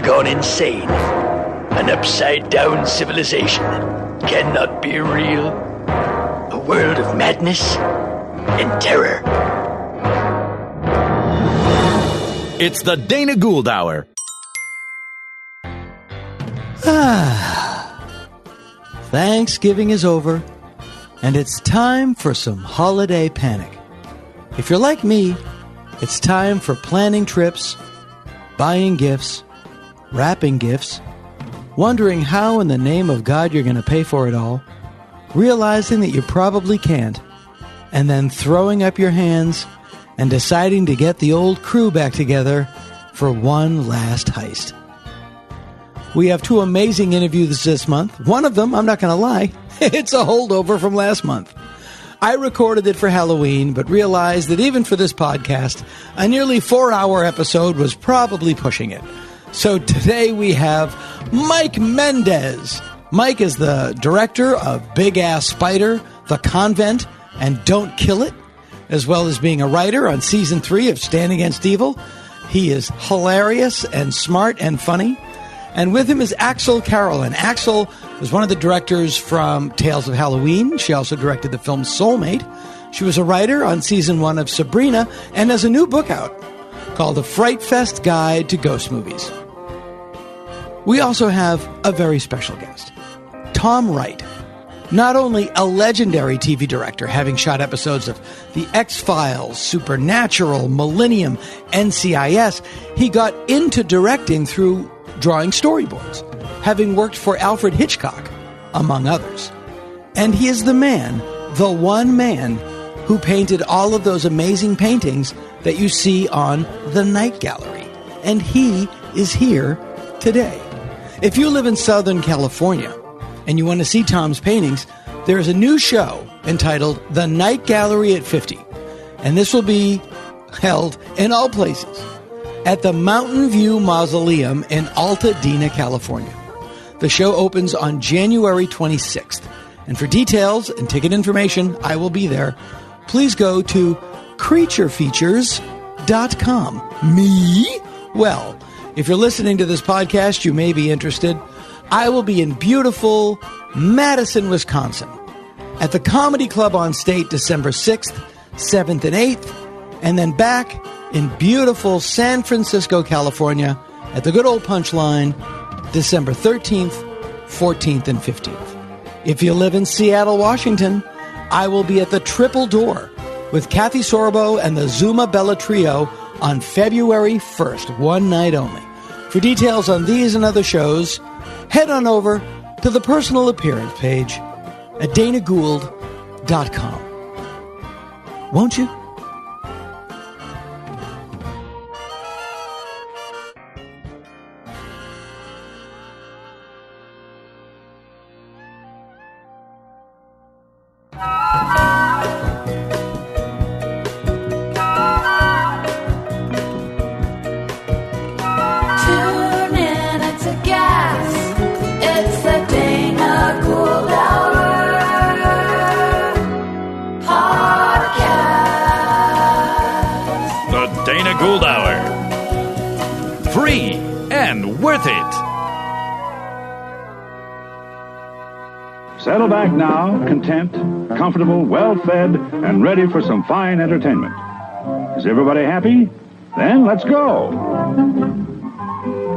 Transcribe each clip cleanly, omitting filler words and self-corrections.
world gone insane. An upside-down civilization that cannot be real. A world of madness and terror. It's the Dana Gould Hour. Thanksgiving is over, and it's time for some holiday panic. If you're like me, it's time for planning trips, buying gifts, wrapping gifts, wondering how in the name of God you're going to pay for it all, realizing that you probably can't, and then throwing up your hands and deciding to get the old crew back together for one last heist. We have two amazing interviews this month. One of them, I'm not going to lie, it's a holdover from last month. I recorded it for Halloween, but realized that even for this podcast, a nearly 4-hour episode was probably pushing it. So today we have Mike Mendez. Mike is the director of Big Ass Spider, The Convent, and Don't Kill It, as well as being a writer on Season 3 of Stand Against Evil. He is hilarious and smart and funny. And with him is Axelle Carolyn. Axelle was one of the directors from Tales of Halloween. She also directed the film Soulmate. She was a writer on Season 1 of Sabrina and has a new book out called The Fright Fest Guide to Ghost Movies. We also have a very special guest, Tom Wright. Not only a legendary TV director, having shot episodes of The X-Files, Supernatural, Millennium, NCIS, he got into directing through drawing storyboards, having worked for Alfred Hitchcock, among others. And he is the one man, who painted all of those amazing paintings that you see on the Night Gallery. And he is here today. If you live in Southern California and you want to see Tom's paintings, there's a new show entitled The Night Gallery at 50. And this will be held in all places at the Mountain View Mausoleum in Altadena, California. The show opens on January 26th. And for details and ticket information, I will be there. Please go to creaturefeatures.com. Me? Well, if you're listening to this podcast, you may be interested. I will be in beautiful Madison, Wisconsin, at the Comedy Club on State December 6th, 7th, and 8th, and then back in beautiful San Francisco, California, at the Good Old Punchline, December 13th, 14th, and 15th. If you live in Seattle, Washington, I will be at the Triple Door with Kathy Sorbo and the Zuma Bella Trio on February 1st, one night only. For details on these and other shows, head on over to the personal appearance page at danagould.com. Won't you? Gould Hour. Free and worth it. Settle back now, content, comfortable, well-fed, and ready for some fine entertainment. Is everybody happy? Then let's go.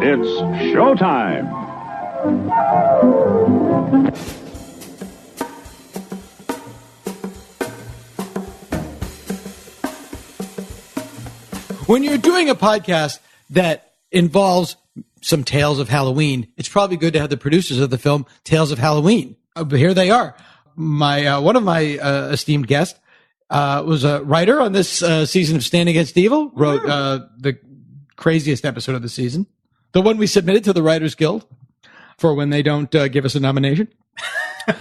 It's showtime. When you're doing a podcast that involves some Tales of Halloween, it's probably good to have the producers of the film Tales of Halloween. Here they are. One of my esteemed guests was a writer on this season of Stand Against Evil, wrote the craziest episode of the season, the one we submitted to the Writers Guild for when they don't give us a nomination. He's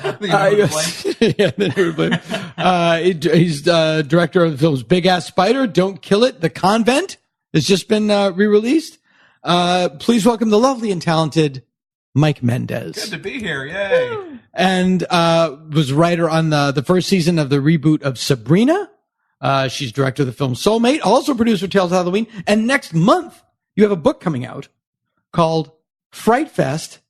director of the films Big Ass Spider, Don't Kill It, The Convent. It's just been re-released. Please welcome the lovely and talented Mike Mendez. Good to be here. Yay. And was writer on the first season of the reboot of Sabrina. She's director of the film Soulmate, also producer of Tales of Halloween. And next month, you have a book coming out called Fright Fest,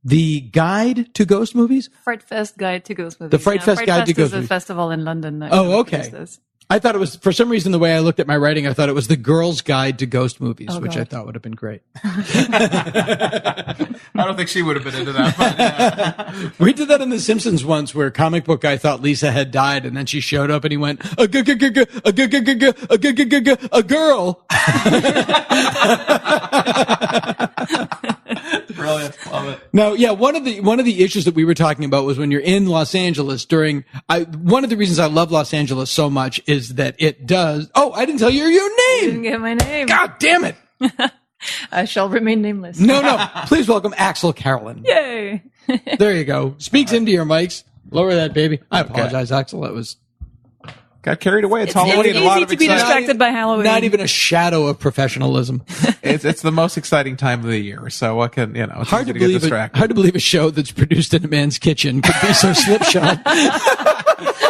the Guide to Ghost Movies? Fright Fest Guide to Ghost Movies. The Fright Fest Guide to Ghost Movies. Movies. Is a festival in London. That okay. I thought it was, for some reason, the way I looked at my writing, I thought it was the Girl's Guide to Ghost Movies, which I thought would have been great. I don't think she would have been into that. But, yeah. We did that in The Simpsons once, where comic book guy thought Lisa had died, and then she showed up, and he went, a girl. Brilliant. Love it. Now, yeah, one of the issues that we were talking about was when you're in Los Angeles one of the reasons I love Los Angeles so much is that it does. Oh, I didn't tell you your You name. didn't get my name. God damn it. I shall remain nameless. No. Please welcome Axelle Carolyn. Yay. There you go. Speaks into your mics. Lower that, baby. I apologize, Axelle. That was Got carried away. It's It's Halloween. A lot easy of to be excitement. distracted by Halloween. not even a shadow of professionalism. It's the most exciting time of the year. So what can it's Hard easy to get believe. distracted. Hard to believe a show that's produced in a man's kitchen could be so slipshod.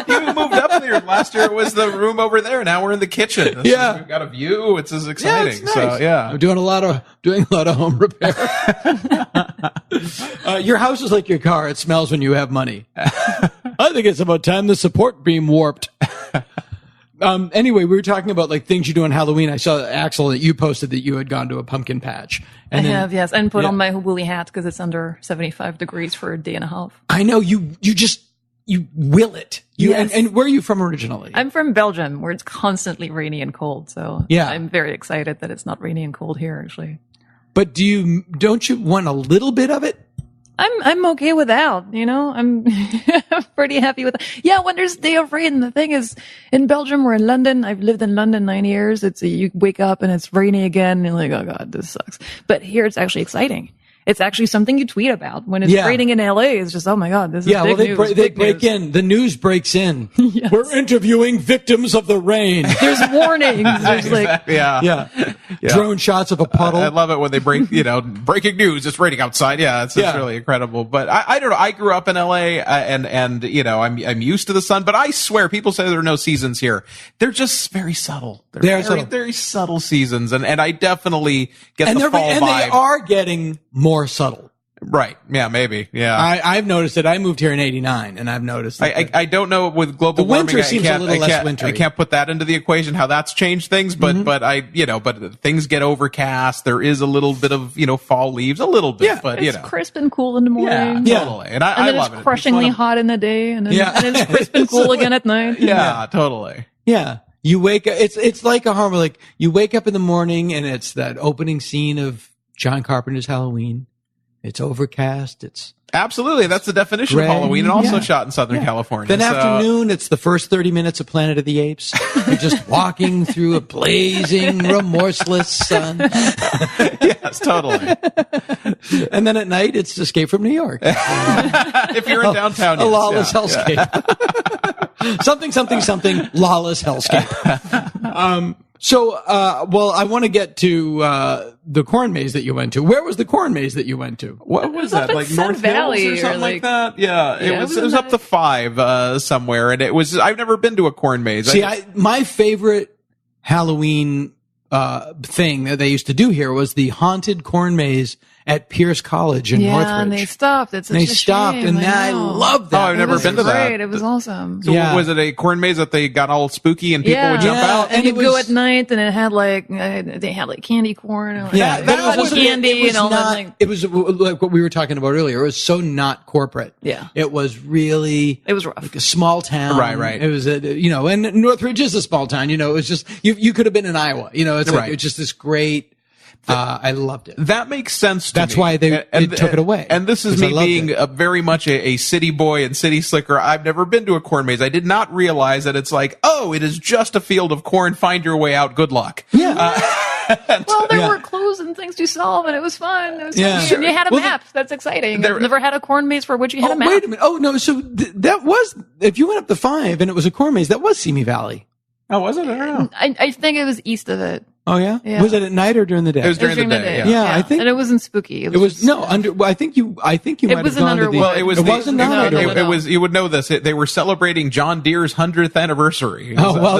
You moved up there. Last year it was the room over there. Now we're in the kitchen. We've got a view. It's as exciting. it's nice. So yeah. I'm doing a lot of home repair. Your house is like your car. It smells when you have money. I think it's about time the support beam warped. Anyway, we were talking about like things you do on Halloween. I saw, Axelle, that you posted that you had gone to a pumpkin patch. I have, yes, and put Yeah. on my woolly hat because it's under 75 degrees for a day and a half. I know you will it. Yes. And where are you from originally? I'm from Belgium, where it's constantly rainy and cold. So Yeah. I'm very excited that it's not rainy and cold here, actually. But don't you want a little bit of it? I'm okay without, I'm pretty happy with that. Yeah, when there's day of rain, the thing is, in Belgium or in London, I've lived in London 9 years. You wake up and it's rainy again and you're like, oh God, this sucks. But here it's actually exciting. It's actually something you tweet about. When it's raining in LA, it's just, oh my God, this is big news. They break in. The news breaks in. Yes. We're interviewing victims of the rain. There's warnings. There's like, Yeah. Drone shots of a puddle. I love it when they break, breaking news. It's raining outside. Yeah, it's really incredible. But I don't know. I grew up in LA, and I'm used to the sun. But I swear, people say there are no seasons here. They're just very subtle. They're subtle. very subtle seasons, and I definitely get the fall and vibe. they are getting more subtle. Right. Yeah, maybe. Yeah. I've noticed it. I moved here in '89, and I've noticed that. I don't know with global The winter warming. seems a little less wintry. I can't put that into the equation, how that's changed things, but but things get overcast. There is a little bit of, fall leaves, a little bit, but it's crisp and cool in the morning. Yeah, totally. And I then love it's it. crushingly hot in the day, and then and it's crisp and cool again at night. Yeah, totally. Yeah. You wake up, it's like a horror, like you wake up in the morning and it's that opening scene of John Carpenter's Halloween. It's overcast. It's Absolutely. That's the definition gray. of Halloween, and also Yeah. shot in Southern California. Then afternoon, it's the first 30 minutes of Planet of the Apes. You're just walking through a blazing, remorseless sun. Yes, totally. And then at night, it's Escape from New York. If you're in downtown, A yes, lawless yeah, hellscape. Something, lawless hellscape. Well, I want to get to the corn maze that you went to. Where was the corn maze that you went to? What was up that? in Like Sun North Valley Hills or or something like like- that? Yeah, Yeah, it was it was up to 5 somewhere, and it was. I've never been to a corn maze. See, my favorite Halloween thing that they used to do here was the haunted corn maze at Pierce College in Northridge. and they stopped. It's such They a stopped, shame, and I know. love that. Oh, I've It never was been to that. great. It was awesome. So Yeah. was it a corn maze that they got all spooky and people would jump Yeah. out? And And you'd it go was- at night, and it had they had like candy corn, and like, Yeah, but it cotton wasn't- candy, it was and all not, that. Like, it was like what we were talking about earlier. It was so not corporate. Yeah. It was really it was rough. like a small town. Right. It was, and Northridge is a small town. It was just, you could have been in Iowa. It's like, Right. it's just this great, I loved it. That makes sense to That's me. why they took it away. And this is 'Cause I me loved being it. very much a city boy and city slicker. I've never been to a corn maze. I did not realize that it's like, oh, it is just a field of corn. Find your way out. Good luck. Yeah. Well, there Yeah. were clues and things to solve, and it was fun. It was Yeah. fun. And you had a Well, map. That's exciting. there- I've never had a corn maze for which you had a map. Wait a minute. Oh, no. So that was, if you went up the 5 and it was a corn maze, that was Simi Valley. Oh, was it? I don't know. I think it was east of it. Oh, yeah? Yeah. Was it at night or during the day? It was during the day. Yeah. Yeah, I think- and it wasn't spooky. It was, just- no, well, I think you might have wasn't gone to the, Underwood. Well, it was. It wasn't No, Underwood. no, It was. You would know this. They were celebrating John Deere's 100th anniversary. Oh, well,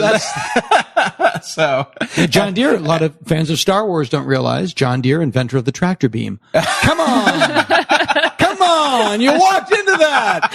So John Deere, a lot of fans of Star Wars don't realize John Deere, inventor of the tractor beam. Come on. Come on. You walked into that.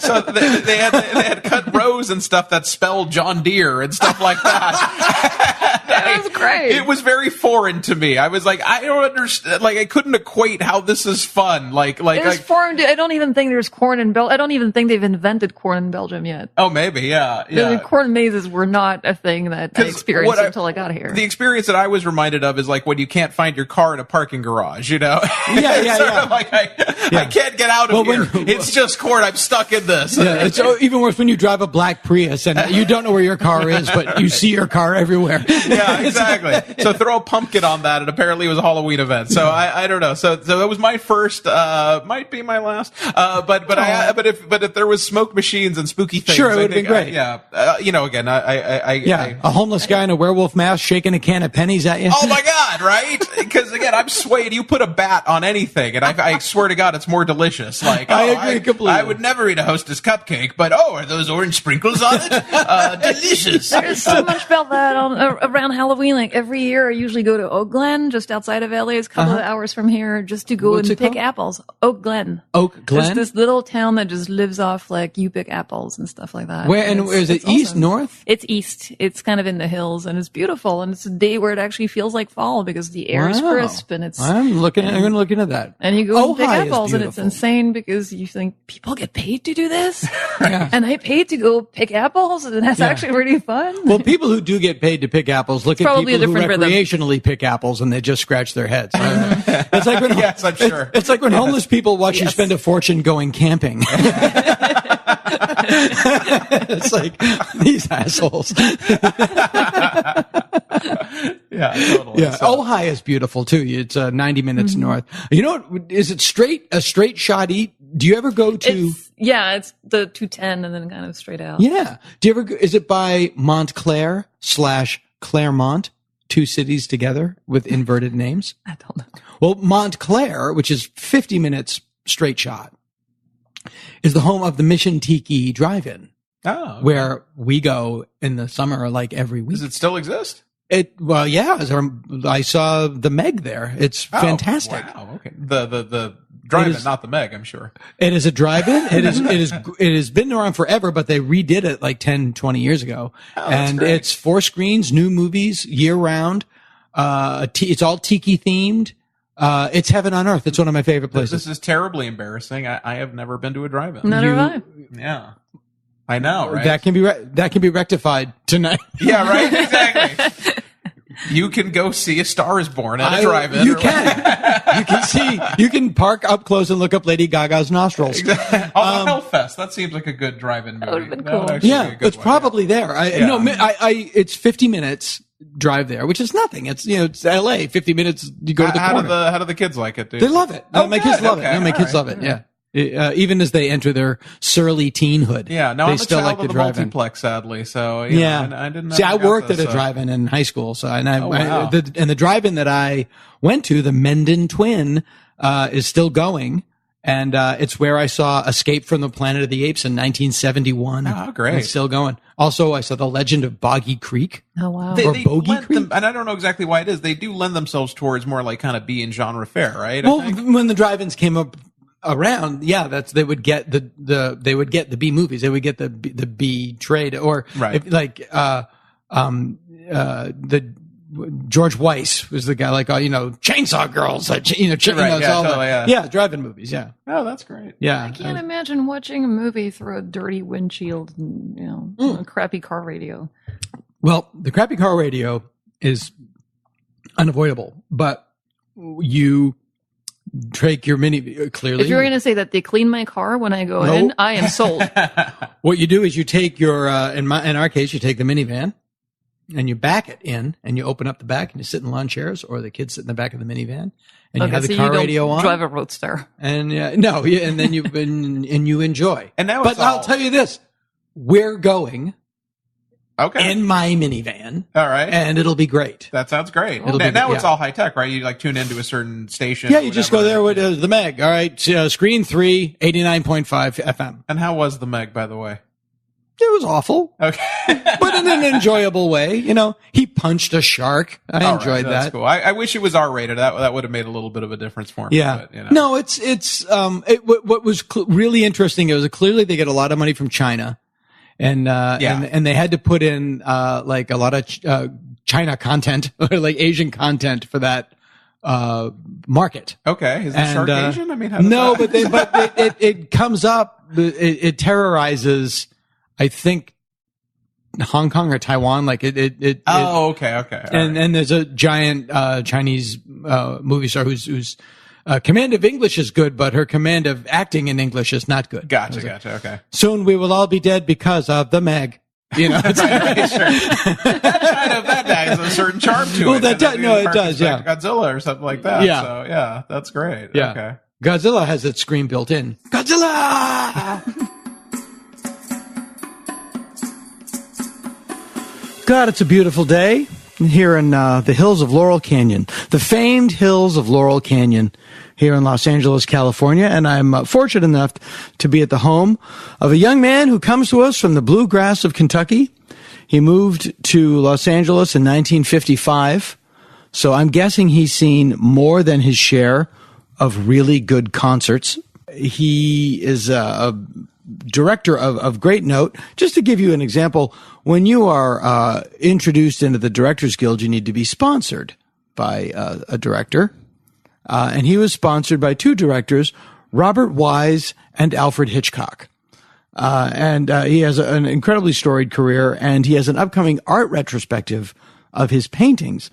So they had cut rows and stuff that spelled John Deere and stuff like that. That was great. It was very foreign to me. I was like, I don't understand. Like, I couldn't equate how this is fun. It's foreign. I don't even think there's corn in Belgium. I don't even think they've invented corn in Belgium yet. Oh, maybe, yeah. The corn mazes were not a thing that I experienced until I got here. The experience that I was reminded of is like when you can't find your car in a parking garage, you know? Yeah. Like I can't get out of here. It's just corn. I'm stuck in this. Yeah, it's even worse when you drive a black Prius and you don't know where your car is, but you see your car everywhere. Yeah, exactly. So throw a pumpkin on that, and apparently it was a Halloween event. So I don't know. So that was my first, might be my last. But if there was smoke machines and spooky things, sure, it would have been great. Again, a homeless guy in a werewolf mask shaking a can of pennies at you. Oh my God, right? Because again, I'm swayed. You put a bat on anything, and I swear to God, it's more delicious. Like, I agree completely. I would never eat a Hostess cupcake, but are those orange sprinkles on it? Delicious. There's so much about that around Halloween. Like every year, I usually go to Oak Glen, just outside of LA. It's a couple of hours from here, just to go and pick apples. Oak Glen. Oak Glen? It's this little town that just lives off like you pick apples and stuff like that. Where is it? East, awesome. north? It's east. It's kind of in the hills, and it's beautiful. And it's a day where it actually feels like fall because the air is crisp and it's. I'm going to look into that. And you go and pick apples, and it's insane because you think people get paid to do this, and I paid to go pick apples, and that's actually really fun. Well, people who do get paid to pick apples look at people who recreationally pick apples, and they just scratch their heads. It's like when yes, I'm sure. It's like when homeless people watch you spend a fortune going camping. It's like these assholes. Yeah, totally. Yeah, Ojai is beautiful too. It's 90 minutes north. You know what? Is it a straight shot eat? Do you ever go to? It's the 210 and then kind of straight out. Yeah. Do you ever go? Is it by Montclair / Claremont? Two cities together with inverted names? I don't know. Well, Montclair, which is 50 minutes straight shot, is the home of the Mission Tiki Drive-In. Oh, okay. Where we go in the summer, like every week. Does it still exist? I saw the Meg there. It's fantastic. Wow. Okay. The drive-in, not the Meg, I'm sure. It is a drive-in. It has been around forever, but they redid it like 10, 20 years ago. And it's 4 screens, new movies year round. It's all tiki themed. It's heaven on earth. It's one of my favorite places. This is terribly embarrassing. I have never been to a drive-in. Neither have I. Yeah. I know, right? That can be rectified tonight. Yeah, right? Exactly. You can go see A Star Is Born at a drive-in. You can park up close and look up Lady Gaga's nostrils. Exactly. Hellfest. That seems like a good drive-in movie. That would have been cool. It's probably there. It's 50 minutes drive there, which is nothing. It's LA. 50 minutes. You go to the corner. How do the kids like it, dude? They love it. My kids love it. My kids love it. Yeah. Even as they enter their surly teenhood. Yeah, no, they I'm still a child like of the the drive-in. multiplex, sadly. So I didn't. See, I worked at a drive-in in high school, wow. The drive-in that I went to, the Mendon Twin, is still going, and it's where I saw Escape from the Planet of the Apes in 1971. Oh, great! It's still going. Also, I saw The Legend of Boggy Creek. Oh wow! They Bogey Creek, and I don't know exactly why it is. They do lend themselves towards more like kind of B and genre fare, right? Well, when the drive-ins came up around, they would get the B movies. They would get the B trade, or right. The George Weiss was the guy, like Chainsaw Girls, drive-in movies. Yeah. Oh, that's great. Yeah. I can't imagine watching a movie through a dirty windshield and a crappy car radio. Well, the crappy car radio is unavoidable, but you take your clearly. If you're going to say that they clean my car when I go in, I am sold. What you do is you take your, in our case, you take the minivan and you back it in and you open up the back and you sit in lawn chairs, or the kids sit in the back of the minivan and you have the car radio on. Drive a Roadster. And and then you enjoy. And now I'll tell you this, we're going. Okay. In my minivan. All right. And it'll be great. That sounds great. Now it's all high tech, right? You tune into a certain station. Yeah, you just go there with the Meg. All right. Screen 3, 89.5 FM. And how was the Meg, by the way? It was awful. Okay. But in an enjoyable way. You know, he punched a shark. I enjoyed that. That's cool. I wish it was R-rated. That would have made a little bit of a difference for me. Yeah. But, you know. No, what was really interesting, it was clearly they get a lot of money from China. And they had to put in, like a lot of, China content or like Asian content for that, market. Okay. Is the shark Asian? I mean, how does no, that... it comes up, it terrorizes, I think, Hong Kong or Taiwan. Like okay. And there's a giant, Chinese, movie star whose command of English is good, but her command of acting in English is not good. Gotcha. Okay. Soon we will all be dead because of the Meg. You know, it's right, sure. that has a certain charm to it. Well, it does. Yeah, Godzilla or something like that. Yeah. So yeah, that's great. Yeah. Okay. Godzilla has its scream built in. Godzilla! God, it's a beautiful day here in the hills of Laurel Canyon, the famed hills of Laurel Canyon here in Los Angeles, California. And I'm fortunate enough to be at the home of a young man who comes to us from the bluegrass of Kentucky. He moved to Los Angeles in 1955. So I'm guessing he's seen more than his share of really good concerts. He is a director of great note. Just to give you an example, when you are introduced into the Directors Guild, you need to be sponsored by a director. And he was sponsored by two directors, Robert Wise and Alfred Hitchcock. And he has an incredibly storied career, and he has an upcoming art retrospective of his paintings.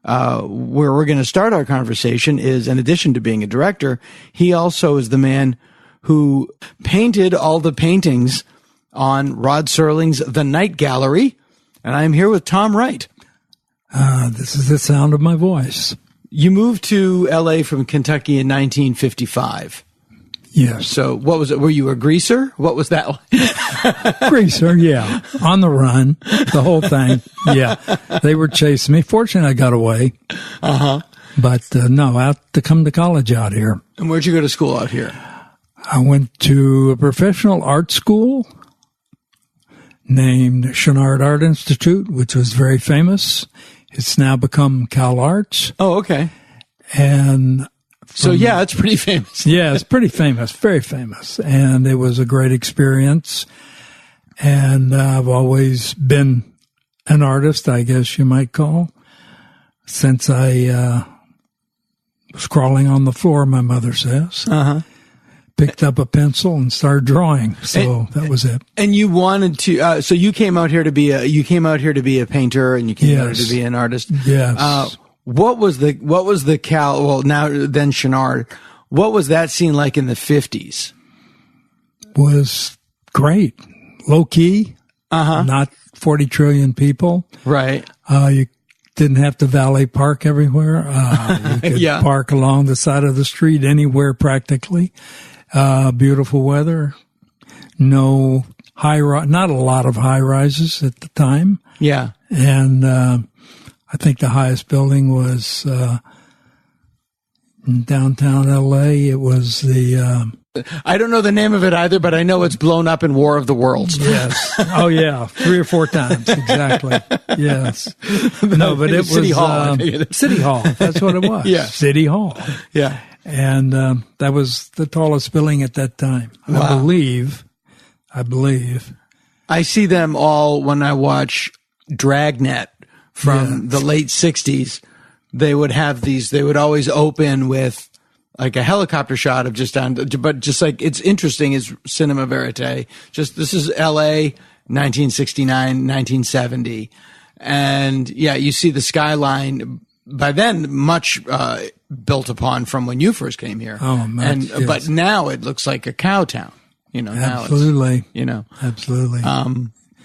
Where we're going to start our conversation is, in addition to being a director, he also is the man who painted all the paintings on Rod Serling's The Night Gallery. And I'm here with Tom Wright. This is the sound of my voice. You moved to L.A. from Kentucky in 1955. Yes. So what was it? Were you a greaser? What was that like? Greaser, yeah. On the run, the whole thing. Yeah. They were chasing me. Fortunately, I got away. Uh-huh. But no, out to come to college out here. And where'd you go to school out here? I went to a professional art school named Chenard Art Institute, which was very famous. It's now become Cal Arts. Oh, okay. And so, yeah, it's pretty famous. Yeah, it's pretty famous, very famous. And it was a great experience. And I've always been an artist, I guess you might call, since I was crawling on the floor, my mother says. Uh-huh. Picked up a pencil and started drawing. So that was it. And you wanted to, so you came out here to be a painter, and you came out here to be an artist. Yes. What was the Cal, well, now then Chenard, what was that scene like in the 50s? Was great. Low key. Uh-huh. Not 40 trillion people. Right. You didn't have to valet park everywhere. You could park along the side of the street anywhere practically. Beautiful weather. No not a lot of high rises at the time. Yeah. And, I think the highest building was, in downtown LA. It was I don't know the name of it either, but I know it's blown up in War of the Worlds. Yes. Oh yeah. 3 or 4 times. Exactly. Yes. No, but it was City Hall. City Hall. That's what it was. Yeah. City Hall. Yeah. And, that was the tallest building at that time. Wow. I believe. I see them all when I watch Dragnet from the late 60s. They would always open with like a helicopter shot of but just like, it's interesting is cinema verite. Just, this is LA, 1969, 1970. And yeah, you see the skyline by then much, built upon from when you first came here. Oh, man. Yes. But now it looks like a cow town, Absolutely. Now it's, Absolutely.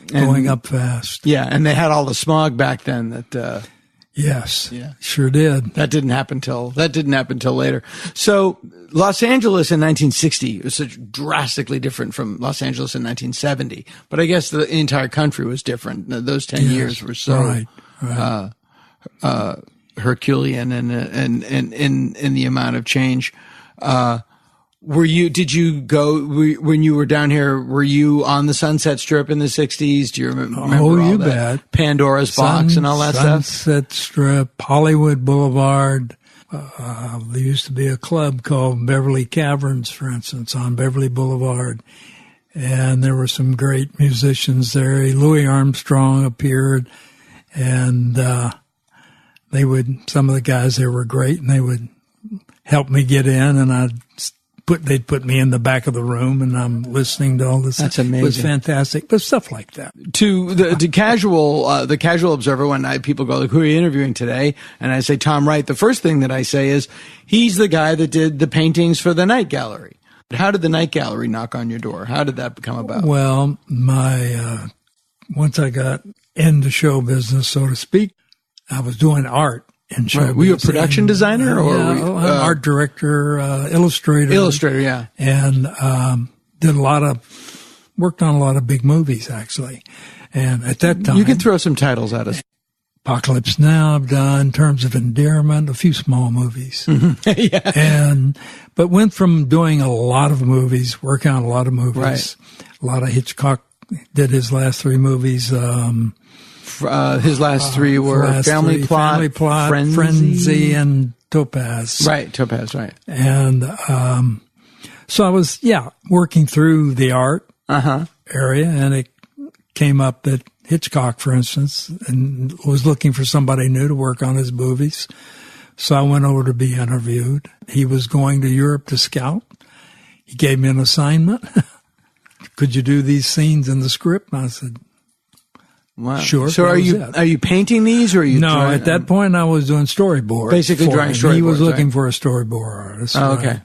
Going up fast. Yeah. And they had all the smog back then that, yes. Yeah. Sure did. That didn't happen till later. So Los Angeles in 1960 was such drastically different from Los Angeles in 1970. But I guess the entire country was different. Those 10 years were so Herculean and in the amount of change. Did you go, when you were down here, were you on the Sunset Strip in the 60s? Do you remember all you that? bet. Pandora's Box and all that stuff? Sunset Strip, Hollywood Boulevard. There used to be a club called Beverly Caverns, for instance, on Beverly Boulevard. And there were some great musicians there. Louis Armstrong appeared, and some of the guys there were great, and they would help me get in, and they'd put me in the back of the room, and I'm listening to all this. That's amazing. It was fantastic, but stuff like that. To the casual observer, when people go, like, who are you interviewing today? And I say Tom Wright, the first thing that I say is, he's the guy that did the paintings for the Night Gallery. How did the Night Gallery knock on your door? How did that become about? Well, once I got into show business, so to speak, I was doing art. Right. Were you a production designer or art director, illustrator? Illustrator, yeah. And worked on a lot of big movies, actually. And at that time, you can throw some titles at us. Apocalypse Now, I've done Terms of Endearment, a few small movies. Yeah. But went from doing a lot of movies, working on a lot of movies, right. A lot of Hitchcock. Did his last 3 movies. His last 3 were Family Plot, Frenzy, and Topaz. Right, Topaz, right. And so I was, working through the art area, and it came up that Hitchcock, for instance, and was looking for somebody new to work on his movies. So I went over to be interviewed. He was going to Europe to scout. He gave me an assignment. Could you do these scenes in the script? And I said, wow. Sure. So are you painting these, or are you? No, at that point I was doing storyboards. Basically drawing storyboards. He was looking for a storyboard artist. Oh, okay. Right?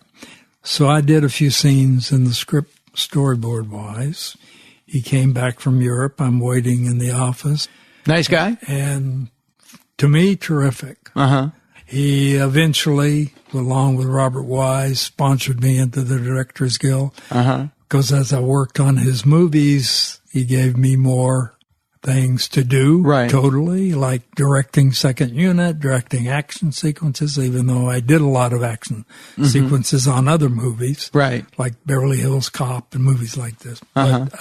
So I did a few scenes in the script, storyboard wise. He came back from Europe. I'm waiting in the office. Nice guy. And to me, terrific. He eventually, along with Robert Wise, sponsored me into the Directors Guild. Because as I worked on his movies, he gave me more things to do. Right. Totally. Like directing second unit, directing action sequences, even though I did a lot of action sequences on other movies. Right. Like Beverly Hills Cop and movies like this. But,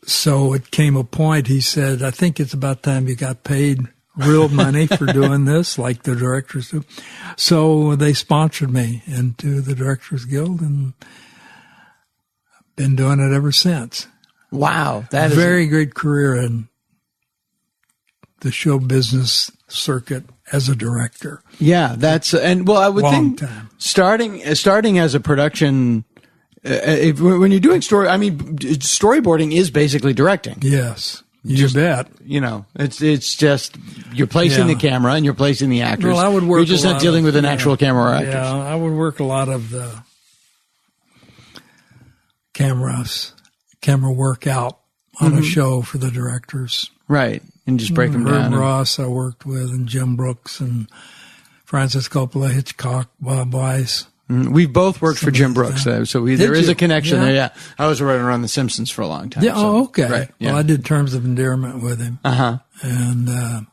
so it came a point, he said, I think it's about time you got paid real money for doing this, like the directors do. So they sponsored me into the Directors Guild, and I've been doing it ever since. Wow. That is very great career in the show business circuit as a director. Yeah, I would think time. starting as a production, when you're doing storyboarding is basically directing. Yes. You bet. It's just you're placing the camera and you're placing the actors. Well, I would work. You're just not dealing with an actual camera or actors. Yeah, I would work a lot of the camera work out on a show for the directors. Right, and just break them down. Herb Ross I worked with, and Jim Brooks, and Francis Coppola, Hitchcock, Bob Weiss. We've both worked for Jim Brooks, though, so there is a connection there. Yeah, I was running around The Simpsons for a long time. Yeah. So, okay. Right, yeah. Well, I did Terms of Endearment with him, and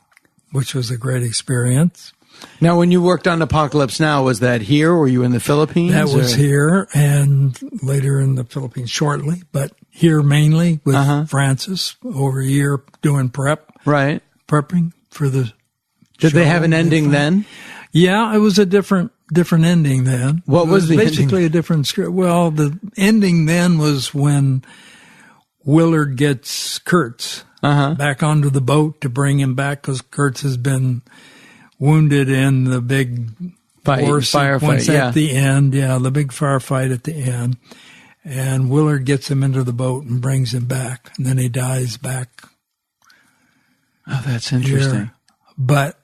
which was a great experience. Now, when you worked on Apocalypse Now, was that here? Or were you in the Philippines? That was here, and later in the Philippines shortly, but here mainly with Francis over a year doing prepping for the. Did they have an ending then? Yeah, it was a different ending then. What was the basically ending? A different script. Well, the ending then was when Willard gets Kurtz back onto the boat to bring him back, because Kurtz has been wounded in the big firefight at the end. Yeah, the big firefight at the end. And Willard gets him into the boat and brings him back, and then he dies back. Oh, that's interesting. Here. But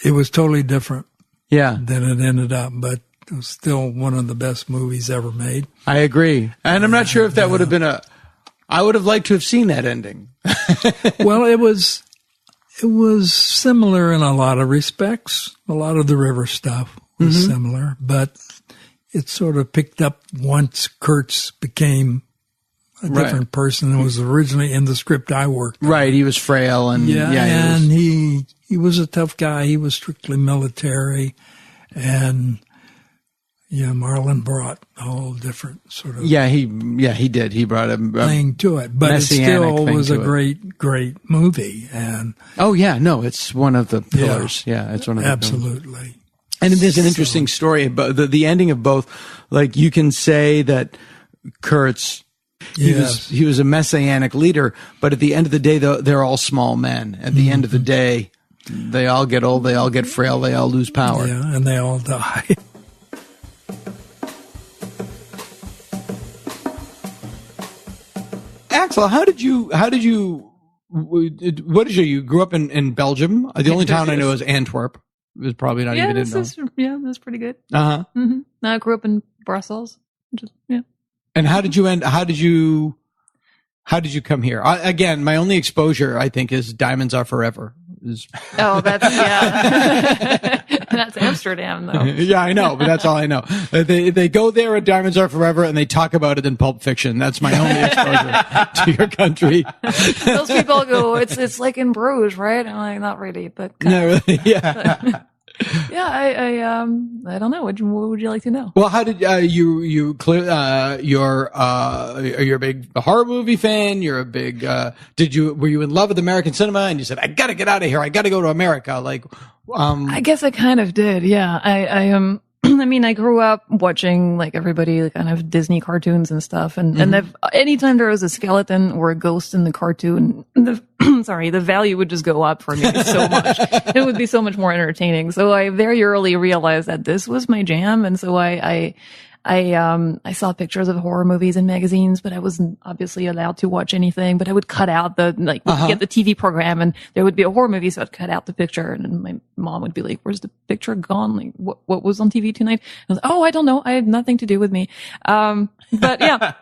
it was totally different. Yeah. Than it ended up, but it was still one of the best movies ever made. I agree. And I'm not sure if that would have been I would have liked to have seen that ending. Well, it was similar in a lot of respects. A lot of the river stuff was similar, but it sort of picked up once Kurtz became a different person than was originally in the script I worked on. Right, he was frail and he was a tough guy. He was strictly military, and Yeah, Marlon brought a whole different sort of he did. He brought a thing to it, but it still was a great movie. And it's one of the pillars. Yeah, it's one of the absolutely. And there's an interesting story about the ending of both. Like, you can say that Kurtz, he was a messianic leader, but at the end of the day, they're all small men. At the end of the day, they all get old, they all get frail, they all lose power. Yeah, and they all die. Axelle, you grew up in Belgium? The only town I know is Antwerp. It was probably not even in Belgium. That's pretty good. Uh-huh. Mm-hmm. No, I grew up in Brussels. And how did you come here? Again, my only exposure, I think, is Diamonds Are Forever. That's Amsterdam, though. Yeah, I know, but that's all I know. They go there at Diamonds Are Forever, and they talk about it in Pulp Fiction. That's my only exposure to your country. Those people go, it's like in Bruges, right? I'm like, not really, but no, really, yeah. I don't know. What would you like to know? Well, how did you you're a big horror movie fan? You're a big were you in love with American cinema and you said, I gotta get out of here, I gotta go to America? Like, I guess I kind of did. Yeah, I I mean, I grew up watching like everybody kind of Disney cartoons and stuff, and anytime there was a skeleton or a ghost in the cartoon, the value would just go up for me so much. It would be so much more entertaining. So I very early realized that this was my jam, and so I saw pictures of horror movies in magazines, but I wasn't obviously allowed to watch anything. But I would cut out we'd get the TV program, and there would be a horror movie, so I'd cut out the picture, and then my mom would be like, "Where's the picture gone? Like, what was on TV tonight?" I was, "Oh, I don't know. I had nothing to do with me." But yeah.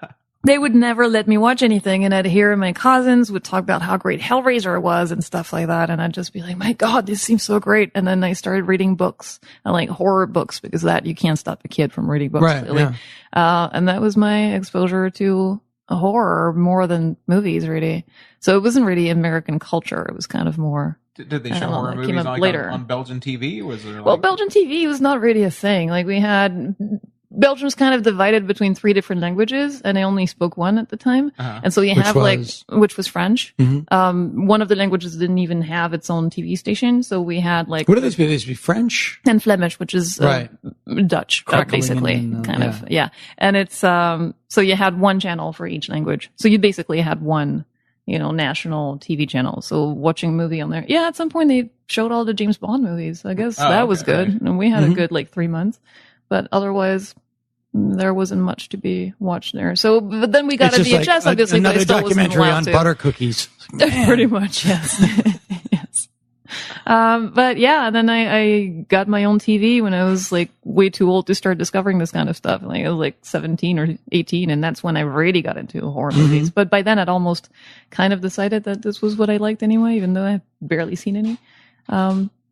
They would never let me watch anything, and I'd hear my cousins would talk about how great Hellraiser was and stuff like that, and I'd just be like, my God, this seems so great. And then I started reading books, and like horror books, because you can't stop a kid from reading books, right, really. Yeah. And that was my exposure to horror more than movies, really. So it wasn't really American culture. It was kind of more... Did they show horror movies on Belgian TV? Was there Belgian TV was not really a thing. Like, we had... Belgium's kind of divided between 3 different languages, and I only spoke one at the time. Uh-huh. And so which was French. Mm-hmm. One of the languages didn't even have its own TV station. So we had like... What are these? These be French? And Flemish, which is Dutch, basically. Yeah. And it's, so you had one channel for each language. So you basically had one, national TV channel. So watching a movie on there. Yeah, at some point they showed all the James Bond movies. I guess that was good. Right. And we had a good 3 months. But otherwise, there wasn't much to be watched there. So, but then we got a VHS, like obviously. Another documentary on butter cookies. Pretty much, yes. Yes. But yeah, then I got my own TV when I was like way too old to start discovering this kind of stuff. Like, I was like 17 or 18, and that's when I really got into horror movies. But by then I'd almost kind of decided that this was what I liked anyway, even though I've barely seen any.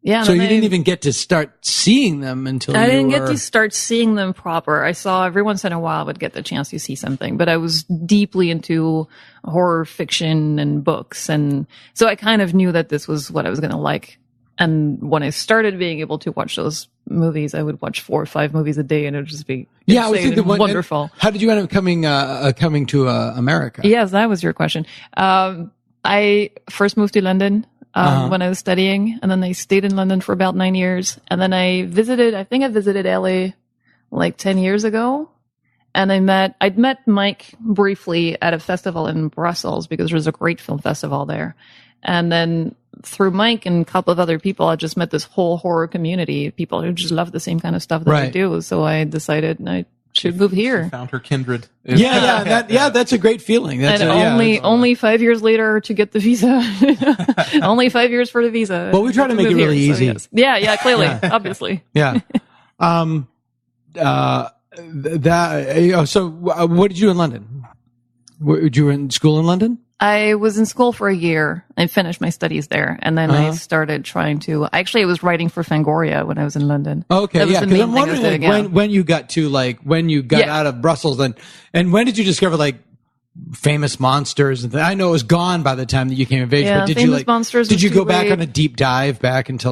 Yeah. So you didn't even get to start seeing them until I didn't get to start seeing them proper. I saw every once in a while I would get the chance to see something, but I was deeply into horror fiction and books. And so I kind of knew that this was what I was going to like. And when I started being able to watch those movies, I would watch 4 or 5 movies a day, and it would just be wonderful. How did you end up coming to America? Yes, that was your question. I first moved to London. When I was studying, and then I stayed in London for about 9 years. And then I visited LA like 10 years ago. And I'd met Mike briefly at a festival in Brussels, because there was a great film festival there. And then through Mike and a couple of other people, I just met this whole horror community of people who just love the same kind of stuff that I do. So I decided I should move here. She found her kindred. That's a great feeling. That's only 5 years later to get the visa. Only 5 years for the visa. Well, we try to make it really easy. So yes. Yeah, clearly, obviously. Yeah. So what did you do in London? Were you in school in London? I was in school for a year. I finished my studies there, and then I started trying to. Actually, I was writing for Fangoria when I was in London. Okay, because I'm wondering when you got out of Brussels, and when did you discover Famous Monsters? And I know it was gone by the time that you came of age, but did you go back on a deep dive back into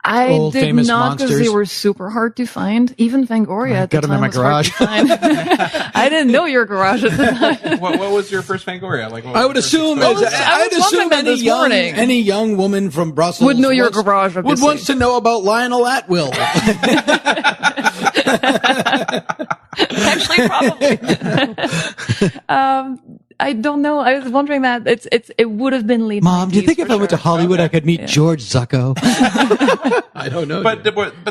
I old did famous not because monsters? they were super hard to find. Even Fangoria at the got 'em time in my was hard to find. I didn't know your garage at the time. What was your first Fangoria? Like, what was I would your first assume, exposure? I was wondering that this morning. any young woman from Brussels Would know your wants- garage, would obviously. wants to know about Lionel Atwill. Actually, probably. I don't know. I was wondering that it would have been late. Mom, do you 90s think if for I went to sure. Hollywood, I could meet George Zucco? I don't know. But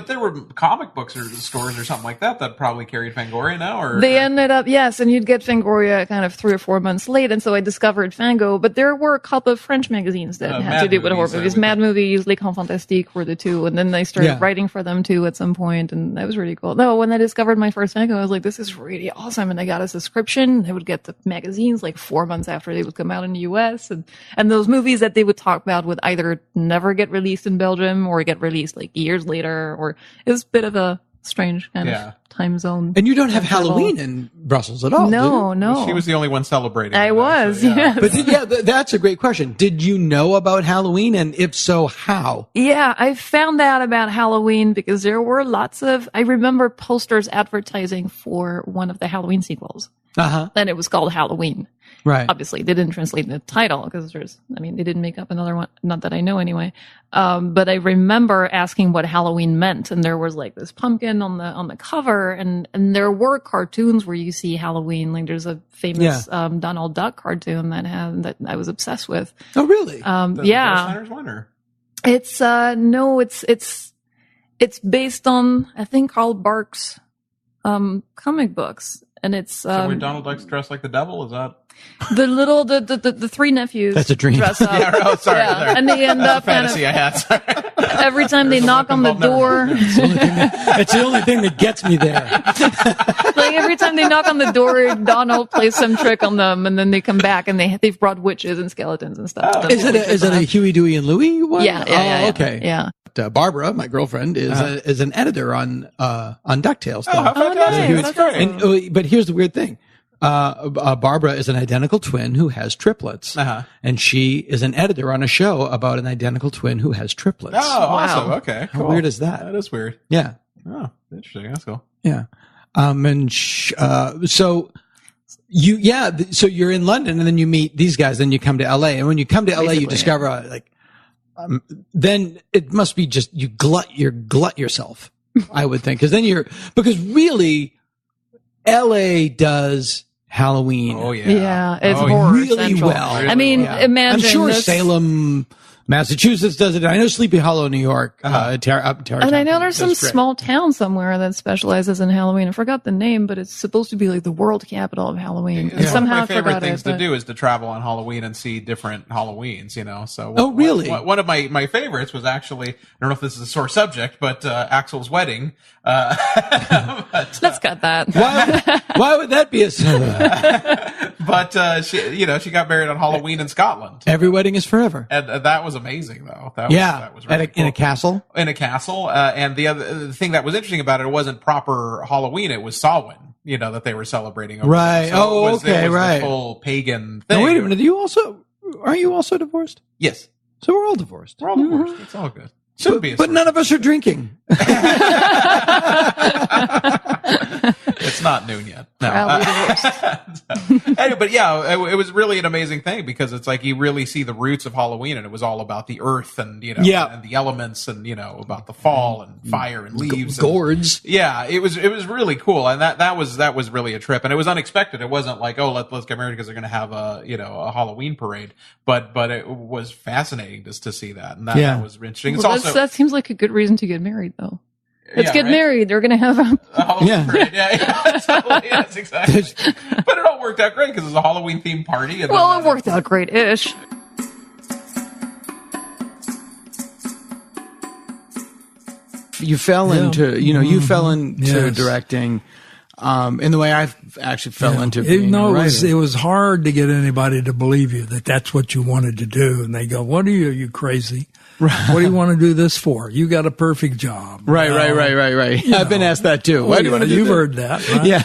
there were comic books or stores or something like that probably carried Fangoria now, or They ended up, yes, and you'd get Fangoria kind of 3 or 4 months late, and so I discovered Fango, but there were a couple of French magazines that had Mad to do with horror Movies, movies. Mad Movies, Les Grands Fantastiques were the two, and then I started writing for them too at some point, and that was really cool. No, when I discovered my first Fango, I was like, this is really awesome, and I got a subscription. I would get the magazines like 4 months after they would come out in the US, and those movies that they would talk about would either never get released in Belgium or get released like years later, or it was a bit of a strange kind of time zone. And you don't have Halloween in Brussels at all, do you? No. She was the only one celebrating. I it, was, actually, yes. But that's a great question. Did you know about Halloween, and if so, how? Yeah, I found out about Halloween because there were lots of, I remember posters advertising for one of the Halloween sequels. And it was called Halloween. Right. Obviously, they didn't translate the title because they didn't make up another one, not that I know anyway. But I remember asking what Halloween meant, and there was like this pumpkin on the cover, and there were cartoons where you see Halloween. Like there's a famous Donald Duck cartoon that I was obsessed with. Oh, really? The Center's one, or? It's no, it's based on I think Carl Barks comic books, and it's So where Donald Duck's dressed like the devil, is that? the three nephews. That's a dream. Dress up. Sorry. And they end up kind of, Fantasy I had. Sorry. every time they knock on the door. It's the only thing that gets me there. Like every time they knock on the door, Donald plays some trick on them, and then they come back and they've brought witches and skeletons and stuff. Is it a Huey, Dewey, and Louie one? Yeah. Okay. Yeah. Barbara, my girlfriend, is an editor on DuckTales. Oh, how fantastic! nice. That's great. And, but here's the weird thing. Barbara is an identical twin who has triplets. And she is an editor on a show about an identical twin who has triplets. Oh, awesome. Okay. How weird is that? That is weird. Yeah. Oh, interesting. That's cool. Yeah. So you're in London and then you meet these guys, then you come to LA. And when you come to LA, you discover then it must be just, you glut yourself, I would think. Because really LA does Halloween. Oh, yeah. Yeah, it's horror really central. well. I mean, imagine I'm sure this. Salem, Massachusetts does it. I know Sleepy Hollow, New York, up in Tarrytown. And I know there's some small town somewhere that specializes in Halloween. I forgot the name, but it's supposed to be like the world capital of Halloween. And somehow one of my favorite forgot things it, to do is to travel on Halloween and see different Halloweens, So Oh, really? One of my favorites was actually, I don't know if this is a sore subject, but Axelle's wedding. Let's cut that. Why would that be But she got married on Halloween in Scotland. Every wedding is forever. And that was amazing, though. That was really in a cool. castle. In a castle, and the thing that was interesting about it wasn't proper Halloween; it was Samhain. That they were celebrating. Over Right. there. So it was right. The full pagan thing. Now, wait a minute. Aren't you also divorced? Yes, So we're all divorced. we're all divorced. It's all good. Shouldn't be, But none of us are drinking. It's not noon yet. No. Proudly divorced. Anyway, but yeah, it was really an amazing thing because it's like you really see the roots of Halloween, and it was all about the earth and and the elements and about the fall and fire and leaves, Gourds. Yeah, it was really cool, and that was really a trip, and it was unexpected. It wasn't like, oh, let's get married because they're going to have a Halloween parade, but it was fascinating just to see that, and that was interesting. Well, It's also that seems like a good reason to get married, though. Let's get right? married. They're going to have a Halloween parade. Yeah, totally. Yes, exactly. But it all worked out great because it was a Halloween themed party. And well, it worked out great-ish. You fell into, directing, in the way I actually fell into being a writer. It was hard to get anybody to believe you that that's what you wanted to do. And they go, what are you crazy? What do you want to do this for? You got a perfect job. Right. I've been asked that too. Why do you want to do You've that? heard that, right? Yeah.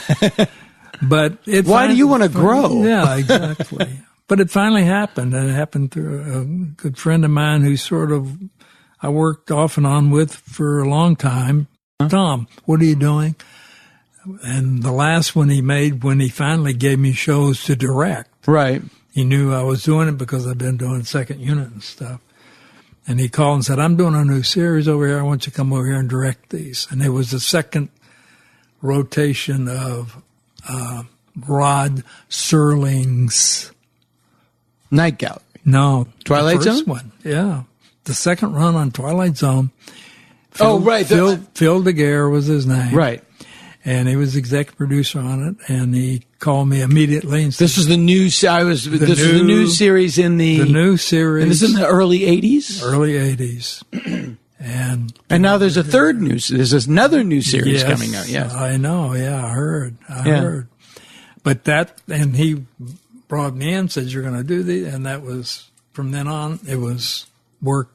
But why do you want to grow? Yeah, exactly. But it finally happened, and it happened through a good friend of mine who sort of I worked off and on with for a long time. Tom, what are you doing? And the last one he made, when he finally gave me shows to direct. Right. He knew I was doing it because I've been doing second unit and stuff. And he called and said, I'm doing a new series over here. I want you to come over here and direct these. And it was the second rotation of Rod Serling's Night Gallery. No. Twilight the first Zone? one. Yeah. The second run on Twilight Zone. Right. Phil Daguerre was his name. Right. And he was executive producer on it, and he called me immediately and said, This was the new. This was the new series in the new series. And this is in the early 80s. Early 80s, and now there's a third new. There's another new series coming out. Yes, I know. Yeah, I heard. But that, and he brought me in, said you're going to do these, and that was from then on. It was worked.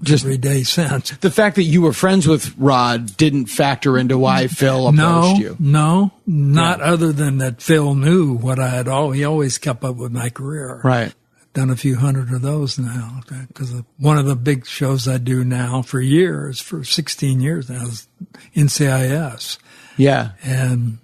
Just every day since. The fact that you were friends with Rod didn't factor into why Phil approached you. No, not other than that Phil knew what I had he always kept up with my career. Right. Done a few hundred of those now. Because one of the big shows I do now for years, for 16 years now, is NCIS. Yeah. And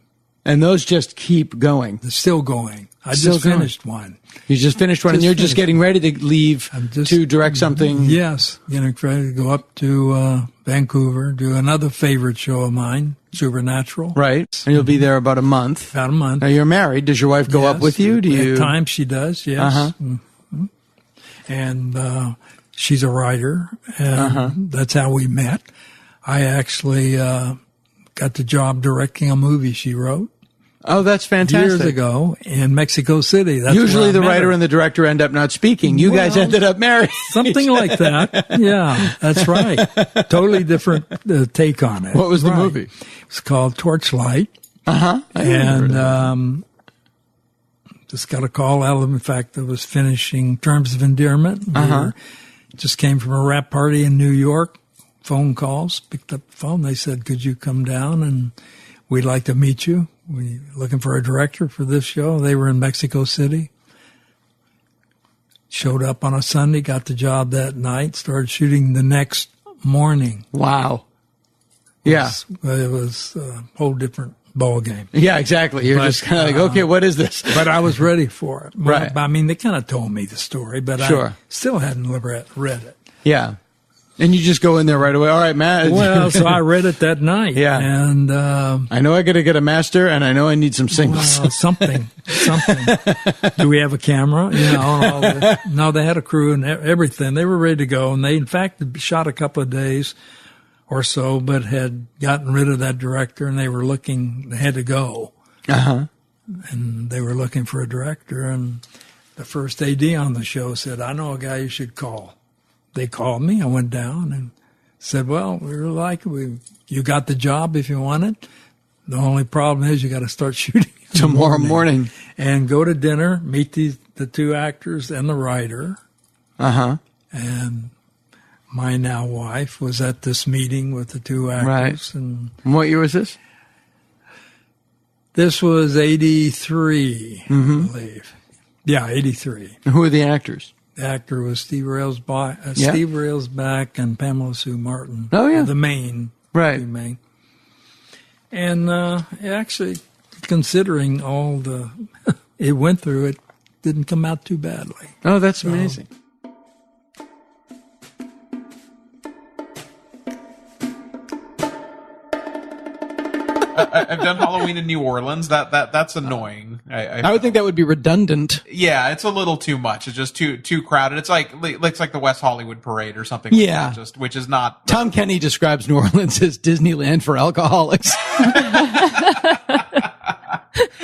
those just keep going. They're still going. I just finished one. You just finished one, and you're just getting ready to leave to direct something. Yes, getting ready to go up to Vancouver, do another favorite show of mine, Supernatural. Right, and you'll be there about a month. About a month. Now you're married. Does your wife go up with you? At times she does. Yes. Mm-hmm. And she's a writer, and that's how we met. I actually got the job directing a movie she wrote. Oh, that's fantastic. Years ago in Mexico City. That's usually the writer and the director end up not speaking. You guys ended up married. Something like that. Yeah, that's right. Totally different take on it. What was the movie? It was called Torchlight. And just got a call out of, in fact, I was finishing Terms of Endearment. Just came from a rap party in New York. Phone calls, picked up the phone. They said, could you come down and we'd like to meet you. We looking for a director for this show. They were in Mexico City. Showed up on a Sunday, got the job that night, started shooting the next morning. Wow. Yeah. It was a whole different ball game. Yeah, exactly. You're just kind of like, okay, what is this? But I was ready for it. Right. I mean, they kind of told me the story, but I still hadn't read it. Yeah. And you just go in there right away. All right, Matt. Well, so I read it that night. Yeah. And I know I got to get a master, and I know I need some singles. Something. Do we have a camera? No, they had a crew and everything. They were ready to go. And they, in fact, had shot a couple of days or so, but had gotten rid of that director, and they had to go. And they were looking for a director. And the first AD on the show said, I know a guy you should call. They called me. I went down and said, well, we really like it. You got the job if you want it. The only problem is you got to start shooting tomorrow morning. And go to dinner, meet the two actors and the writer. And my now wife was at this meeting with the two actors. Right. And what year was this? This was 83, I believe. Yeah, 83. And who are the actors? The actor was Steve Railsback and Pamela Sue Martin. Oh, yeah. The main. Right. The main. And actually, considering all it went through, it didn't come out too badly. Oh, that's amazing. I've done Halloween in New Orleans. That's annoying. I would think that would be redundant. Yeah, it's a little too much. It's just too crowded. It's like the West Hollywood Parade or something. Yeah, like that, which is not. Tom Kenny describes New Orleans as Disneyland for alcoholics.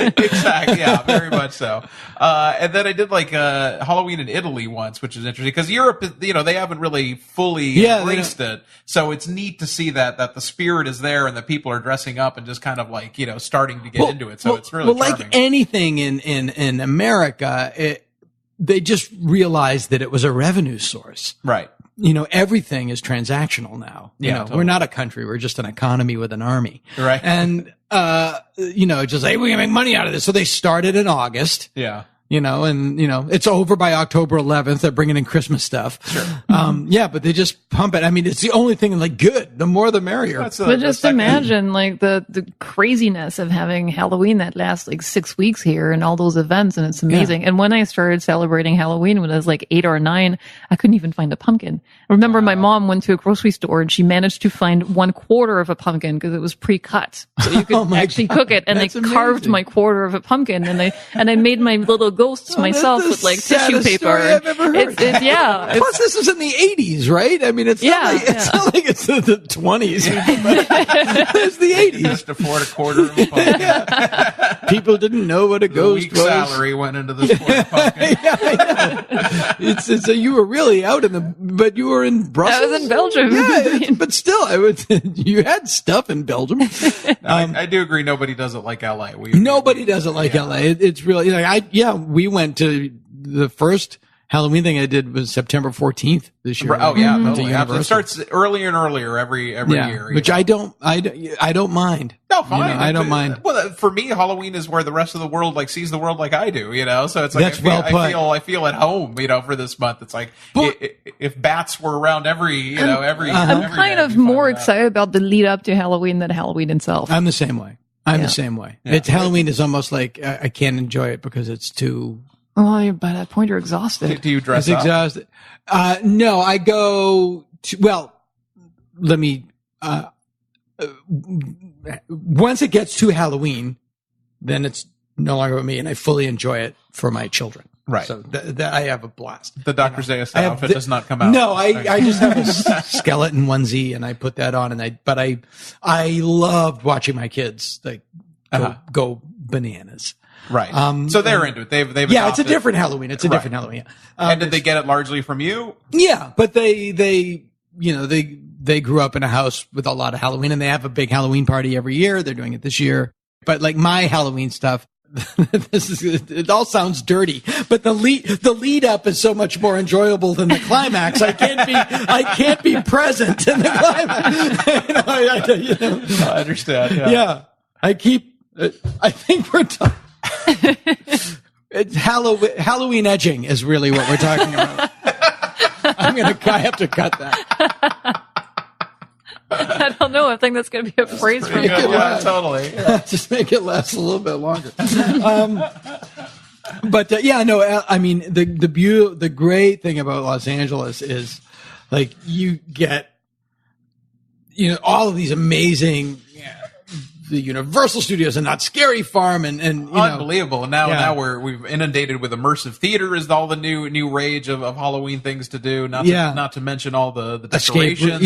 Exactly. Yeah, very much so. And then I did Halloween in Italy once, which is interesting because Europe, they haven't really fully embraced it. So it's neat to see that the spirit is there and the people are dressing up and just kind of starting to get into it. So it's really charming. Like anything in America, they just realized that it was a revenue source. Right. Everything is transactional now. Totally. We're not a country. We're just an economy with an army. Right. And, just hey, we can make money out of this. So they started in August. Yeah. and it's over by October 11th. They're bringing in Christmas stuff. Sure. Yeah, but they just pump it. I mean, it's the only thing like good. The more, the merrier. But just imagine like the craziness of having Halloween that lasts like 6 weeks here and all those events. And it's amazing. Yeah. And when I started celebrating Halloween when I was like 8 or 9, I couldn't even find a pumpkin. I remember my mom went to a grocery store and she managed to find 1/4 of a pumpkin because it was pre-cut. So you could actually cook it. And they carved my 1/4 of a pumpkin and I made my little ghosts myself with like tissue paper. I've ever heard. Plus, this is in the 80s, right? I mean, it's not like it's the 20s. It's the 80s. Just afford 1/4 of a pumpkin. People didn't know what a ghost was. Salary went into this poor pumpkin. It's you were really out but you were in Brussels. I was in Belgium. Yeah, but still, you had stuff in Belgium. I do agree. Nobody does it like LA. Nobody does it like LA. It's really we went to the first Halloween thing I did was September 14th this year. Oh yeah, totally. It starts earlier and earlier every year. Which I don't mind. No, fine. I don't mind. Well, for me, Halloween is where the rest of the world like sees the world like I do. So it's like I feel at home. For this month, it's like if bats were around every. I'm kind of more excited about the lead up to Halloween than Halloween itself. I'm the same way. I'm the same way. Yeah. Halloween is almost like I can't enjoy it because it's too. Oh, by that point you're exhausted. Do you dress up? Exhausted. No, I go to. Well, let me. Once it gets to Halloween, then it's no longer with me, and I fully enjoy it for my children. Right. So I have a blast. The Dr. Zayas outfit does not come out. No, I just have a skeleton onesie and I put that on but I loved watching my kids go bananas. Right. So they're into it. They've adopted. It's a different Halloween. It's a different Halloween. And did they get it largely from you? Yeah, but they grew up in a house with a lot of Halloween and they have a big Halloween party every year. They're doing it this year. But like my Halloween stuff, it all sounds dirty, but the lead up is so much more enjoyable than the climax. I can't be present in the climax. I understand. Yeah. I think we're talking. It's Halloween edging is really what we're talking about. I have to cut that. I don't know. I think that's going to be a phrase for me. Yeah, totally. Just make it last a little bit longer. The great thing about Los Angeles is like you get, all of these amazing, the Universal Studios and Not Scary Farm and unbelievable. And now we've inundated with immersive theater is all the new rage of Halloween things to do. Not to mention all the decorations.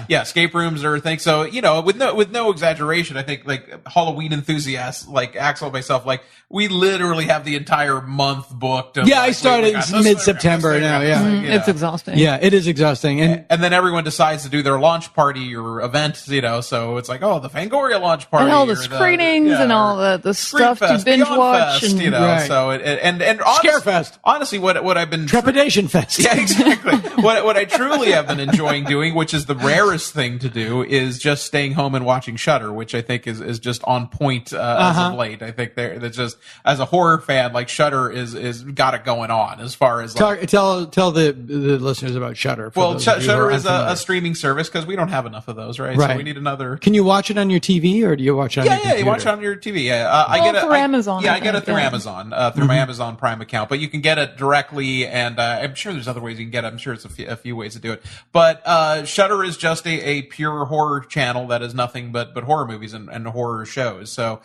Escape rooms are a thing. So with no exaggeration, I think like Halloween enthusiasts like Axelle and myself, like we literally have the entire month booked. I started mid-September now. Yeah, it's exhausting. Yeah, it is exhausting. And then everyone decides to do their launch party or event. So it's like the Fangoria launch party and all the screenings and all the stuff to binge watch and so and Scarefest. Honestly, what I've been Trepidation Fest. Yeah, exactly. what I truly have been enjoying doing, which is the rarest thing to do, is just staying home and watching Shudder, which I think is just on point as of late. I think that's just as a horror fan, like Shudder is got it going on as far as tell the listeners about Shudder. Well, Shudder is a streaming service because we don't have enough of those, right? So we need another. Can you watch it on your TV? Or do you watch it on your computer? Yeah, you watch it on your TV. I get it through Amazon. I get it through Amazon, through my Amazon Prime account. But you can get it directly, and I'm sure there's other ways you can get it. I'm sure it's a few ways to do it. But Shudder is just a pure horror channel that is nothing but horror movies and horror shows. So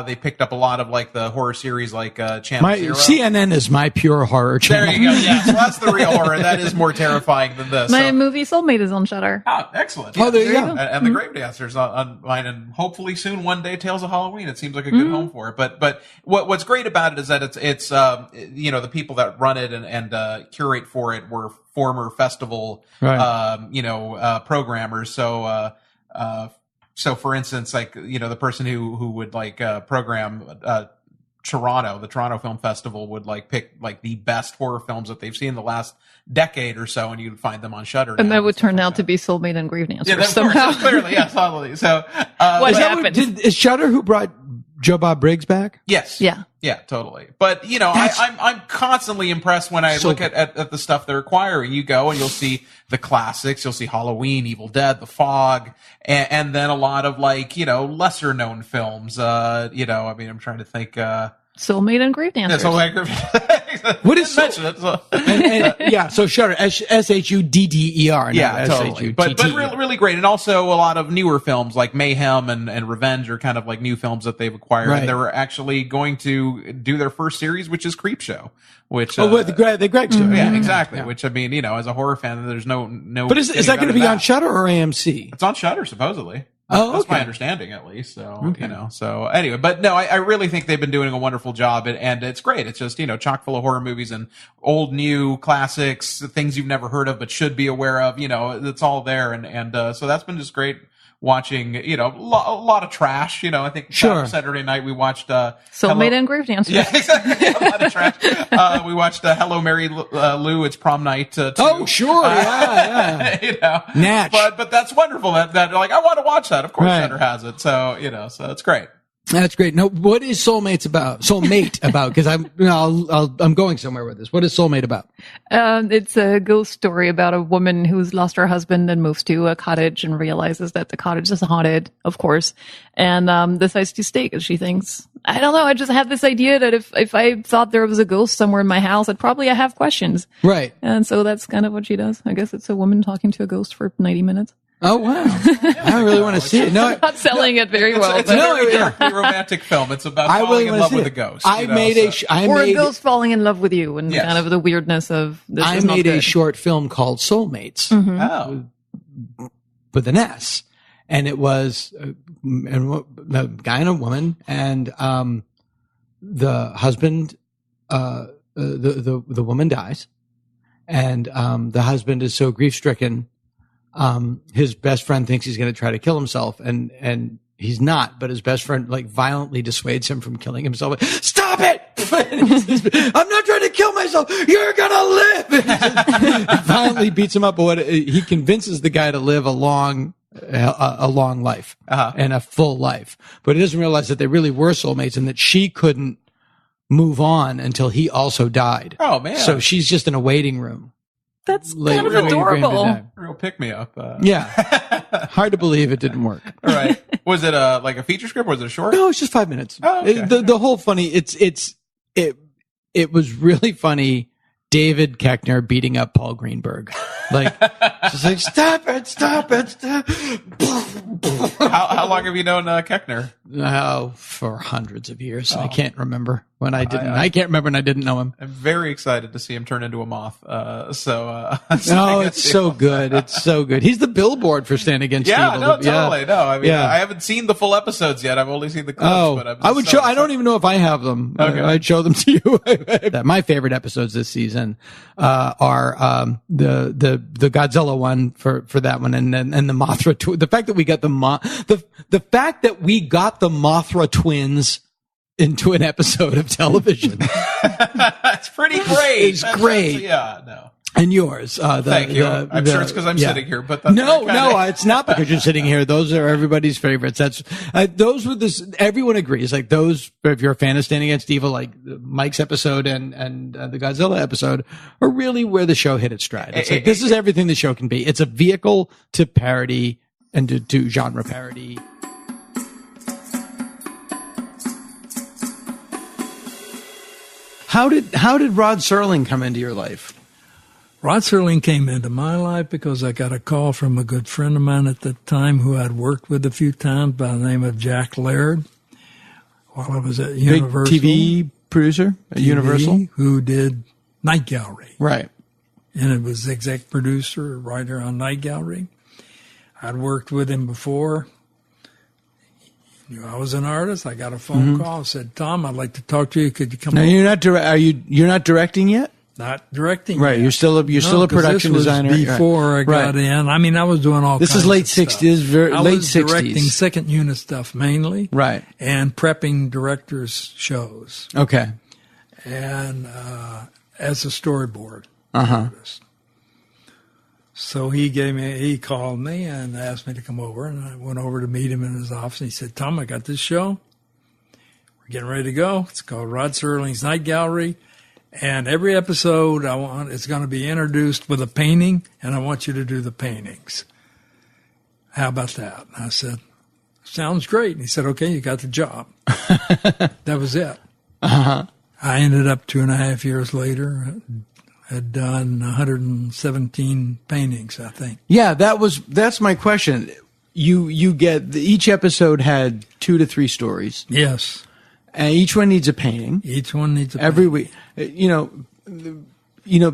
they picked up a lot of like the horror series like Channel Zero. CNN is my pure horror channel. There you go. Yeah, so that's the real horror. That is more terrifying than this. My movie Soulmate is on Shudder. Oh, excellent. Yeah. Oh, there you go. And the Grave Dancers on mine, and hopefully soon one day Tales of Halloween. It seems like a good home for it. But what's great about it is that it's the people that run it and curate for it were former festival programmers. So for instance, like the person who would like program Toronto, the Toronto Film Festival would like pick like the best horror films that they've seen in the last decade or so, and you'd find them on Shudder. And that would turn out to be Soulmate and Grave Dancers somehow. Clearly, totally. So what happened? Is Shudder who brought Joe Bob Briggs back? Yes. Yeah. Yeah, totally. But, you know, I'm constantly impressed when I look at the stuff they're acquiring. You go and you'll see the classics. You'll see Halloween, Evil Dead, The Fog, and then a lot of, like, you know, lesser known films. You know, I mean, I'm trying to think. Soulmate and Grave Dancers. What is mention it? So. Yeah, so Shudder, Shudder. Yeah, totally. But really great. And also a lot of newer films like Mayhem and Revenge are kind of like new films that they've acquired. Right. And they're actually going to do their first series, which is Creepshow. Which the Greg story. Yeah, exactly. Yeah. Which, I mean, you know, as a horror fan, there's no. But is that going to be on Shudder or AMC? It's on Shudder, supposedly. Oh, that's my understanding, at least. So, you know, so anyway, but no, I really think they've been doing a wonderful job, and it's great. It's just, you know, chock full of horror movies and old, new classics, things you've never heard of but should be aware of. You know, it's all there, and so that's been just great. Watching, you know, a lot of trash. You know, I think Saturday night we watched Soulmate and Grave Dancers. Yeah, exactly. A lot of trash. We watched Hello Mary Lou. It's prom night. Too. Oh, sure, yeah. You know, Natch. But that's wonderful. That like I want to watch that. Of course, Shudder has it. So you know, so it's great. That's great. No, what is Soulmate about? Because I'm going somewhere with this. What is Soulmate about? It's a ghost story about a woman who's lost her husband and moves to a cottage and realizes that the cottage is haunted, of course, and decides to stay because she thinks, I don't know, I just had this idea that if I thought there was a ghost somewhere in my house, I'd probably have questions. Right. And so that's kind of what she does. I guess it's a woman talking to a ghost for 90 minutes. Oh, wow. I really want to see it. No, I'm not selling it very well. It's a very darkly romantic film. It's about falling in love with a ghost. Or a ghost falling in love with you and kind of the weirdness of this. I made a short film called Soulmates with an S. And it was a guy and a woman, and the husband, the woman dies, and the husband is so grief-stricken. His best friend thinks he's going to try to kill himself, and he's not, but his best friend like violently dissuades him from killing himself. Stop it! I'm not trying to kill myself. You're going to live. He violently beats him up, but he convinces the guy to live a long life and a full life, but he doesn't realize that they really were soulmates and that she couldn't move on until he also died. Oh man. So she's just in a waiting room. That's kind of adorable. Real pick me up. Yeah. Hard to believe it didn't work. All right. Was it like a feature script? Was it short? No, it's just 5 minutes. Oh, okay. The whole funny, it was really funny. David Koechner beating up Paul Greenberg. Like, just like, stop it. How long have you known Koechner? Oh, for hundreds of years. I can't remember when I didn't. I can't remember when I didn't know him. I'm very excited to see him turn into a moth. It's so good. It's so good. He's the billboard for Stand Against Evil. Yeah, no, totally. No, I mean, I haven't seen the full episodes yet. I've only seen the clips. But I would show. I don't even know if I have them. Okay. I'd show them to you. My favorite episodes this season are the Godzilla one for that one, and the Mothra. The fact that we got the fact that we got the Mothra twins into an episode of television. That's pretty great. It's great. No. And yours. Thank you. I'm sure it's because I'm sitting here, but no, it's not because you're sitting here. Those are everybody's favorites. That's those were this. Everyone agrees. Like those, if you're a fan of Standing Against Evil, like Mike's episode and the Godzilla episode, are really where the show hit its stride. It's like this is everything the show can be. It's a vehicle to parody and to genre parody. How did Rod Serling come into your life? Rod Serling came into my life because I got a call from a good friend of mine at the time who I'd worked with a few times by the name of Jack Laird while I was at Universal. Big TV producer at Universal? Who did Night Gallery. Right. And it was exec producer, writer on Night Gallery. I'd worked with him before. He knew I was an artist. I got a phone call. Said, Tom, I'd like to talk to you. Could you come over? You're not directing yet? Not directing. Right. Yet. You're still a production designer. Before I got in. I mean, I was doing all this kinds is late of stuff. 60s, I late was 60s. directing second unit stuff mainly. Right. And prepping directors' shows. Okay. And as a storyboard Uh-huh. artist. So he called me and asked me to come over, and I went over to meet him in his office. And he said, Tom, I got this show. We're we're getting ready to go. It's called Rod Serling's Night Gallery. And every episode it's going to be introduced with a painting, and I want you to do the paintings. How about that? And I said, sounds great. And he said, okay, you got the job. That was it. Uh-huh. I ended up 2.5 years later, had done 117 paintings, I think. Yeah, that's my question. You get, each episode had 2 to 3 stories. Yes. And each one needs a painting. Each one needs a painting. Every week.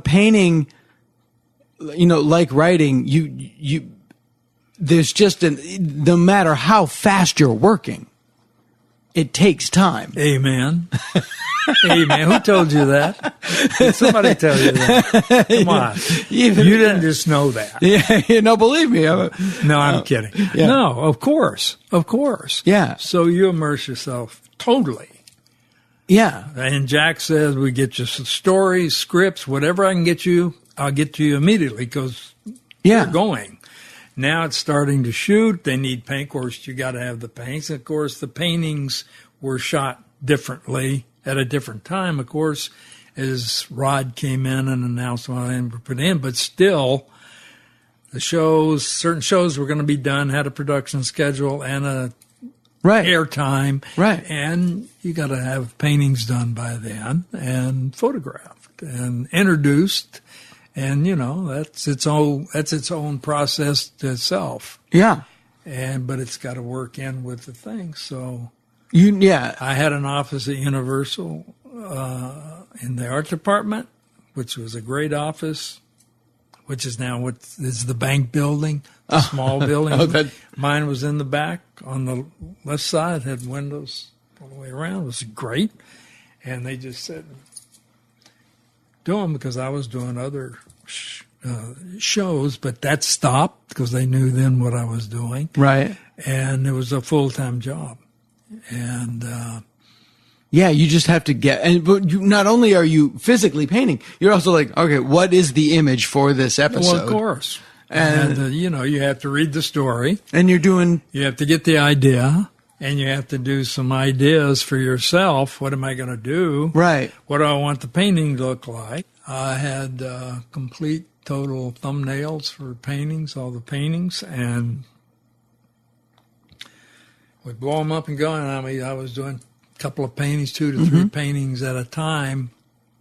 Painting, like writing, there's just no matter how fast you're working, it takes time. Amen. Amen. Who told you that? Did somebody tell you that? Come on. You didn't just know that. Yeah, believe me. No, I'm kidding. Yeah. No, of course. Of course. Yeah. So you immerse yourself totally. Yeah. And Jack says, we get you some stories, scripts, whatever I can get you, I'll get to you immediately because you're going. Now it's starting to shoot. They need paint. Of course, you got to have the paints. Of course, the paintings were shot differently at a different time, of course, as Rod came in and announced what I put in. But still, certain shows were going to be done, had a production schedule and a air time. Right. And you got to have paintings done by then and photographed and introduced. And, that's its own process to itself. Yeah. But it's got to work in with the thing. So I had an office at Universal in the art department, which was a great office, which is now what is the bank building, the small building. Mine was in the back on the left side, had windows all the way around. It was great. And they just said, do them, because I was doing other shows, but that stopped because they knew then what I was doing. Right. And it was a full-time job. And you just have to but not only are you physically painting, you're also like, okay, what is the image for this episode? Well, of course. And you have to read the story. And you have to get the idea. And you have to do some ideas for yourself. What am I going to do? Right. What do I want the painting to look like? I had complete, total thumbnails for paintings, all the paintings, and we blow them up and go. And I was doing a couple of paintings, 2 to 3 paintings at a time,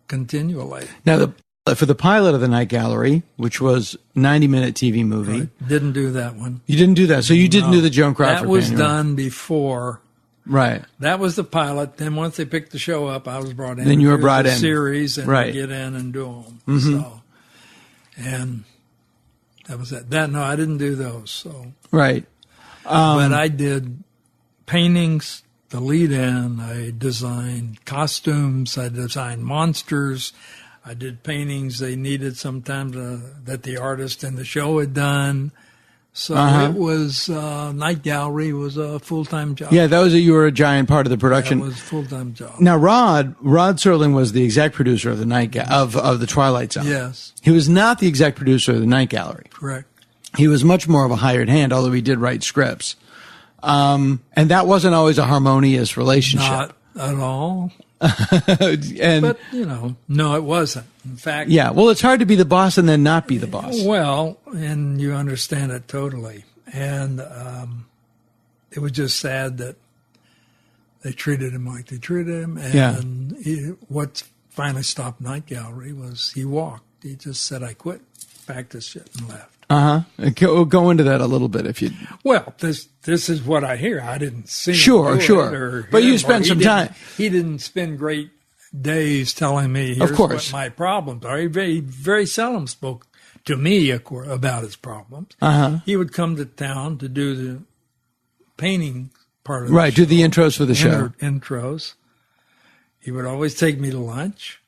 continually. Now, for the pilot of the Night Gallery, which was 90-minute TV movie. I didn't do that one. You didn't do that. So you didn't do the Joan Crawford That was painting, done before. Right. That was the pilot. Then once they picked the show up, I was brought in. Then you were brought the in. Series and get in and do them. Mm-hmm. So, and that was it. No, I didn't do those. So. Right. But I did paintings, the lead in. I designed costumes. I designed monsters. I did paintings they needed sometimes that the artist in the show had done. So it was, Night Gallery was a full-time job. Yeah, you were a giant part of the production. That was a full-time job. Now, Rod Serling was the exec producer of the of the Twilight Zone. Yes. He was not the exec producer of the Night Gallery. Correct. He was much more of a hired hand, although he did write scripts. And that wasn't always a harmonious relationship. Not at all. And, but, no, it wasn't. In fact. Yeah, well, it's hard to be the boss and then not be the boss. Well, and you understand it totally. And it was just sad that they treated him like they treated him. And what finally stopped Night Gallery was he walked. He just said, I quit, packed his shit and left. We'll go into that a little bit if you. Well, this is what I hear. I didn't see him sure. But you spent some time. He didn't spend great days telling me, here's what my problems are. He very, very seldom spoke to me about his problems. He would come to town to do the painting part of the show. Right, do the intros for the show. Intros. He would always take me to lunch.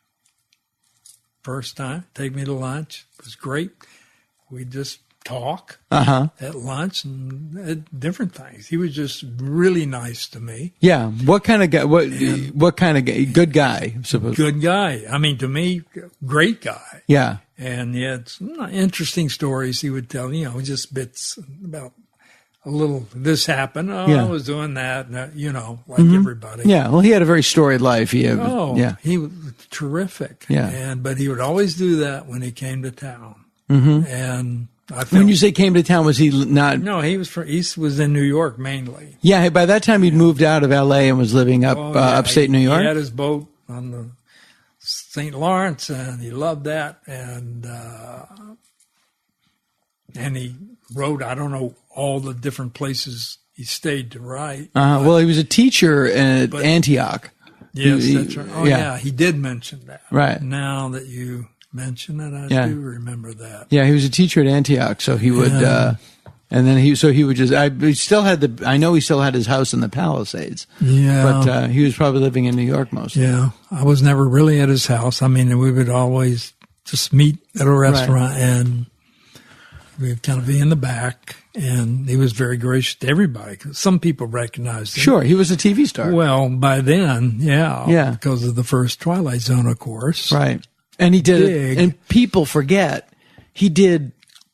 First time, take me to lunch. It was great. We'd just talk at lunch and different things. He was just really nice to me. Yeah. What kind of guy? What kind of guy? Good guy, suppose. Good guy. I mean, to me, great guy. Yeah. And he had some interesting stories he would tell, just bits about this happened. Oh, Yeah. I was doing that, like everybody. Yeah, well, he had a very storied life. He was terrific. Yeah. But he would always do that when he came to town. And I felt, When you say came to town, was he not? no, he was was in New York mainly. Yeah, by that time he'd moved out of L.A. and was living upstate New York. He had his boat on the St. Lawrence, and he loved that. And he wrote, I don't know, all the different places he stayed to write. Well, he was a teacher at Antioch. Yes, that's right. Oh, yeah, he did mention that. Right. Now that you mention it, I do remember that. Yeah, he was a teacher at Antioch, so he would, and then he would just. I know he still had his house in the Palisades. Yeah, but he was probably living in New York mostly. Yeah, I was never really at his house. I mean, we would always just meet at a restaurant, and we'd kind of be in the back. And he was very gracious to everybody, 'cause some people recognized him. Sure, he was a TV star. Well, by then, because of the first Twilight Zone, of course. Right. And he did it, and people forget he did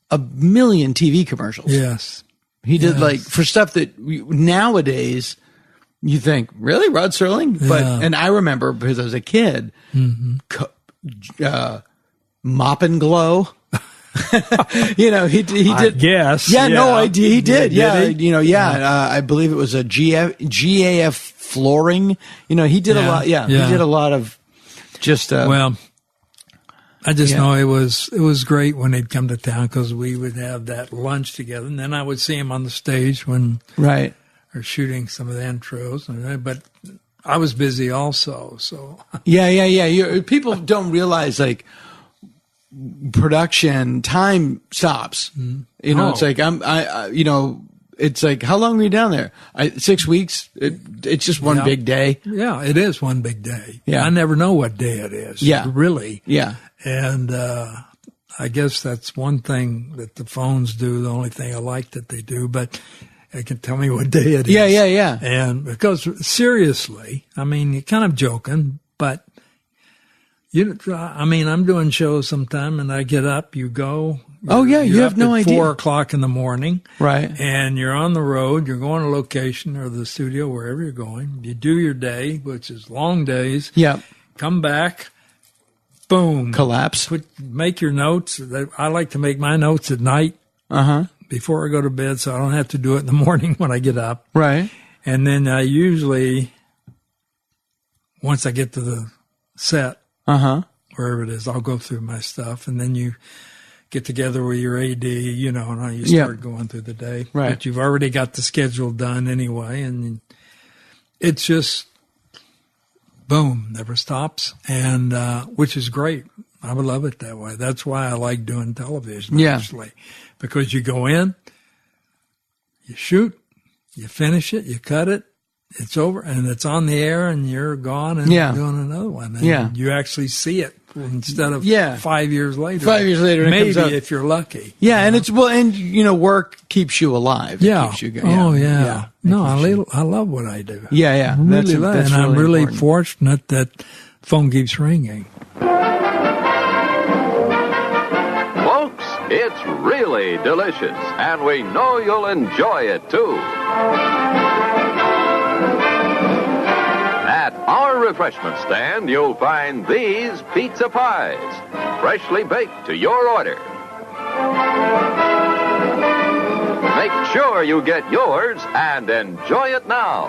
a million TV commercials. Yes. He did for stuff that nowadays you think, really, Rod Serling? And I remember because I was a kid, Mop and Glow. he did. I guess. Yeah, no idea. He did. Did he? I believe it was a GAF flooring. He did a lot. Yeah, he did a lot of just. Well, I just know it was great when they'd come to town because we would have that lunch together, and then I would see him on the stage when they're shooting some of the intros. But I was busy also, so yeah. People don't realize production time stops. It's like it's like, how long were you down there? 6 weeks. It's just one big day. Yeah, it is one big day. Yeah. I never know what day it is. Yeah. Really. Yeah. And I guess that's one thing that the phones do, the only thing I like that they do, but they can tell me what day it is. Yeah. And because seriously, I mean, you're kind of joking, but I'm doing shows sometime and I get up, you go. You have no idea. 4:00 in the morning. Right. And you're on the road, you're going to location or the studio, wherever you're going. You do your day, which is long days. Yeah. Come back. Boom. Collapse. Make your notes. I like to make my notes at night. Before I go to bed, so I don't have to do it in the morning when I get up. Right. And then I usually, once I get to the set, wherever it is, I'll go through my stuff, and then you get together with your AD, and you start going through the day. Right. But you've already got the schedule done anyway, and it's just boom, never stops, and which is great. I would love it that way. That's why I like doing television, actually, because you go in, you shoot, you finish it, you cut it, it's over, and it's on the air, and you're gone, and you're doing another one. And you actually see it instead of 5 years later. 5 years later, maybe it comes out. if you're lucky. Yeah, and work keeps you alive. Yeah. It keeps you going. No, I love what I do. Yeah. I really love it, and I'm really important. fortunate that phone keeps ringing. Folks, it's really delicious, and we know you'll enjoy it too. At our refreshment stand, you'll find these pizza pies, freshly baked to your order. Make sure you get yours and enjoy it now.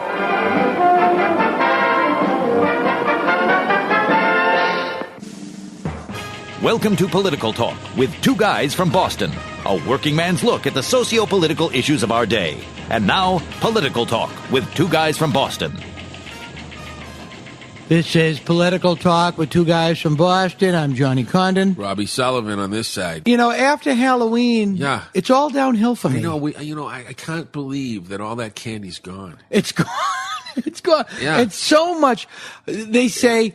Welcome to Political Talk with two guys from Boston. A working man's look at the socio-political issues of our day. And now, Political Talk with two guys from Boston. This is Political Talk with two guys from Boston. I'm Johnny Condon. Robbie Sullivan on this side. After Halloween, it's all downhill for me. I can't believe that all that candy's gone. It's gone. It's gone. Yeah. It's so much. They say,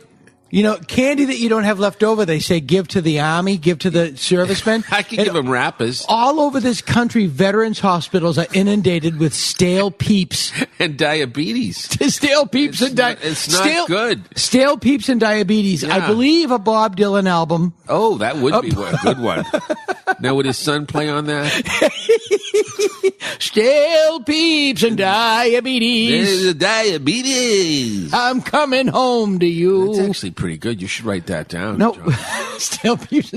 candy that you don't have left over, they say give to the Army, give to the servicemen. I can give them rappers. All over this country, veterans' hospitals are inundated with stale Peeps. And diabetes. Stale Peeps and diabetes. It's not good. Stale Peeps and diabetes. Yeah. I believe a Bob Dylan album. Oh, that would be a good one. Now, would his son play on that? Stale peeps and diabetes. There's a diabetes. I'm coming home to you. That's actually pretty good. You should write that down. No, John. stale peeps.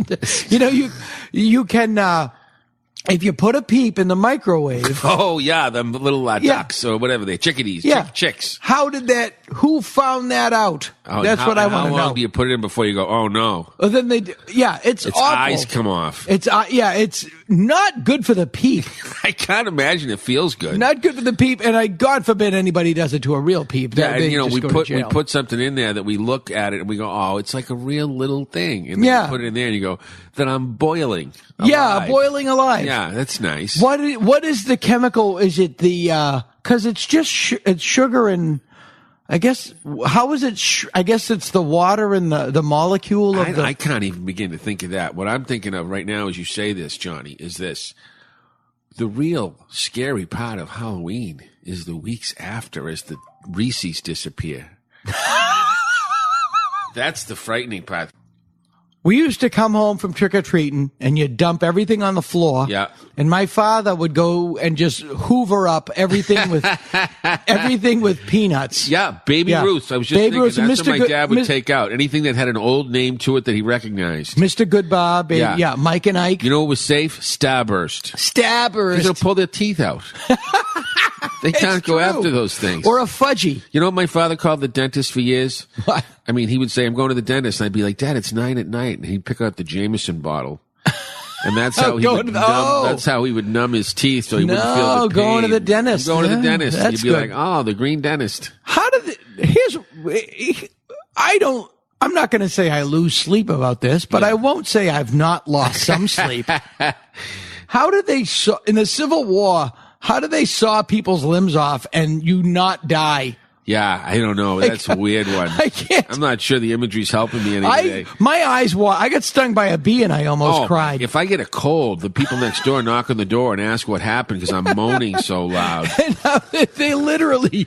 You know, you can if you put a peep in the microwave. Oh yeah, the little ducks or whatever they're chickadees. Yeah. Chicks. How did that? Who found that out? That's what I want to know. How long do you put it in before you go? Oh no. Well, then it's its awful. eyes come off. It's it's not good for the peep. I can't imagine it feels good. Not good for the peep, and God forbid anybody does it to a real peep. Yeah, They and, just we go to jail. put something in there that we look at it and we go, oh, it's like a real little thing. And then you put it in there and you go, then I'm boiling. Alive. Yeah, boiling alive. Yeah, that's nice. What is the chemical? Is it the because it's just it's sugar and I guess how is it? I guess it's the water and the molecule of I can't even begin to think of that. What I'm thinking of right now as you say this, Johnny, is this. The real scary part of Halloween is the weeks after as the Reese's disappear. That's the frightening part. We used to come home from trick-or-treating, and you'd dump everything on the floor. Yeah. And my father would go and just hoover up everything with peanuts. Yeah, Baby Ruth. I was just thinking that's what my dad would take out. Anything that had an old name to it that he recognized. Mr. Goodbob, yeah, Mike and Ike. You know what was safe? Starburst. Starburst. They'll pull their teeth out. They can't go after those things. Or a fudgy. You know what my father called the dentist for years? What? I mean, he would say, I'm going to the dentist. And I'd be like, Dad, it's 9 at night. And he'd pick out the Jameson bottle. And that's how that's how he would numb his teeth so he wouldn't feel the pain. Going to the dentist. I'm going to the dentist. And That's you'd be good. like, oh, the green dentist. How did I'm not going to say I lose sleep about this, but I won't say I've not lost some sleep. How did they in the Civil War, how did they saw people's limbs off and you not die? Yeah, I don't know. That's a weird one. I can't. I'm not sure the imagery's helping me any day. My eyes I got stung by a bee and I almost cried. If I get a cold, the people next door knock on the door and ask what happened because I'm moaning so loud. And they literally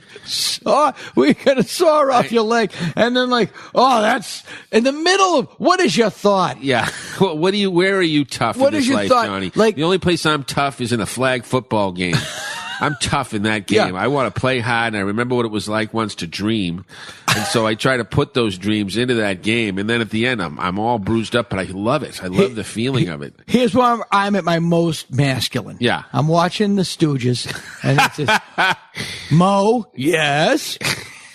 we're going to saw off your leg. And then that's in the middle of, what is your thought? Yeah. Where are you tough what in this is your life, thought? Johnny? The only place I'm tough is in a flag football game. I'm tough in that game. Yeah. I want to play hard, and I remember what it was like once to dream. And so I try to put those dreams into that game, and then at the end, I'm all bruised up, but I love it. I love the feeling of it. Here's where I'm at my most masculine. Yeah. I'm watching the Stooges, and it's just, Mo, yes.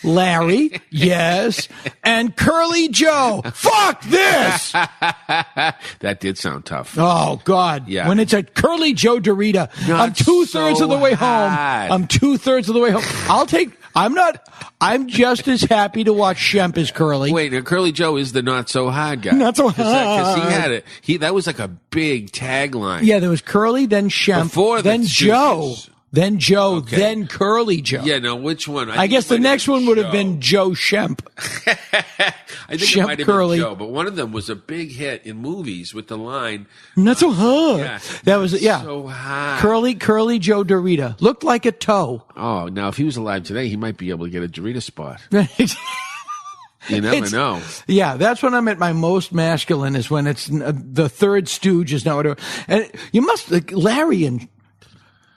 Larry, yes. And Curly Joe, fuck this! That did sound tough. Oh, God. Yeah. When it's a Curly Joe Dorita, I'm 2/3 of the way home. I'm 2/3 of the way home. I'm just as happy to watch Shemp as Curly. Wait, now Curly Joe is the not so hard guy. Not so hard. Because he had it. That was like a big tagline. Yeah, there was Curly, then Shemp, then Joe. Then Joe, Okay. then Curly Joe. Yeah, now which one? I guess the next one would have been Joe Shemp. I think Shemp it might have Curly. been Joe, but one of them was a big hit in movies with the line. Not so hard. Yeah, that was so hard. Curly Joe Dorita. Looked like a toe. Oh, now if he was alive today, he might be able to get a Dorita spot. You never know. Yeah, that's when I'm at my most masculine, is when it's the third stooge is not whatever. And you must, Larry and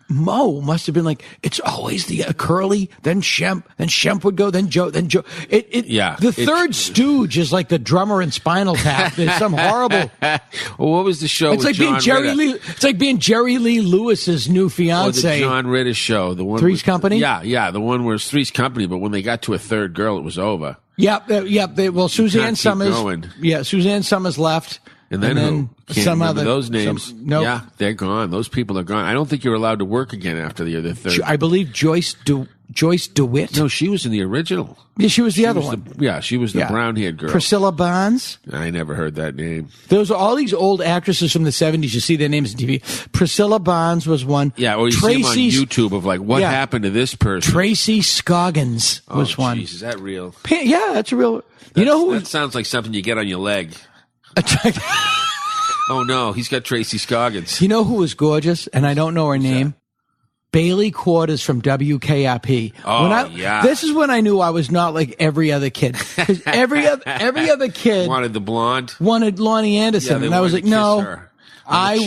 Mo must have been like, it's always the Curly, then Shemp would go, then Joe, then Joe. The third stooge is like the drummer in Spinal Tap. There's some horrible. Well, what was the show? It's with like being John Ritter? It's like being Jerry Lee Lewis's new Or fiance. the John Ritter show, the one Three's Company. Yeah, the one where it's Three's Company, but when they got to a third girl, it was over. Yep. Well, Suzanne can't keep Summers. going. Yeah, Suzanne Summers left. And then who? Can't some remember other those names. Nope. Yeah, they're gone. Those people are gone. I don't think you're allowed to work again after the third. I believe Joyce DeWitt. No, she was in the original. Yeah, she was the other one. She was the brown-haired girl. Priscilla Bonds. I never heard that name. Those are all these old actresses from the 70s. You see their names on TV. Priscilla Bonds was one. Yeah, or you see them on YouTube of like, what happened to this person? Tracy Scoggins was one. Jeez, is that real? Yeah, that's a real. You know who? That sounds like something you get on your leg. Oh no, he's got Tracy Scoggins. You know who was gorgeous, and I don't know her name? Bailey Quarters from WKRP. Yeah. This is when I knew I was not like every other kid. Because every other kid wanted the blonde, wanted Lonnie Anderson, and I was like, no, I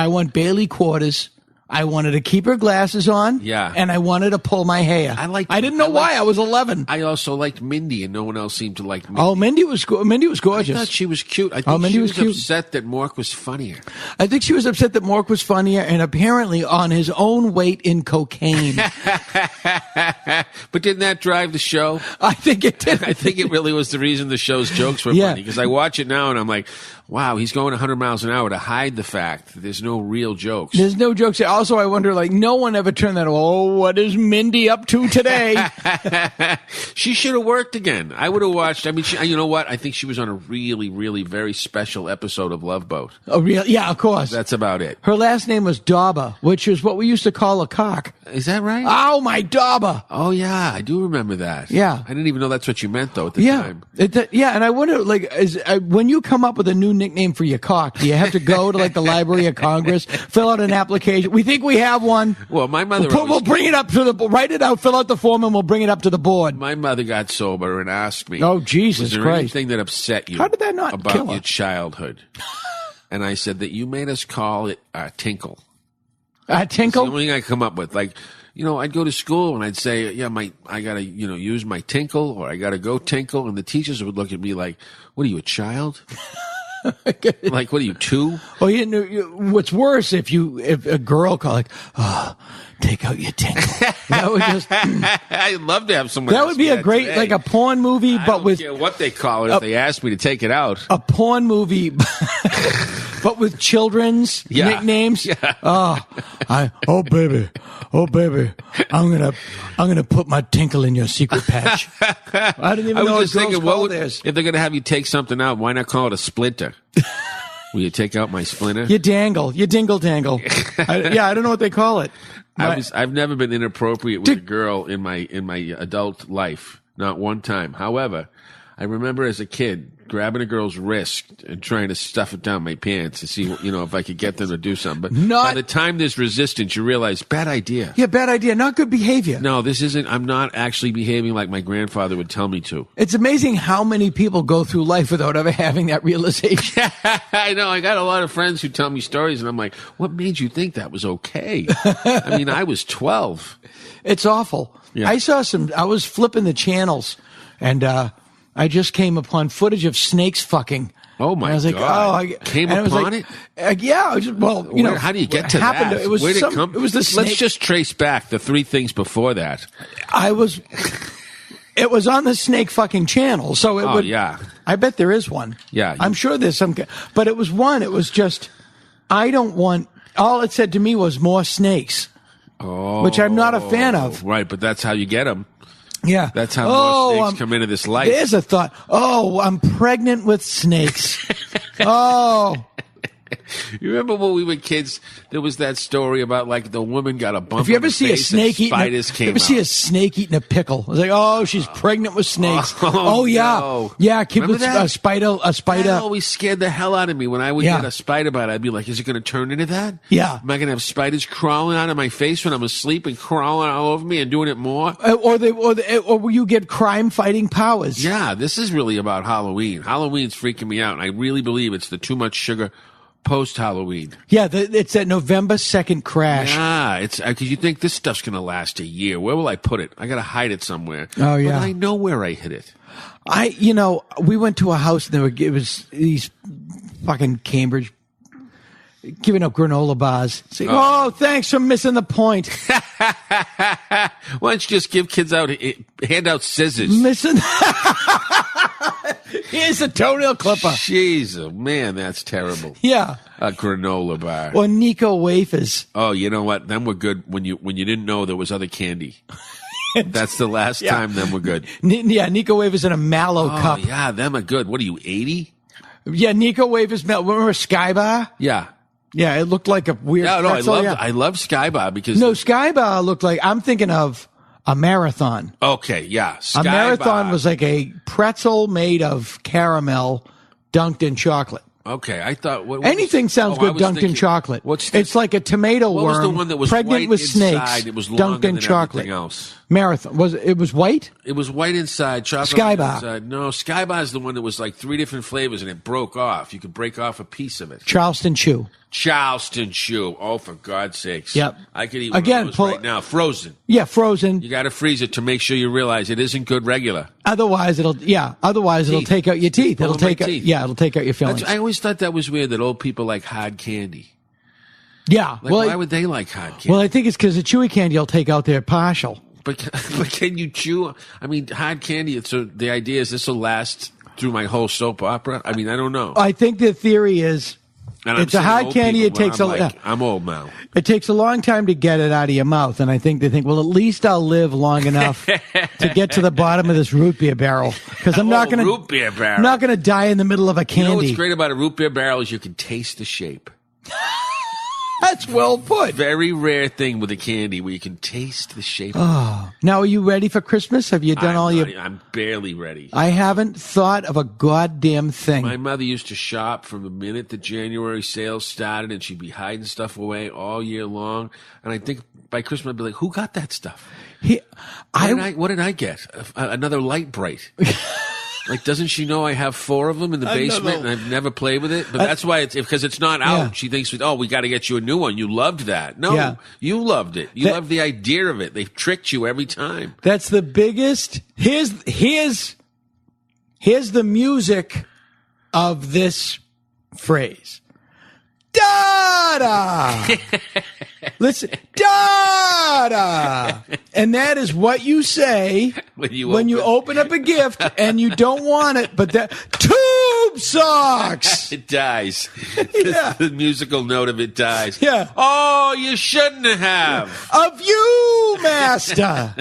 want Bailey Quarters. I wanted to keep her glasses on. Yeah. And I wanted to pull my hair. I didn't know why. I was 11. I also liked Mindy, and no one else seemed to like Mindy. Oh, Mindy was gorgeous. I thought she was cute. I think Mindy she was cute. upset that Mork was funnier. I think she was upset that Mork was funnier and apparently on his own weight in cocaine. But didn't that drive the show? I think it did. I think it really was the reason the show's jokes were funny. Because I watch it now and I'm like, wow, he's going 100 miles an hour to hide the fact that there's no real jokes. There's no jokes. Also, I wonder, like, no one ever turned that, what is Mindy up to today? She should have worked again. I would have watched. I mean, you know what? I think she was on a really, really very special episode of Love Boat. Oh, really? Yeah, of course. That's about it. Her last name was Dauber, which is what we used to call a cock. Is that right? Oh, my Dauber. Oh, yeah. I do remember that. Yeah. I didn't even know that's what you meant, though, at the time. Yeah, and I wonder, like, when you come up with a new nickname for your cock, do you have to go to, like, the Library of Congress, fill out an application? We think we have one. Well, my mother... We'll bring it up to write it out, fill out the form, and we'll bring it up to the board. My mother got sober and asked me, oh, Jesus was there Christ. anything that upset you How did that not about kill her? your childhood? And I said that you made us call it tinkle. Tinkle? It's the only thing I come up with. Like, I'd go to school and I'd say, I got to, use my tinkle, or I got to go tinkle. And the teachers would look at me like, what are you, a child? Like, what are you, 2? Oh, what's worse if a girl called, like, take out your tinkle. That would just. I'd love to have someone. That would be a great, today. like a porn movie, I but don't with care what they call it. If they ask me to take it out, a porn movie, but with children's nicknames. Yeah. Oh baby, I'm gonna put my tinkle in your secret patch. I didn't even know was just thinking, theirs. if they're gonna have you take something out, why not call it a splinter? Will you take out my splinter? You dingle dangle. I don't know what they call it. I've never been inappropriate with a girl in my adult life, not one time. However, I remember as a kid grabbing a girl's wrist and trying to stuff it down my pants to see, if I could get them to do something. But by the time there's resistance, you realize, bad idea. Yeah, bad idea. Not good behavior. No, this isn't. I'm not actually behaving like my grandfather would tell me to. It's amazing how many people go through life without ever having that realization. I know. I got a lot of friends who tell me stories, and I'm like, what made you think that was okay? I mean, I was 12. It's awful. Yeah. I was flipping the channels, and I just came upon footage of snakes fucking. Oh my God! I was like, came upon it? Yeah. How do you get to that? It was Where'd it come? It was the snake. Let's just trace back the 3 things before that. It was on the snake fucking channel, so it would. Yeah. I bet there is one. Yeah. I'm sure there's some, but it was one. It was just, I don't want. All it said to me was more snakes, which I'm not a fan of. Right, but that's how you get them. Yeah. That's how more snakes come into this life. There's a thought. Oh, I'm pregnant with snakes. Oh. You remember when we were kids, there was that story about, like, the woman got a bump if you ever see a snake eating see a snake eating a pickle, it's like, she's pregnant with snakes. Yeah. No. Yeah, kid with a spider. That always scared the hell out of me. When I would get a spider bite, I'd be like, is it going to turn into that? Yeah. Am I going to have spiders crawling out of my face when I'm asleep and crawling all over me and doing it more? Or you get crime fighting powers. Yeah, this is really about Halloween. Halloween's freaking me out, and I really believe it's the too much sugar post-Halloween. Yeah, it's that November 2nd crash. Yeah, it's because you think this stuff's going to last a year. Where will I put it? I got to hide it somewhere. Oh, yeah. But I know where I hid it. We went to a house and it was these fucking Cambridge giving up granola bars. Saying, thanks for missing the point. Why don't you just give kids hand out scissors? Here's a toenail clipper. Jeez, man, that's terrible. Yeah. A granola bar. Or Nico wafers. Oh, you know what? Them were good when you didn't know there was other candy. That's the last time them were good. Yeah, Nico wafers in a mallow cup. Oh, yeah, them are good. What are you, 80? Yeah, Nico wafers. Remember Sky Bar? Yeah. Yeah, it looked like a weird pretzel. I love Sky Bar because... No, Sky Bar looked like... I'm thinking of a marathon. Okay, yeah. A marathon was like a pretzel made of caramel dunked in chocolate. Okay, I thought... Anything sounds good dunked in chocolate. It's like a tomato worm was the one that was pregnant white with inside, snakes it was dunked in than chocolate. Else. Marathon. It was white? It was white inside, chocolate Sky Bar. inside. No, Sky Bar is the one that was like 3 different flavors, and it broke off. You could break off a piece of it. Charleston Chew. Charleston Chew. Oh, for God's sakes. Yep. I could eat one of those right now. Frozen. Yeah, frozen. You got to freeze it to make sure you realize it isn't good regular. Otherwise, it'll take out your teeth. It'll take out your fillings. I always thought that was weird that old people like hard candy. Yeah. Like, why would they like hard candy? Well, I think it's because the chewy candy will take out their partial. But can you chew? I mean, hard candy, so the idea is this will last through my whole soap opera? I mean, I don't know. I think the theory is it's a hard candy. It takes I'm old now. It takes a long time to get it out of your mouth. And I think they think, well, at least I'll live long enough to get to the bottom of this root beer barrel. Because I'm not going to die in the middle of a candy. You know what's great about a root beer barrel is you can taste the shape. That's well put. Very rare thing with a candy where you can taste the shape. Oh, now are you ready for Christmas? Have you done I'm barely ready. I haven't thought of a goddamn thing. My mother used to shop from the minute the January sales started, and she'd be hiding stuff away all year long. And I think by Christmas I'd be like, "Who got that stuff? What did I get? Another Light Bright." Like, doesn't she know I have 4 of them in the basement and I've never played with it? But that's why because it's not out. Yeah. She thinks, we got to get you a new one. You loved that. No, you loved it. You loved the idea of it. They've tricked you every time. That's the biggest. Here's the music of this phrase. Da-da! Listen, da-da! And that is what you say when you open up a gift and you don't want it, but that tube socks! It dies. Yeah. The musical note of it dies. Yeah. Oh, you shouldn't have. Of you, master!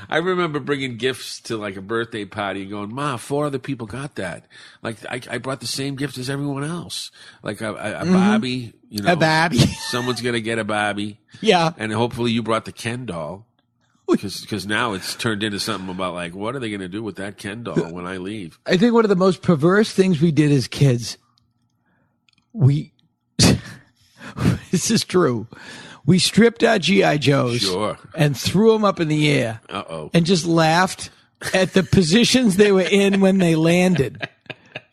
I remember bringing gifts to like a birthday party and going, Ma, 4 other people got that. Like I brought the same gift as everyone else. Like a Barbie, a Barbie. Someone's going to get a Barbie. Yeah. And hopefully you brought the Ken doll. Because now it's turned into something about like, what are they going to do with that Ken doll when I leave? I think one of the most perverse things we did as kids, this is true. We stripped our G.I. Joes and threw them up in the air and just laughed at the positions they were in when they landed.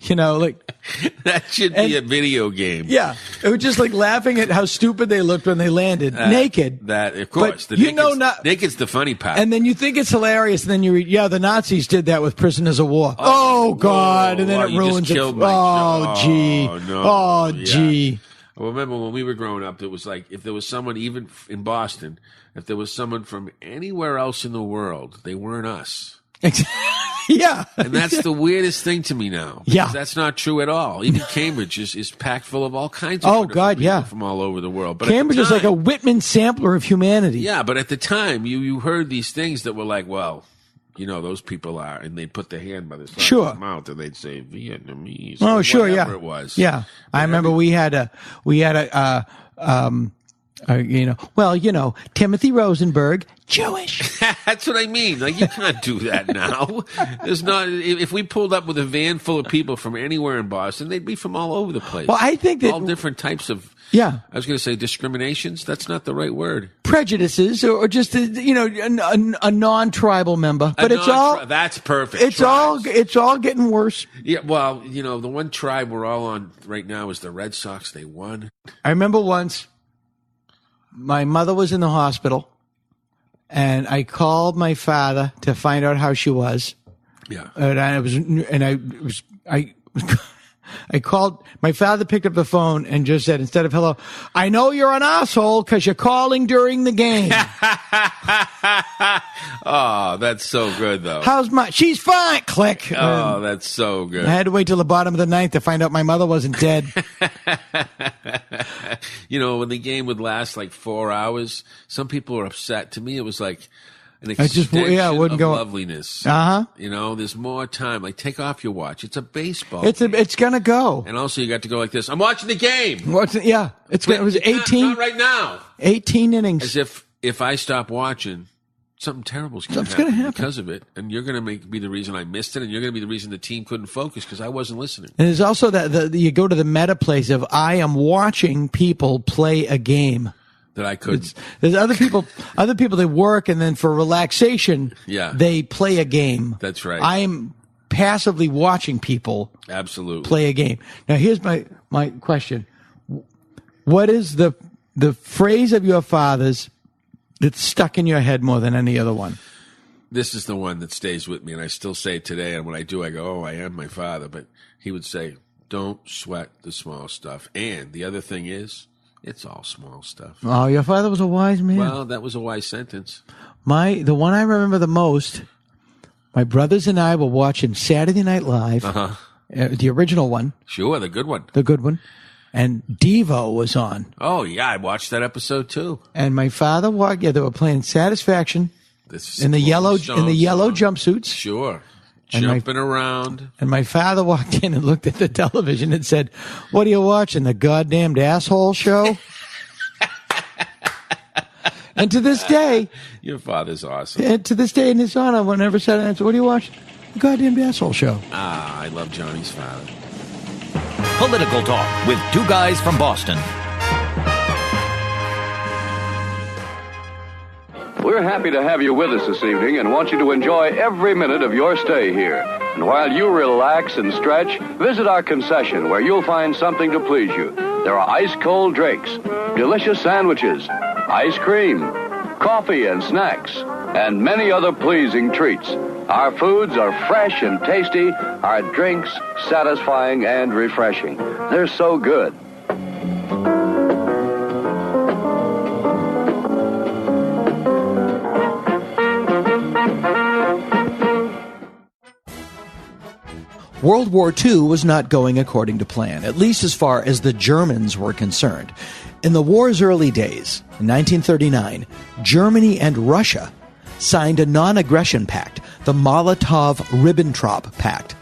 That should be a video game. Yeah. It was just like laughing at how stupid they looked when they landed naked. That, of course. But naked's the funny part. And then you think it's hilarious, and then you read, the Nazis did that with prisoners of war. Oh God. And then it ruins it. Gee. No. Gee. I remember when we were growing up, it was like if there was someone, even in Boston, if there was someone from anywhere else in the world, they weren't us. Yeah. And that's the weirdest thing to me now. Yeah. That's not true at all. Even Cambridge is packed full of all kinds of people from all over the world. But Cambridge is like a Whitman sampler of humanity. Yeah, but at the time, you heard these things that were like, well, those people are, and they'd put their hand by the side of their mouth and they'd say Vietnamese. Oh, sure, yeah. It was. Yeah. I remember we had Timothy Rosenberg, Jewish. That's what I mean. Like, you can't do that now. There's not, if we pulled up with a van full of people from anywhere in Boston, they'd be from all over the place. Well, I think that all different types of, I was going to say discriminations. That's not the right word. Prejudices, or just a non-tribal member. But that's perfect. It's all getting worse. Yeah. Well, the one tribe we're all on right now is the Red Sox. They won. I remember once my mother was in the hospital, and I called my father to find out how she was. Yeah. I called, my father picked up the phone and just said, instead of hello, I know you're an asshole because you're calling during the game. Oh, that's so good, though. She's fine, click. Oh, that's so good. I had to wait till the bottom of the ninth to find out my mother wasn't dead. When the game would last like 4 hours, some people were upset. To me, it was like an extension of loveliness. There's more time. Like, take off your watch. It's a baseball game. It's gonna go. And also, you got to go like this. I'm watching the game. It was 18. Not right now. 18 innings. As if I stop watching, something terrible's going to happen because of it, and you're going to be the reason I missed it, and you're going to be the reason the team couldn't focus because I wasn't listening. And there's also that you go to the meta place of I am watching people play a game. that I couldn't. There's other people that work, and then for relaxation, they play a game. That's right. I'm passively watching people absolutely play a game. Now, here's my question. What is the phrase of your father's that's stuck in your head more than any other one? This is the one that stays with me, and I still say it today. And when I do, I go, "Oh, I am my father." But he would say, "Don't sweat the small stuff." And the other thing is, it's all small stuff. Oh, your father was a wise man. Well, that was a wise sentence. The one I remember the most, my brothers and I were watching Saturday Night Live, the original one. Sure, the good one. The good one. And Devo was on. Oh, yeah, I watched that episode too. And my father walked. Yeah, they were playing Satisfaction in the yellow jumpsuits. Sure, jumping around. And my father walked in and looked at the television and said, "What are you watching? The goddamned asshole show?" And to this day, your father's awesome. And to this day, in his honor, whenever Saturday night, "What are you watching?" "The goddamned asshole show." Ah, I love Johnny's father. Political Talk with two guys from Boston. We're happy to have you with us this evening and want you to enjoy every minute of your stay here. And while you relax and stretch, visit our concession where you'll find something to please you. There are ice-cold drinks, delicious sandwiches, ice cream, coffee and snacks, and many other pleasing treats. Our foods are fresh and tasty, our drinks satisfying and refreshing. They're so good. World War II was not going according to plan, at least as far as the Germans were concerned. In the war's early days, in 1939, Germany and Russia signed a non-aggression pact, the Molotov-Ribbentrop Pact.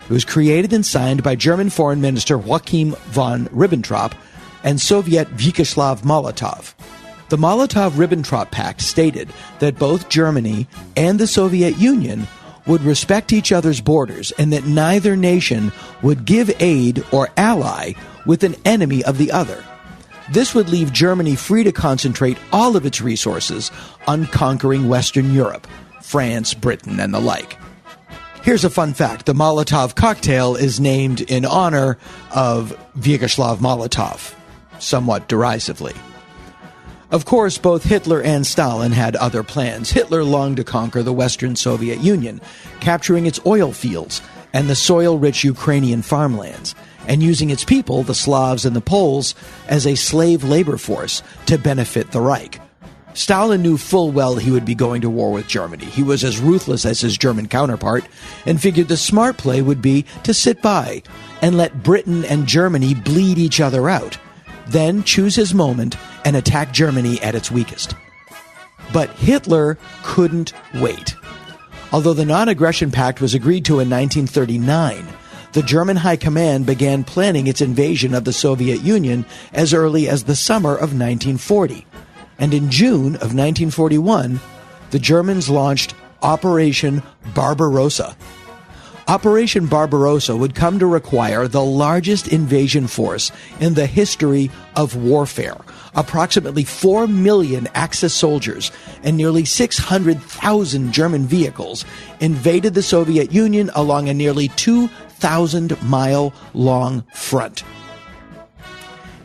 It was created and signed by German Foreign Minister Joachim von Ribbentrop and Soviet Vyacheslav Molotov. The Molotov-Ribbentrop Pact stated that both Germany and the Soviet Union would respect each other's borders and that neither nation would give aid or ally with an enemy of the other. This would leave Germany free to concentrate all of its resources on conquering Western Europe, France, Britain, and the like. Here's a fun fact. The Molotov cocktail is named in honor of Vyacheslav Molotov, somewhat derisively. Of course, both Hitler and Stalin had other plans. Hitler longed to conquer the Western Soviet Union, capturing its oil fields and the soil-rich Ukrainian farmlands, and using its people, the Slavs and the Poles, as a slave labor force to benefit the Reich. Stalin knew full well he would be going to war with Germany. He was as ruthless as his German counterpart and figured the smart play would be to sit by and let Britain and Germany bleed each other out, then choose his moment and attack Germany at its weakest. But Hitler couldn't wait. Although the non-aggression pact was agreed to in 1939, the German High Command began planning its invasion of the Soviet Union as early as the summer of 1940. And in June of 1941, the Germans launched Operation Barbarossa. Operation Barbarossa would come to require the largest invasion force in the history of warfare. Approximately 4 million Axis soldiers and nearly 600,000 German vehicles invaded the Soviet Union along a nearly 2,000-mile-long front.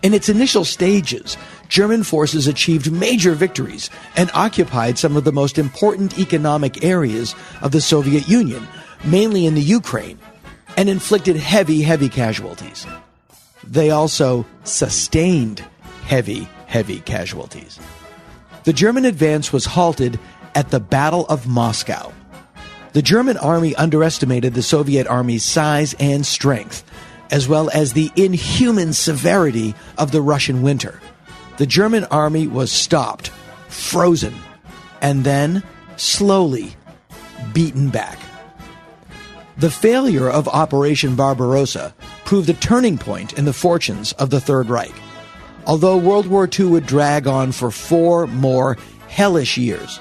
In its initial stages, German forces achieved major victories and occupied some of the most important economic areas of the Soviet Union, mainly in the Ukraine, and inflicted heavy casualties. They also sustained heavy casualties. The German advance was halted at the Battle of Moscow. The German army underestimated the Soviet army's size and strength, as well as the inhuman severity of the Russian winter. The German army was stopped, frozen, and then slowly beaten back. The failure of Operation Barbarossa proved a turning point in the fortunes of the Third Reich. Although World War II would drag on for 4 more hellish years,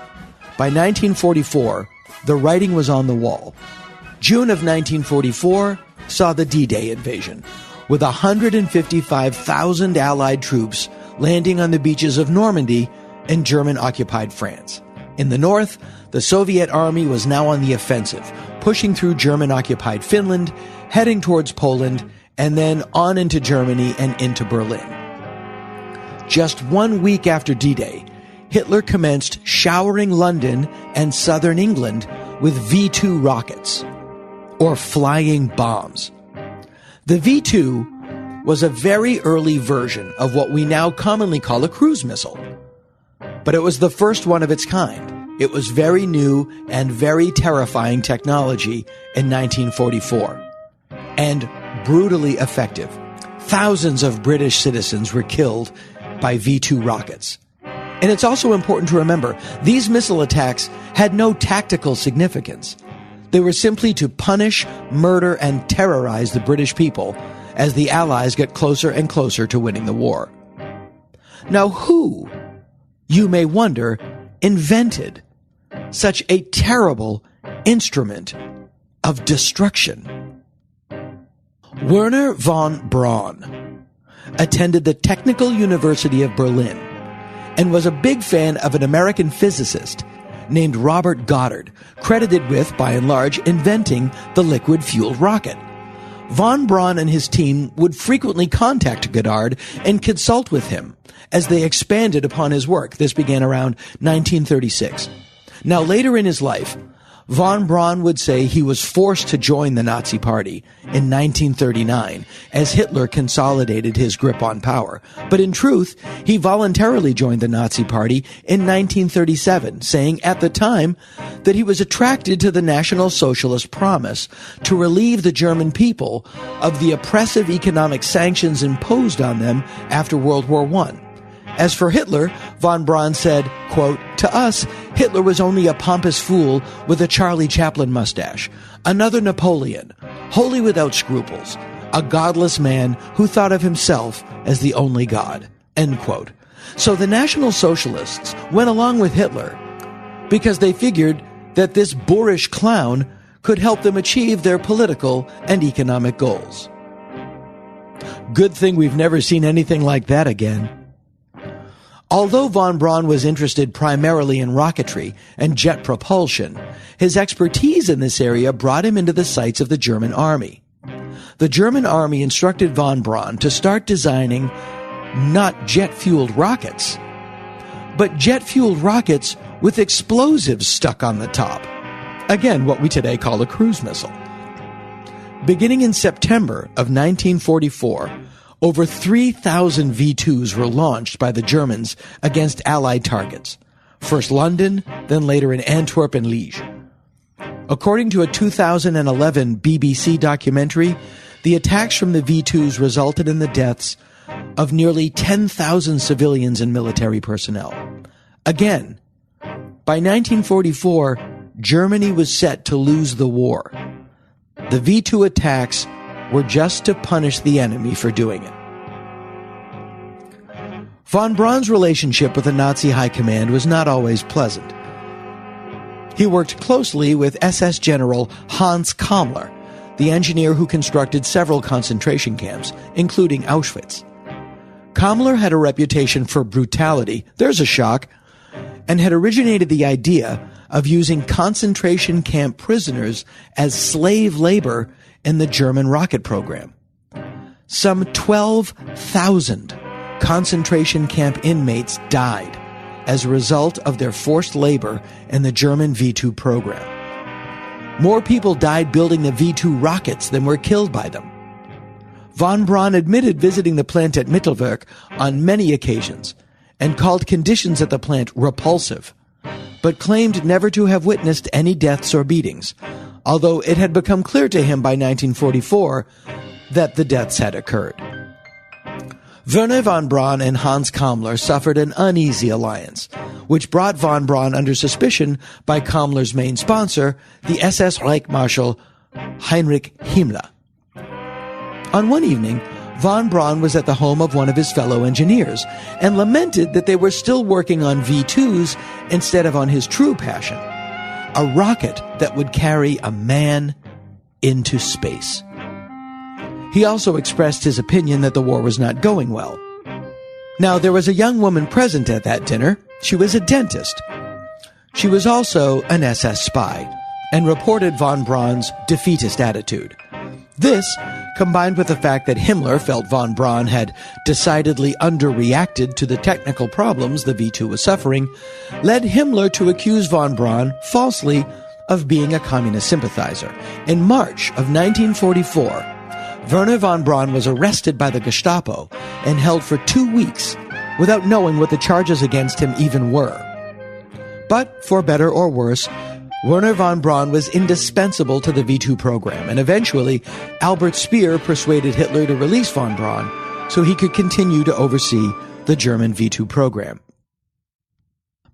by 1944, the writing was on the wall. June of 1944 saw the D-Day invasion, with 155,000 Allied troops landing on the beaches of Normandy in German-occupied France. In the north, the Soviet army was now on the offensive, pushing through German-occupied Finland, heading towards Poland, and then on into Germany and into Berlin. Just 1 week after D-Day, Hitler commenced showering London and southern England with V-2 rockets, or flying bombs. The V-2 was a very early version of what we now commonly call a cruise missile. But it was the first one of its kind. It was very new and very terrifying technology in 1944. And brutally effective. Thousands of British citizens were killed by V-2 rockets. And it's also important to remember, these missile attacks had no tactical significance. They were simply to punish, murder, and terrorize the British people as the Allies get closer and closer to winning the war. Now who, you may wonder, invented such a terrible instrument of destruction? Werner von Braun attended the Technical University of Berlin and was a big fan of an American physicist named Robert Goddard, credited with, by and large, inventing the liquid-fueled rocket. Von Braun and his team would frequently contact Goddard and consult with him as they expanded upon his work. This began around 1936. Now, later in his life, von Braun would say he was forced to join the Nazi Party in 1939 as Hitler consolidated his grip on power. But in truth, he voluntarily joined the Nazi Party in 1937, saying at the time that he was attracted to the National Socialist promise to relieve the German people of the oppressive economic sanctions imposed on them after World War I. As for Hitler, von Braun said, quote, "To us, Hitler was only a pompous fool with a Charlie Chaplin mustache, another Napoleon, wholly without scruples, a godless man who thought of himself as the only God," end quote. So the National Socialists went along with Hitler because they figured that this boorish clown could help them achieve their political and economic goals. Good thing we've never seen anything like that again. Although von Braun was interested primarily in rocketry and jet propulsion, his expertise in this area brought him into the sights of the German army. The German army instructed von Braun to start designing not jet-fueled rockets, but jet-fueled rockets with explosives stuck on the top. Again, what we today call a cruise missile. Beginning in September of 1944, over 3,000 V-2s were launched by the Germans against Allied targets, first London, then later in Antwerp and Liège. According to a 2011 BBC documentary, the attacks from the V-2s resulted in the deaths of nearly 10,000 civilians and military personnel. Again, by 1944, Germany was set to lose the war. The V-2 attacks were just to punish the enemy for doing it. Von Braun's relationship with the Nazi high command was not always pleasant. He worked closely with SS General Hans Kammler, the engineer who constructed several concentration camps, including Auschwitz. Kammler had a reputation for brutality, there's a shock, and had originated the idea of using concentration camp prisoners as slave labor in the German rocket program. Some 12,000 concentration camp inmates died as a result of their forced labor in the German V-2 program. More people died building the V-2 rockets than were killed by them. Von Braun admitted visiting the plant at Mittelwerk on many occasions and called conditions at the plant repulsive, but claimed never to have witnessed any deaths or beatings, although it had become clear to him by 1944 that the deaths had occurred. Werner von Braun and Hans Kammler suffered an uneasy alliance, which brought von Braun under suspicion by Kammler's main sponsor, the SS Reichsmarschall Heinrich Himmler. On one evening, von Braun was at the home of one of his fellow engineers and lamented that they were still working on V-2s instead of on his true passion, a rocket that would carry a man into space. He also expressed his opinion that the war was not going well. Now, there was a young woman present at that dinner. She was a dentist. She was also an SS spy and reported von Braun's defeatist attitude. This, combined with the fact that Himmler felt von Braun had decidedly underreacted to the technical problems the V2 was suffering, led Himmler to accuse von Braun falsely of being a communist sympathizer. In March of 1944, Werner von Braun was arrested by the Gestapo and held for 2 weeks without knowing what the charges against him even were. But, for better or worse, Werner von Braun was indispensable to the V2 program, and eventually Albert Speer persuaded Hitler to release von Braun so he could continue to oversee the German V2 program.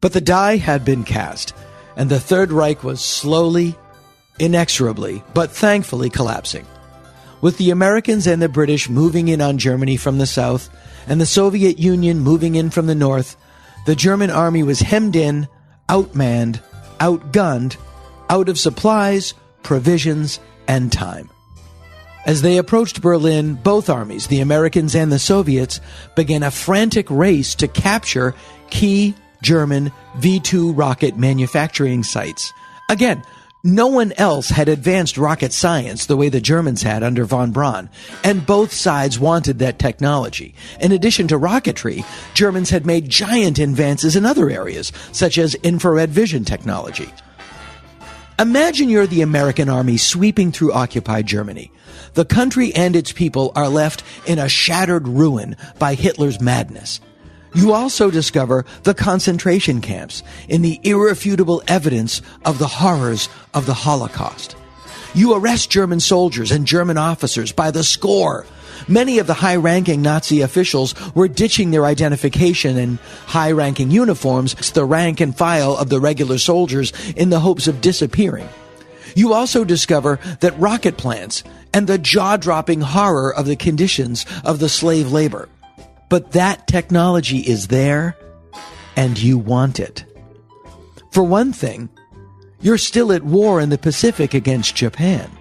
But the die had been cast, and the Third Reich was slowly, inexorably, but thankfully collapsing. With the Americans and the British moving in on Germany from the south, and the Soviet Union moving in from the north, the German army was hemmed in, outmanned, outgunned, out of supplies, provisions, and time. As they approached Berlin, both armies, the Americans and the Soviets, began a frantic race to capture key German V2 rocket manufacturing sites. Again, no one else had advanced rocket science the way the Germans had under von Braun, and both sides wanted that technology. In addition to rocketry, Germans had made giant advances in other areas, such as infrared vision technology. Imagine you're the American army sweeping through occupied Germany. The country and its people are left in a shattered ruin by Hitler's madness. You also discover the concentration camps in the irrefutable evidence of the horrors of the Holocaust. You arrest German soldiers and German officers by the score. Many of the high-ranking Nazi officials were ditching their identification and high-ranking uniforms, the rank and file of the regular soldiers, in the hopes of disappearing. You also discover that rocket plants and the jaw-dropping horror of the conditions of the slave labor. But that technology is there, and you want it. For one thing, you're still at war in the Pacific against Japan.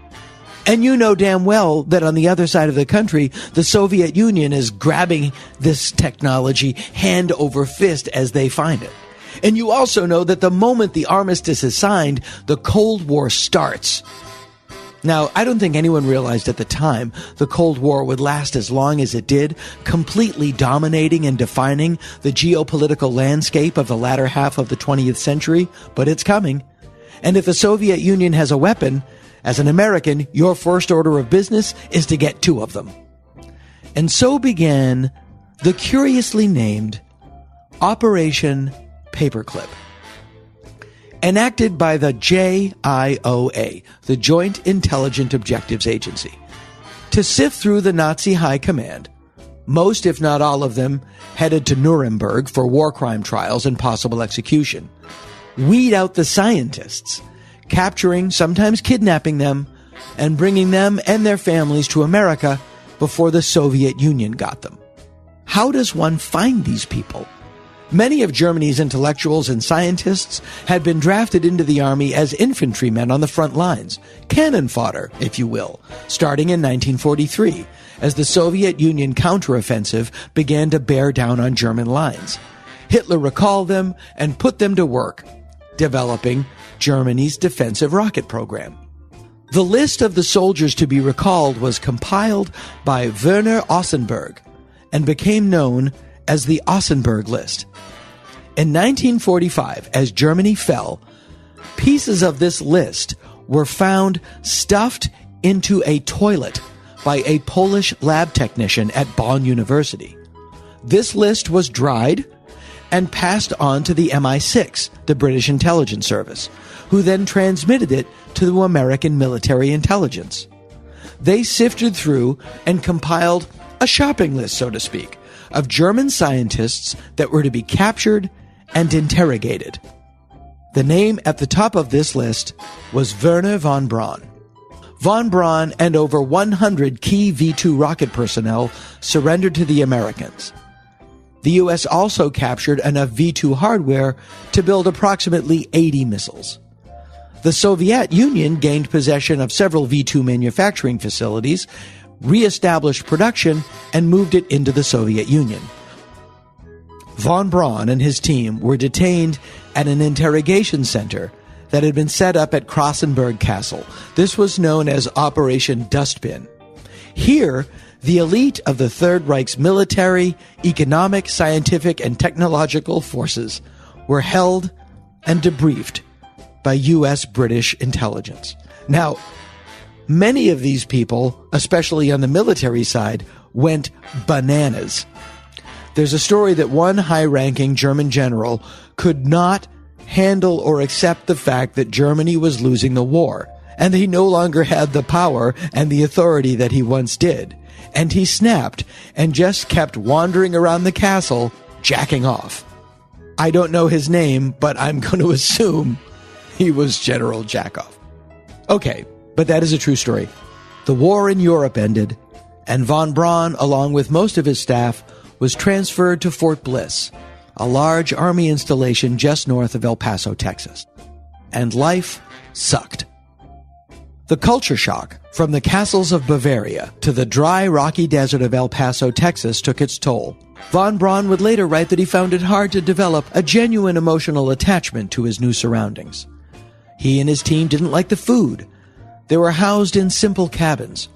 And you know damn well that on the other side of the country, the Soviet Union is grabbing this technology hand over fist as they find it. And you also know that the moment the armistice is signed, the Cold War starts. Now, I don't think anyone realized at the time the Cold War would last as long as it did, completely dominating and defining the geopolitical landscape of the latter half of the 20th century, but it's coming. And if the Soviet Union has a weapon, as an American, your first order of business is to get 2 of them. And so began the curiously named Operation Paperclip. Enacted by the JIOA, the Joint Intelligent Objectives Agency, to sift through the Nazi high command. Most, if not all of them, headed to Nuremberg for war crime trials and possible execution. Weed out the scientists, capturing, sometimes kidnapping them, and bringing them and their families to America before the Soviet Union got them. How does one find these people? Many of Germany's intellectuals and scientists had been drafted into the army as infantrymen on the front lines, cannon fodder, if you will, starting in 1943, as the Soviet Union counteroffensive began to bear down on German lines. Hitler recalled them and put them to work, developing Germany's defensive rocket program. The list of the soldiers to be recalled was compiled by Werner Ossenberg and became known as the Ossenberg List. In 1945, as Germany fell, pieces of this list were found stuffed into a toilet by a Polish lab technician at Bonn University. This list was dried and passed on to the MI6, the British intelligence service, who then transmitted it to the American military intelligence. They sifted through and compiled a shopping list, so to speak, of German scientists that were to be captured and interrogated. The name at the top of this list was Werner von Braun. Von Braun and over 100 key V2 rocket personnel surrendered to the Americans. The U.S. also captured enough V2 hardware to build approximately 80 missiles. The Soviet Union gained possession of several V2 manufacturing facilities, re-established production, and moved it into the Soviet Union. Von Braun and his team were detained at an interrogation center that had been set up at Krossenburg Castle. This was known as Operation Dustbin. Here, the elite of the Third Reich's military, economic, scientific, and technological forces were held and debriefed by U.S. British intelligence. Now, many of these people, especially on the military side, went bananas. There's a story that one high-ranking German general could not handle or accept the fact that Germany was losing the war, and he no longer had the power and the authority that he once did. And he snapped and just kept wandering around the castle, jacking off. I don't know his name, but I'm going to assume he was General Jackoff. Okay, but that is a true story. The war in Europe ended, and von Braun, along with most of his staff, was transferred to Fort Bliss, a large army installation just north of El Paso, Texas. And life sucked. The culture shock from the castles of Bavaria to the dry, rocky desert of El Paso, Texas took its toll. Von Braun would later write that he found it hard to develop a genuine emotional attachment to his new surroundings. He and his team didn't like the food. They were housed in simple cabins.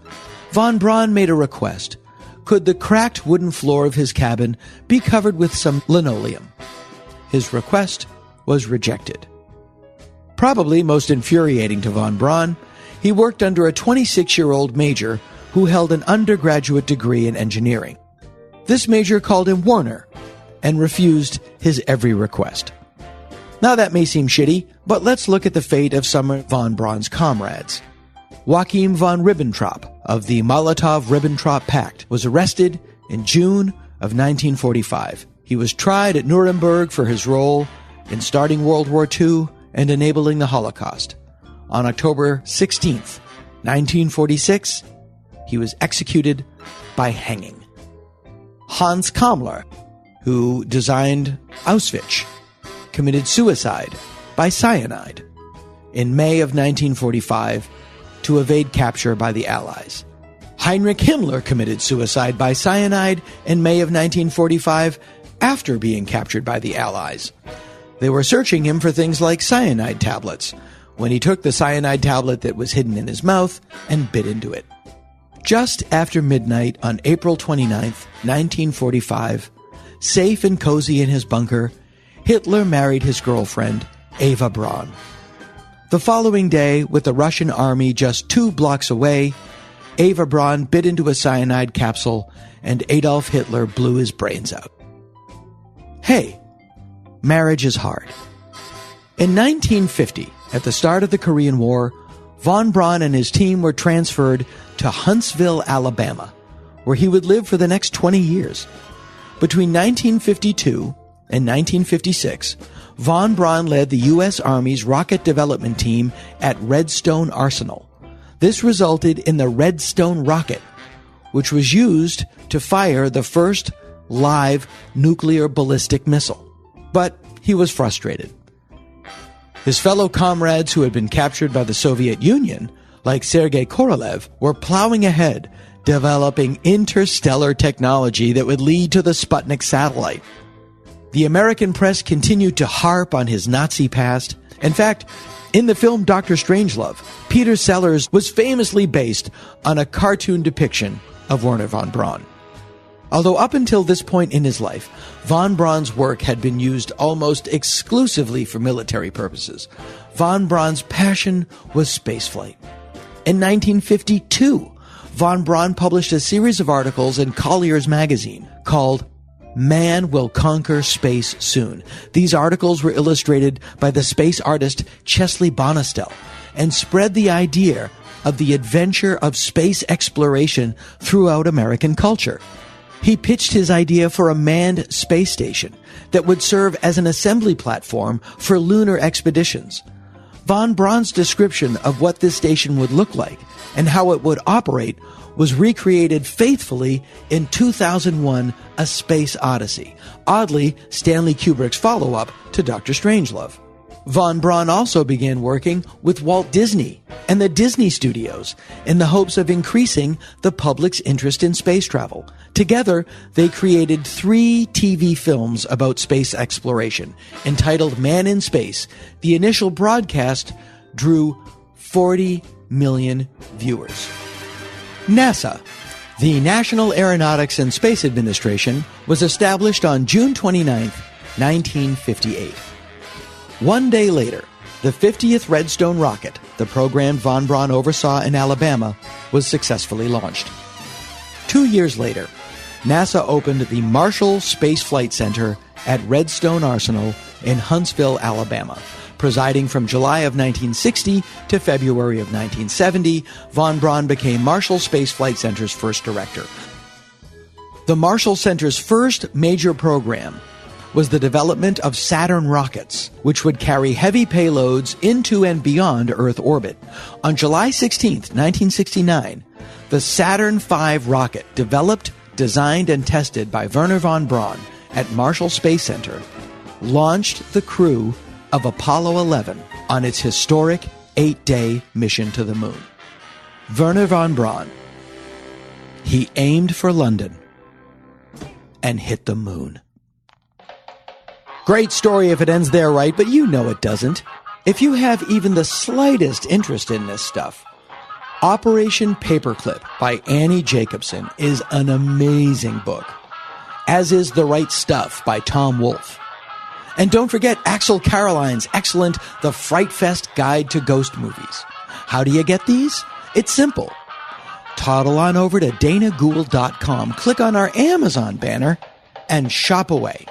Von Braun made a request. Could the cracked wooden floor of his cabin be covered with some linoleum? His request was rejected. Probably most infuriating to von Braun, he worked under a 26-year-old major who held an undergraduate degree in engineering. This major called him Warner and refused his every request. Now that may seem shitty, but let's look at the fate of some of von Braun's comrades. Joachim von Ribbentrop of the Molotov-Ribbentrop Pact was arrested in June of 1945. He was tried at Nuremberg for his role in starting World War II and enabling the Holocaust. On October 16th, 1946, he was executed by hanging. Hans Kammler, who designed Auschwitz, committed suicide by cyanide in May of 1945 to evade capture by the Allies. Heinrich Himmler committed suicide by cyanide in May of 1945 after being captured by the Allies. They were searching him for things like cyanide tablets when he took the cyanide tablet that was hidden in his mouth and bit into it. Just after midnight on April 29th, 1945, safe and cozy in his bunker, Hitler married his girlfriend, Eva Braun. The following day, with the Russian army just 2 blocks away, Eva Braun bit into a cyanide capsule and Adolf Hitler blew his brains out. Hey, marriage is hard. In 1950, at the start of the Korean War, von Braun and his team were transferred to Huntsville, Alabama, where he would live for the next 20 years. Between 1952 and 1956, von Braun led the U.S. Army's rocket development team at Redstone Arsenal. This resulted in the Redstone rocket, which was used to fire the first live nuclear ballistic missile. But he was frustrated. His fellow comrades who had been captured by the Soviet Union, like Sergei Korolev, were plowing ahead, developing interstellar technology that would lead to the Sputnik satellite. The American press continued to harp on his Nazi past. In fact, in the film Dr. Strangelove, Peter Sellers was famously based on a cartoon depiction of Wernher von Braun. Although up until this point in his life, von Braun's work had been used almost exclusively for military purposes, von Braun's passion was spaceflight. In 1952, von Braun published a series of articles in Collier's magazine called Man Will Conquer Space Soon. These articles were illustrated by the space artist Chesley Bonestell and spread the idea of the adventure of space exploration throughout American culture. He pitched his idea for a manned space station that would serve as an assembly platform for lunar expeditions. Von Braun's description of what this station would look like and how it would operate was recreated faithfully in 2001, A Space Odyssey, oddly Stanley Kubrick's follow-up to Dr. Strangelove. Von Braun also began working with Walt Disney and the Disney Studios in the hopes of increasing the public's interest in space travel. Together, they created 3 TV films about space exploration, entitled Man in Space. The initial broadcast drew 40 million viewers. NASA, the National Aeronautics and Space Administration, was established on June 29, 1958. One day later, the 50th Redstone rocket, the program Von Braun oversaw in Alabama, was successfully launched. 2 years later, NASA opened the Marshall Space Flight Center at Redstone Arsenal in Huntsville, Alabama. Presiding from July of 1960 to February of 1970, Von Braun became Marshall Space Flight Center's first director. The Marshall Center's first major program was the development of Saturn rockets, which would carry heavy payloads into and beyond Earth orbit. On July 16, 1969, the Saturn V rocket, developed, designed, and tested by Wernher von Braun at Marshall Space Center, launched the crew of Apollo 11 on its historic 8-day mission to the moon. Wernher von Braun, he aimed for London and hit the moon. Great story if it ends there, right? But you know it doesn't. If you have even the slightest interest in this stuff, Operation Paperclip by Annie Jacobson is an amazing book, as is The Right Stuff by Tom Wolfe. And don't forget Axelle Carolyn's excellent The Fright Fest Guide to Ghost Movies. How do you get these? It's simple. Toddle on over to danagould.com, click on our Amazon banner, and shop away.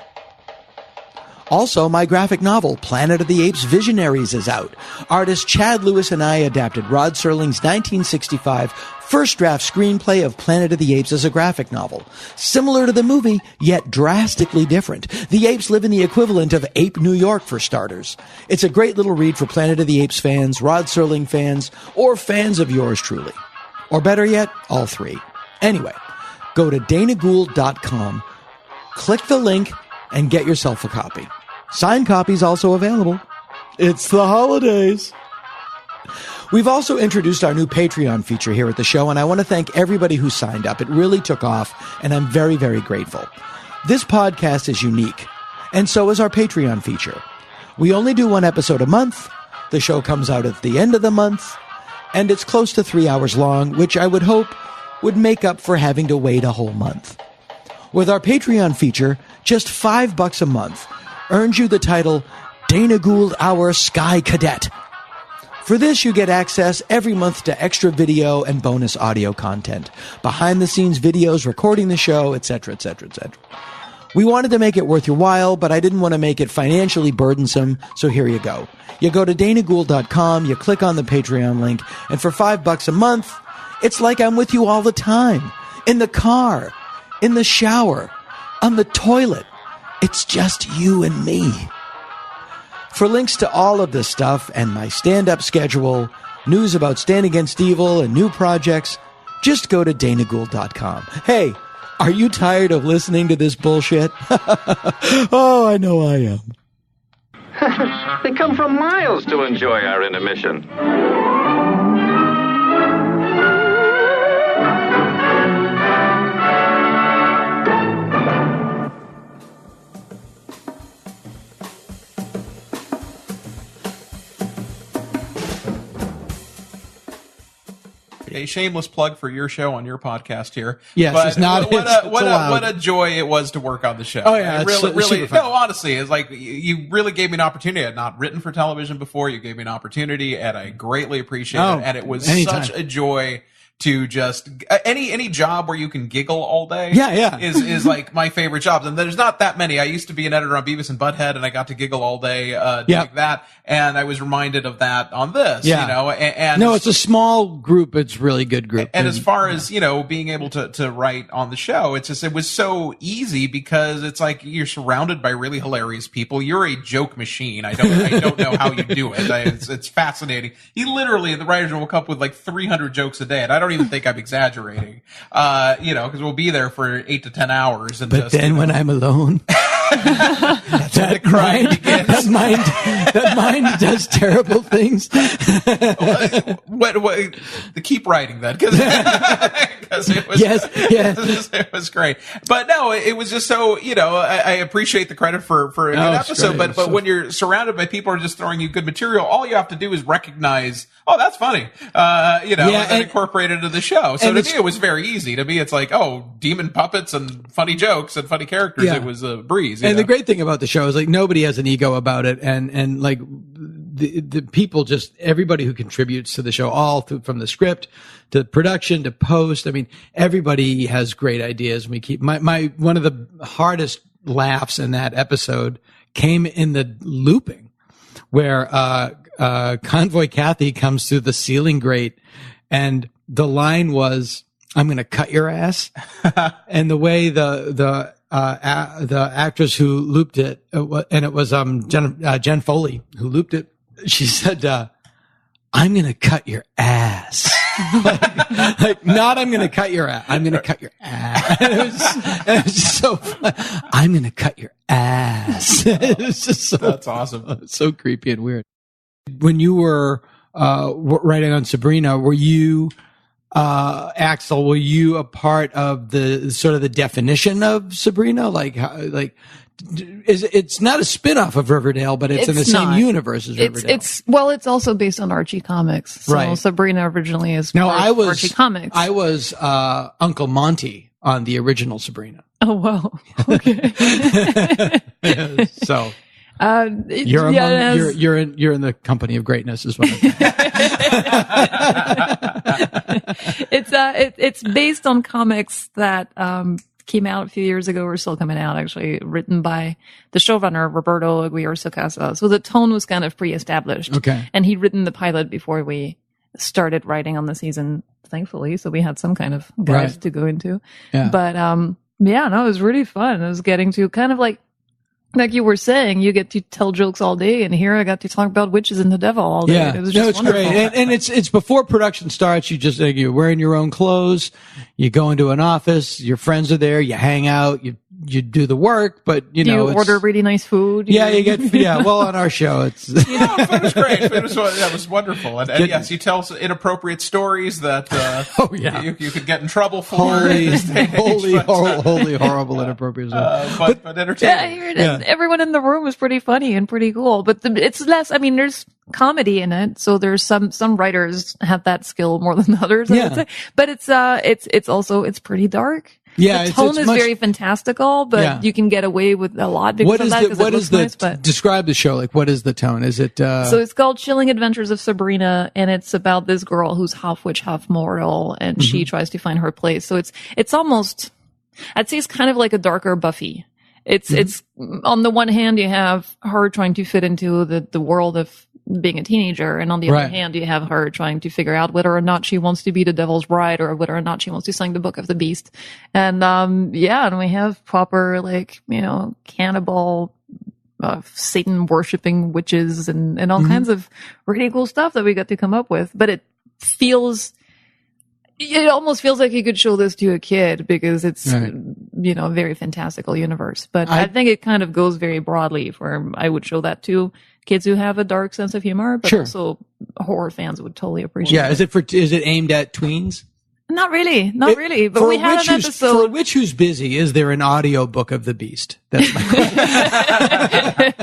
Also, my graphic novel, Planet of the Apes Visionaries, is out. Artist Chad Lewis and I adapted Rod Serling's 1965 first draft screenplay of Planet of the Apes as a graphic novel. Similar to the movie, yet drastically different. The apes live in the equivalent of Ape New York, for starters. It's a great little read for Planet of the Apes fans, Rod Serling fans, or fans of yours truly. Or better yet, all 3. Anyway, go to danagould.com, click the link, and get yourself a copy. Signed copies also available. It's the holidays. We've also introduced our new Patreon feature here at the show, and I want to thank everybody who signed up. It really took off, and I'm very, very grateful. This podcast is unique, and so is our Patreon feature. We only do 1 episode a month. The show comes out at the end of the month, and it's close to 3 hours long, which I would hope would make up for having to wait a whole month. With our Patreon feature, just $5 a month earns you the title Dana Gould Our Sky Cadet. For this, you get access every month to extra video and bonus audio content, behind-the-scenes videos, recording the show, etc., etc., etc. We wanted to make it worth your while, but I didn't want to make it financially burdensome, so here you go. You go to danagould.com, you click on the Patreon link, and for $5 a month, it's like I'm with you all the time. In the car, in the shower, on the toilet. It's just you and me. For links to all of this stuff and my stand-up schedule, news about Stand Against Evil and new projects, just go to danagould.com. Hey, are you tired of listening to this bullshit? Oh, I know I am. They come from miles to enjoy our intermission. A shameless plug for your show on your podcast here. Yes, but it's not. What a joy it was to work on the show. Oh yeah, really. No, honestly, it's like you really gave me an opportunity. I had not written for television before. You gave me an opportunity, and I greatly appreciate it. And it was such a joy to just any job where you can giggle all day. Yeah. is like my favorite jobs. And there's not that many. I used to be an editor on Beavis and Butthead, and I got to giggle all day doing that. And I was reminded of that on this. Yeah. You know, and no, it's a small group. It's a really good group. And as far as, you know, being able to write on the show, it's just, it was so easy because it's like you're surrounded by really hilarious people. You're a joke machine. I don't know how you do it. It's fascinating. The writers will come up with like 300 jokes a day, and I don't even think I'm exaggerating. You know, because we'll be there for 8 to 10 hours. And but then when I'm alone, that's when the crying begins. mind does terrible things. what keep writing that because it was it was great. But no, it was just so, I appreciate the credit for a good episode. But when you're surrounded by people who are just throwing you good material, all you have to do is recognize, oh, that's funny, and then incorporate it into the show. So to me, it was very easy. To me, it's like, oh, demon puppets and funny jokes and funny characters. Yeah. It was a breeze. And the great thing about the show is like nobody has an ego about it, and like the people, just everybody who contributes to the show, all through, from the script to production to post. I mean, everybody has great ideas. We keep my one of the hardest laughs in that episode came in the looping, where Convoy Kathy comes through the ceiling grate, and the line was, "I'm going to cut your ass," and the way the actress who looped it, and it was Jen Foley who looped it, she said, "I'm going to cut your ass." like not I'm going to cut your ass. I'm going to cut your ass. And it was just so fun. I'm going to cut your ass. It was just so That's awesome. So creepy and weird. When you were writing on Sabrina, were you Axelle, were you a part of the sort of the definition of Sabrina? It's not a spin-off of Riverdale, but it's in the same universe as Riverdale. It's also based on Archie comics. So right. Sabrina originally is Archie comics. I was Uncle Monty on the original Sabrina. Oh wow. Okay. So you're in the company of greatness is what I'm saying. It's based on comics that came out a few years ago, or still coming out, actually, written by the showrunner Roberto Aguirre-Sacasa. So the tone was kind of pre-established. Okay. And he'd written the pilot before we started writing on the season, thankfully, so we had some kind of guide to go into. Yeah. But it was really fun. I was getting to kind of like you were saying, you get to tell jokes all day, and here I got to talk about witches and the devil all day. Yeah. It was just wonderful. Great. And it's before production starts. You're wearing your own clothes. You go into an office. Your friends are there. You hang out. You do the work, but you order really nice food. Yeah, you get well on our show. It's food was great. Food was wonderful, and yes, you tell inappropriate stories that you could get in trouble for. Holy horrible inappropriate stuff. But entertaining. Yeah, everyone in the room was pretty funny and pretty cool. But it's less. I mean, there's comedy in it, so there's some writers have that skill more than others. I would say. But it's pretty dark. Yeah, the tone is very fantastical, but you can get away with a lot because of that. Describe the show? Like, what is the tone? Is it? So it's called Chilling Adventures of Sabrina, and it's about this girl who's half witch, half mortal, and she tries to find her place. So it's almost, I'd say it's kind of like a darker Buffy. It's on the one hand, you have her trying to fit into the world of being a teenager, and on the other hand, you have her trying to figure out whether or not she wants to be the devil's bride or whether or not she wants to sing the book of the beast. And and we have proper cannibal Satan worshipping witches and all kinds of really cool stuff that we got to come up with. But it almost feels like you could show this to a kid because it's a very fantastical universe. But I think it kind of goes very broadly, where I would show that to kids who have a dark sense of humor, but also horror fans would totally appreciate it. Is it aimed at tweens? Not really. But we had an episode. For a witch who's busy, is there an audio book of the beast? That's my question.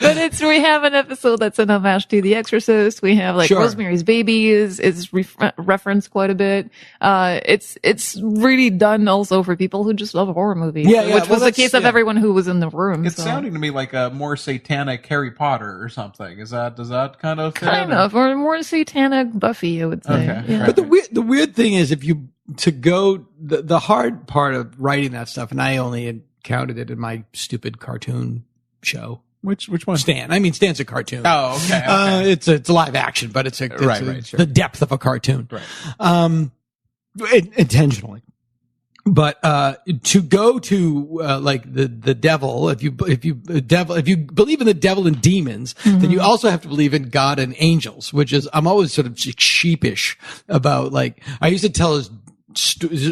But we have an episode that's an homage to The Exorcist. We have Rosemary's Baby is referenced quite a bit. It's really done also for people who just love horror movies. Which was the case of everyone who was in the room. It's sounding to me like a more satanic Harry Potter or something. Does that kind of fit in? Or more satanic Buffy, I would say. Okay. Yeah. But the weird thing is, the hard part of writing that stuff, and I only encountered it in my stupid cartoon show. Which one? Stan. I mean, Stan's a cartoon. Oh, okay. It's live action, but it's the depth of a cartoon. Right. Intentionally. But to go to the devil, if you believe in the devil and demons, then you also have to believe in God and angels, which is, I'm always sort of sheepish about, I used to tell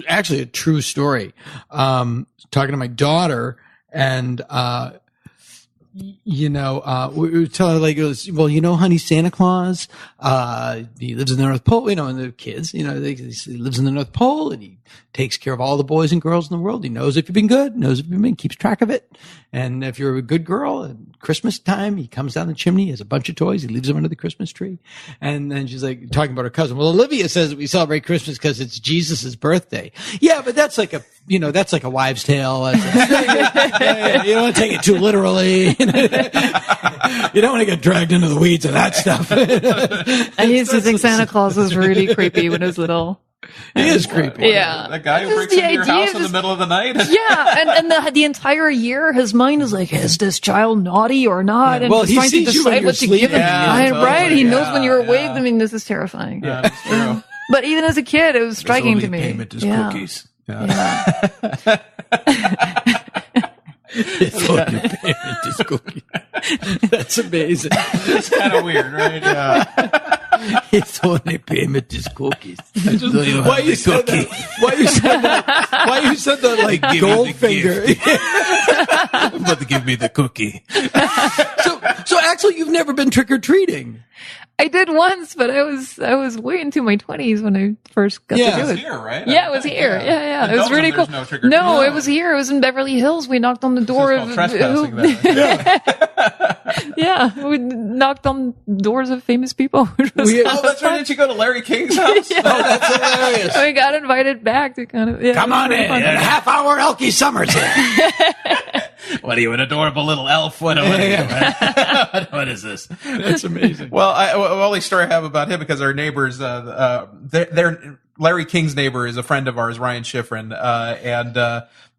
actually a true story, talking to my daughter, and we were telling her, well, honey, Santa Claus, he lives in the North Pole, and the kids, he lives in the North Pole and he takes care of all the boys and girls in the world. He knows if you've been good, knows if you've been, keeps track of it. And if you're a good girl at Christmas time, he comes down the chimney, has a bunch of toys, he leaves them under the Christmas tree. And then she's like talking about her cousin. Well, Olivia says that we celebrate Christmas because it's Jesus' birthday. Yeah, but that's like a wives' tale. You don't want to take it too literally. You don't want to get dragged into the weeds of that stuff. I used to think Santa Claus was really creepy when I was little. He is creepy. Yeah. That guy who breaks into your house in the middle of the night. Yeah. And the entire year, his mind is like, is this child naughty or not? Yeah. And he's trying to decide what to give him. Right? He knows when you're awake. I mean, this is terrifying. Yeah, that's true. But even as a kid, it was striking to me. Payment is cookies. Yeah. His only payment is cookies. That's amazing. It's kind of weird, right? Yeah. His only payment is cookies. Why you said that like Goldfinger? About to give me the cookie. So Axelle, you've never been trick-or-treating. I did once, but I was way into my 20s when I first got to do it. It was here, right? Yeah, it was here. Yeah. It was really cool. No, it was here. It was in Beverly Hills. We knocked on the door of we knocked on doors of famous people. That's right. Didn't you go to Larry King's house? Yeah. Oh, that's hilarious. We got invited back to kind of come on in. A half-hour Elkie Summers here. What are you, an adorable little elf? What is this? That's amazing. Well, only story I have about him because our neighbors, Larry King's neighbor is a friend of ours, Ryan Schifrin,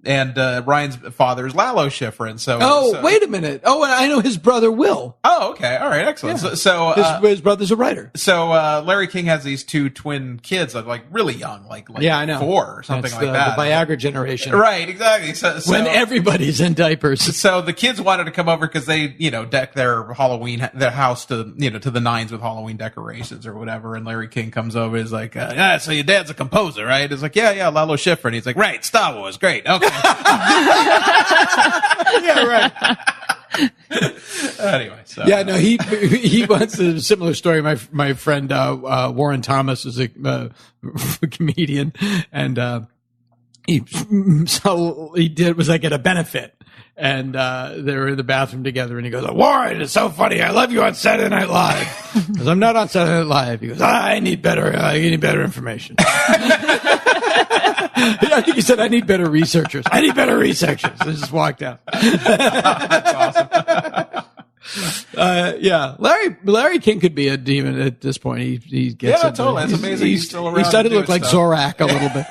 and Ryan's father is Lalo Schifrin. So, wait a minute. Oh, and I know his brother Will. Oh, okay. All right. Excellent. Yeah. His brother's a writer. So, Larry King has these two twin kids, like really young, like I know. 4 or something like that. The Viagra generation. Right. Exactly. So when everybody's in diapers. So the kids wanted to come over because they, deck their house to the nines with Halloween decorations or whatever. And Larry King comes over. He's like, so your dad's a composer, right? It's like, yeah, Lalo Schifrin. He's like, right. Star Wars. Great. Okay. Yeah, right. Anyway, so he wants a similar story. My friend Warren Thomas is a comedian, and he did was like at a benefit, and they were in the bathroom together, and he goes, "Warren, it's so funny. I love you on Saturday Night Live." Because I'm not on Saturday Night Live. He goes, "I need better information." I think he said, "I need better researchers. I need better researchers." And just walked out. That's awesome. Larry King could be a demon at this point. He gets it. Totally. That's amazing. He's still around. He started to look like Zorak a little bit.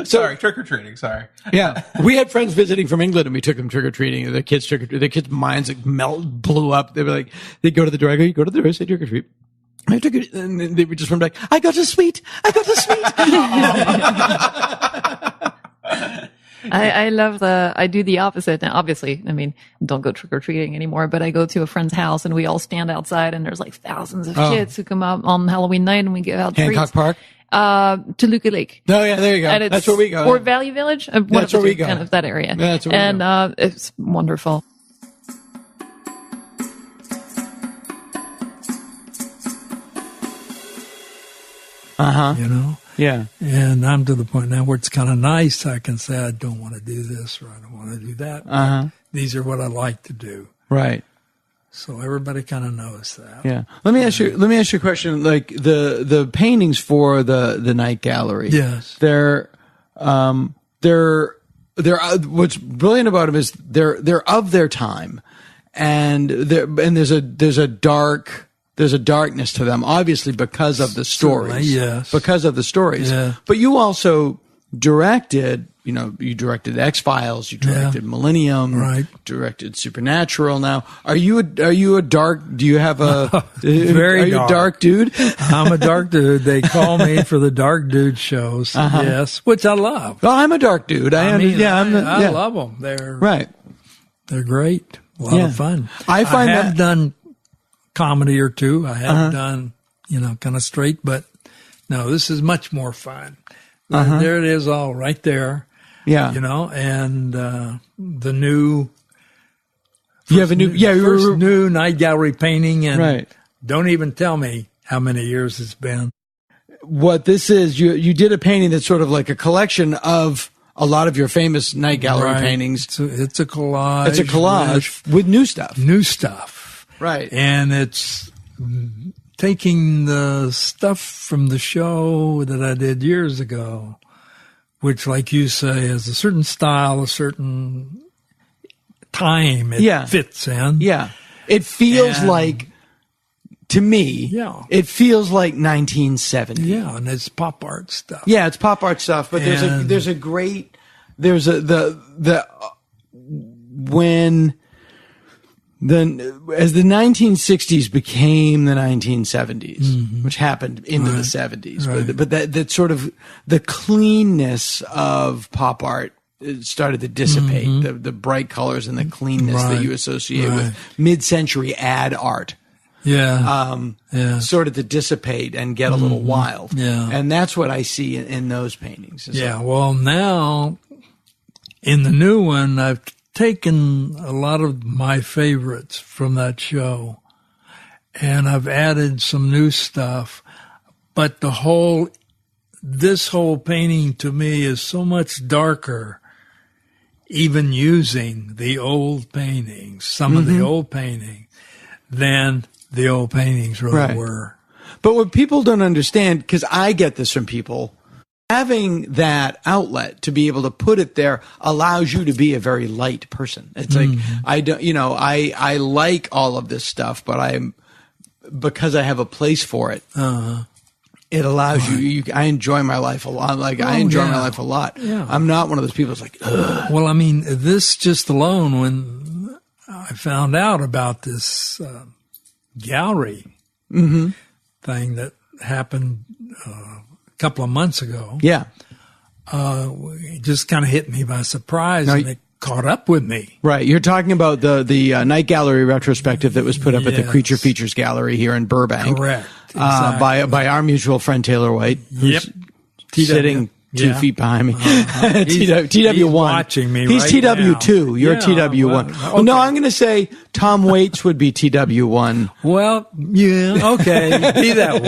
Sorry, trick-or-treating, sorry. Yeah. We had friends visiting from England and we took them trick-or-treating. The kids minds blew up. They were like, they'd go to the door. I go, you go to the door, say trick-or-treat. And they would just run back, I got a sweet. I love I do the opposite. Now, obviously, I mean, don't go trick-or-treating anymore, but I go to a friend's house and we all stand outside and there's like thousands of kids who come out on Halloween night and we give out Hancock treats. Park? Toluca Lake. Oh yeah, there you go. That's where we go. Or Valley Village. That's where we go. Kind of that area. Yeah, that's where we go. It's wonderful. Yeah. And I'm to the point now where it's kind of nice. I can say, I don't want to do this or I don't want to do that. These are what I like to do. Right. So everybody kind of knows that. Yeah. Let me ask you a question. Like the paintings for the night gallery. Yes. They're what's brilliant about them is they're of their time, and there's a darkness to them, obviously because of the stories. Yes. Because of the stories. Yeah. But you also directed, you directed X-Files, you directed Millennium, right. Directed Supernatural. Now, are you a dark, do you have a, very are you a dark dude? I'm a dark dude. They call me for the dark dude shows. Yes. Which I love. Oh, I'm a dark dude. I love them. They're great. A lot of fun. I have done comedy or two. I have done, kind of straight, but no, this is much more fun. There it is all right there. Yeah. And the new You have a new, first new night gallery painting, and don't even tell me how many years it's been. What this is, you did a painting that's sort of like a collection of a lot of your famous night gallery paintings. It's a collage. It's a collage with new stuff. New stuff. Right. And it's taking the stuff from the show that I did years ago, which, like you say, has a certain style, a certain time it fits in. Yeah. It feels like, to me, it feels like 1970. Yeah, and it's pop art stuff. Yeah, it's pop art stuff, but when as the 1960s became the 1970s, which happened into the 70s, but that sort of the cleanness of pop art started to dissipate, the bright colors and the cleanness that you associate with mid-century ad art. Sort of to dissipate and get a little wild. And that's what I see in those paintings. Well, now in the new one, I've taken a lot of my favorites from that show and I've added some new stuff. But this whole painting to me is so much darker, even using the old paintings, some of the old paintings, than the old paintings really were. But what people don't understand, because I get this from people, having that outlet to be able to put it there allows you to be a very light person. It's like, I like all of this stuff, but because I have a place for it, it allows you, I enjoy my life a lot. I enjoy my life a lot. Yeah. I'm not one of those people that's like, ugh. Well, I mean, this just alone, when I found out about this, gallery thing that happened a couple of months ago. Yeah. It just kind of hit me by surprise and it caught up with me. Right. You're talking about the night gallery retrospective that was put up at the Creature Features Gallery here in Burbank. Correct. Exactly. By our mutual friend Taylor White. Who's sitting 2 feet behind me. TW1. Watching me. He's right TW2. now. You're TW1. Well, okay. No, I'm going to say Tom Waits would be TW1. Well, okay. Be that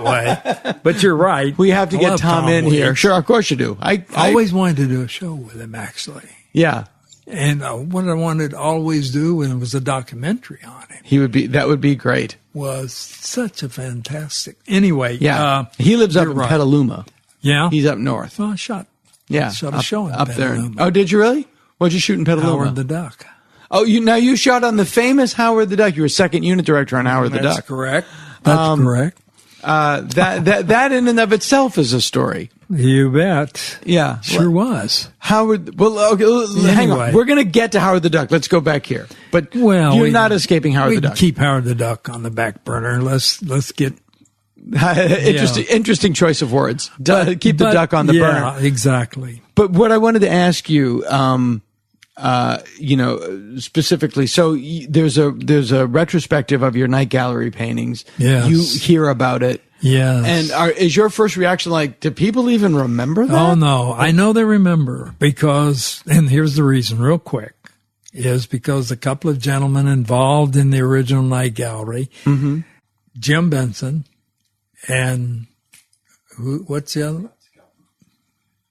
way. But you're right. We have to get Tom in Waits. here. Sure, of course you do. I always wanted to do a show with him, actually. Yeah. And what I wanted to always do, and it was a documentary on him. That would be great. Was such a fantastic. Anyway. Yeah. He lives up in Petaluma. Yeah. He's up north. Well, I shot a show in up Petaluma. there. Oh, did you really? What'd you shoot in Petaluma? Howard the Duck. Oh, you shot on the famous Howard the Duck. You were second unit director on Howard the Duck. That's correct. That's correct. That in and of itself is a story. You bet. Yeah. Sure was. Howard, hang on. We're going to get to Howard the Duck. Let's go back here. But you're not escaping Howard the Duck. Keep Howard the Duck on the back burner. Let's get... Interesting choice of words. Keep the duck on the burner. Yeah, exactly. But what I wanted to ask you, specifically, so there's a retrospective of your night gallery paintings. Yes. You hear about it. Yes. And is your first reaction like, do people even remember that? Oh, no. I know they remember because, and here's the reason real quick, is because a couple of gentlemen involved in the original night gallery, Jim Benson, and what's the other one?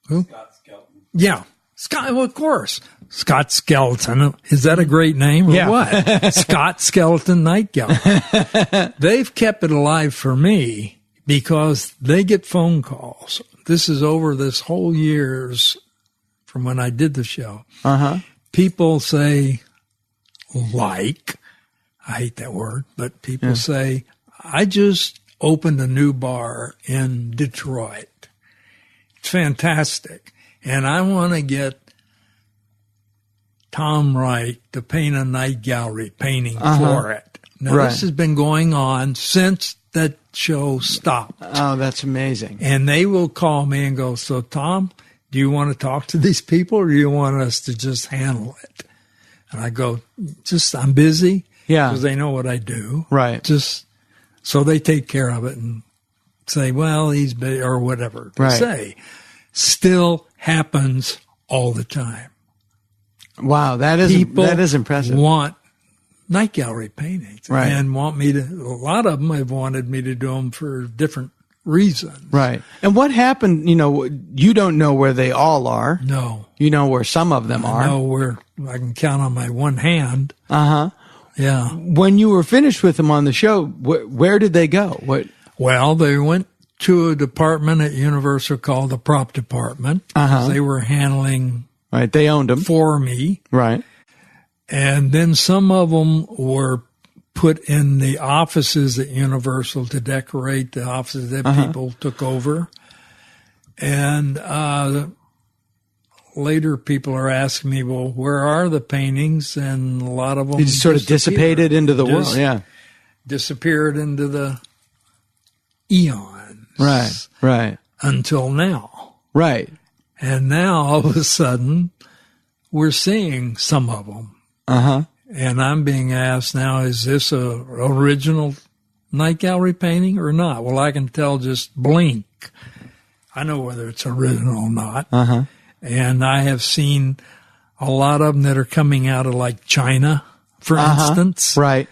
Who? Scott Skelton. Yeah. Scott, well, of course. Scott Skelton. Is that a great name or what? Scott Skelton Night Gallery. They've kept it alive for me because they get phone calls. This is over this whole years from when I did the show. People say, I hate that word, but people say, I just opened a new bar in Detroit. It's fantastic. And I want to get Tom Wright to paint a night gallery painting for it. Now, this has been going on since that show stopped. Oh, that's amazing. And they will call me and go, so Tom, do you want to talk to these people or do you want us to just handle it? And I go, I'm busy. Yeah. Because they know what I do. Right. So they take care of it and say, well, he's busy or whatever to say. Still happens all the time. Wow, that is impressive. Want night gallery paintings, right? And want me to. A lot of them have wanted me to do them for different reasons, right? And what happened? You don't know where they all are. No, you know where some of them are. I know where I can count on my one hand. Yeah. When you were finished with them on the show, where did they go? Well, they went to a department at Universal called the prop department. They were handling. Right, they owned them for me. Right. And then some of them were put in the offices at Universal to decorate the offices that people took over. And later people are asking me, well, where are the paintings? And a lot of them just sort of dissipated into the world. Yeah. Disappeared into the eons. Right. Until now. Right. And now all of a sudden we're seeing some of them. And I'm being asked now, is this a original night gallery painting or not? Well, I can tell just blink. I know whether it's original or not. And I have seen a lot of them that are coming out of like China, for instance. Right.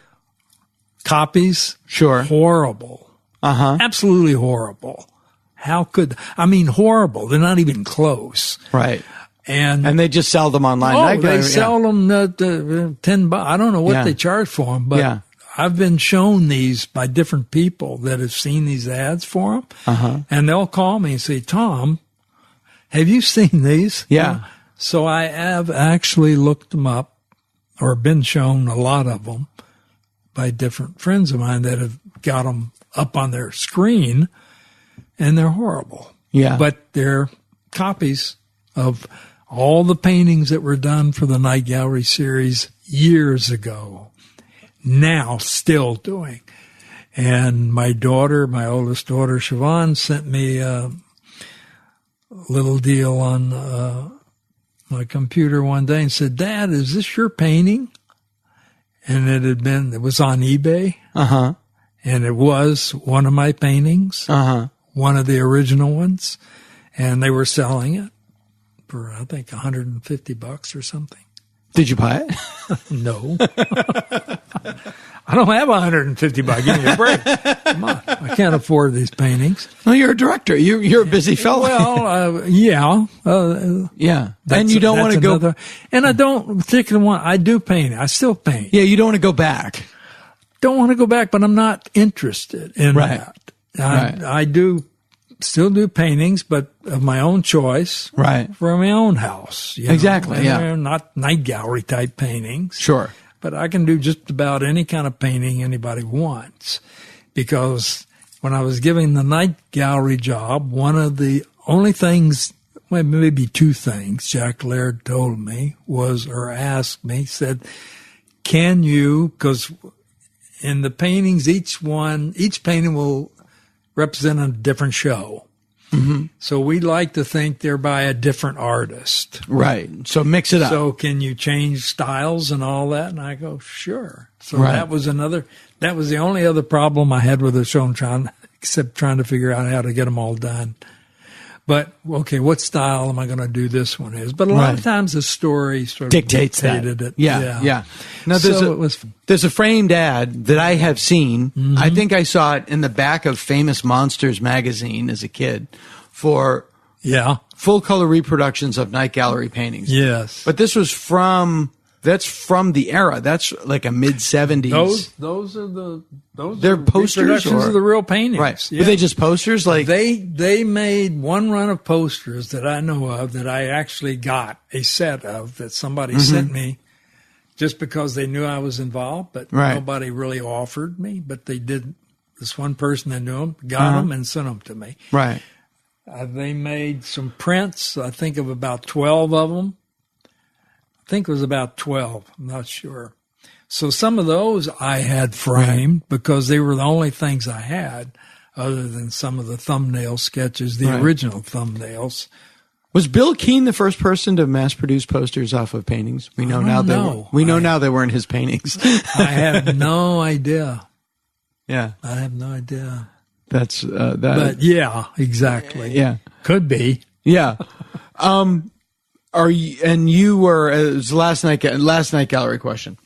Copies. Sure. Horrible. Absolutely horrible. How could, horrible. They're not even close. Right. And they just sell them online. They sell them $10. I don't know what they charge for them, but I've been shown these by different people that have seen these ads for them. And they'll call me and say, Tom, have you seen these? Yeah. So I have actually looked them up or been shown a lot of them by different friends of mine that have got them up on their screen, and they're horrible. Yeah. But they're copies of all the paintings that were done for the Night Gallery series years ago, now still doing. And my daughter, my oldest daughter, Siobhan, sent me a little deal on my computer one day and said, Dad, is this your painting? And it was on eBay. And it was one of my paintings, one of the original ones. And they were selling it for, I think, $150 or something. Did you buy it? No. I don't have $150. Give me a break. Come on. I can't afford these paintings. Well, you're a director. You're a busy fellow. Well, yeah. Yeah. And you don't want to go. And I don't particularly want, I do paint. I still paint. Yeah, you don't want to go back. Don't want to go back, but I'm not interested in that. I do still do paintings, but of my own choice. Right. For my own house. Exactly. They're not night gallery type paintings. Sure. But I can do just about any kind of painting anybody wants. Because when I was giving the night gallery job, one of the only things, well, maybe two things Jack Laird told me was, or asked me, said, can you, because in the paintings, each painting will represent a different show. So we like to think they're by a different artist. Right. So mix it up. So can you change styles and all that? And I go, sure. So that was the only other problem I had with the show, except trying to figure out how to get them all done. But, okay, what style am I going to do this one is? But a lot of times the story sort of dictated it. Yeah. Now, there's a framed ad that I have seen. I think I saw it in the back of Famous Monsters magazine as a kid for full-color reproductions of night gallery paintings. Yes. But this was that's from the era. That's like a mid-'70s. Those they're posters reproductions of the real paintings. Right. Were they just posters? Like they made one run of posters that I know of that I actually got a set of that somebody sent me just because they knew I was involved, but nobody really offered me. But they did. This one person that knew them got them and sent them to me. Right. They made some prints. I think of about 12 of them. I think it was about 12. I'm not sure. So some of those I had framed because they were the only things I had other than some of the thumbnail sketches, the original thumbnails. Was Bill Keane the first person to mass produce posters off of paintings? We know now they weren't his paintings. I have no idea. Yeah. I have no idea. That's that. But yeah, exactly. Yeah. Could be. Yeah. Are you? And you were it was last night gallery question.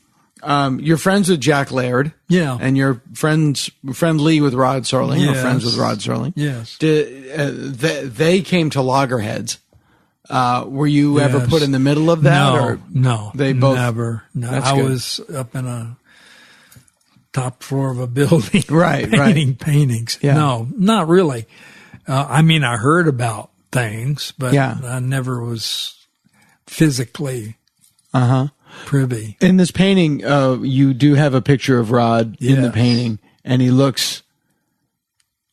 You're friends with Jack Laird, Yeah. and you're friendly with Rod Serling. Yes. Or friends with Rod Serling. Yes. They came to Loggerheads. Were you ever Yes. put in the middle of that? No, They both never. No, That's I good. was up in a top floor of a building, Right, painting paintings. Yeah. No, not really. I mean, I heard about things, but Yeah. I never was physically Uh-huh. privy. In this painting, you do have a picture of Rod in the Yes. painting, and he looks.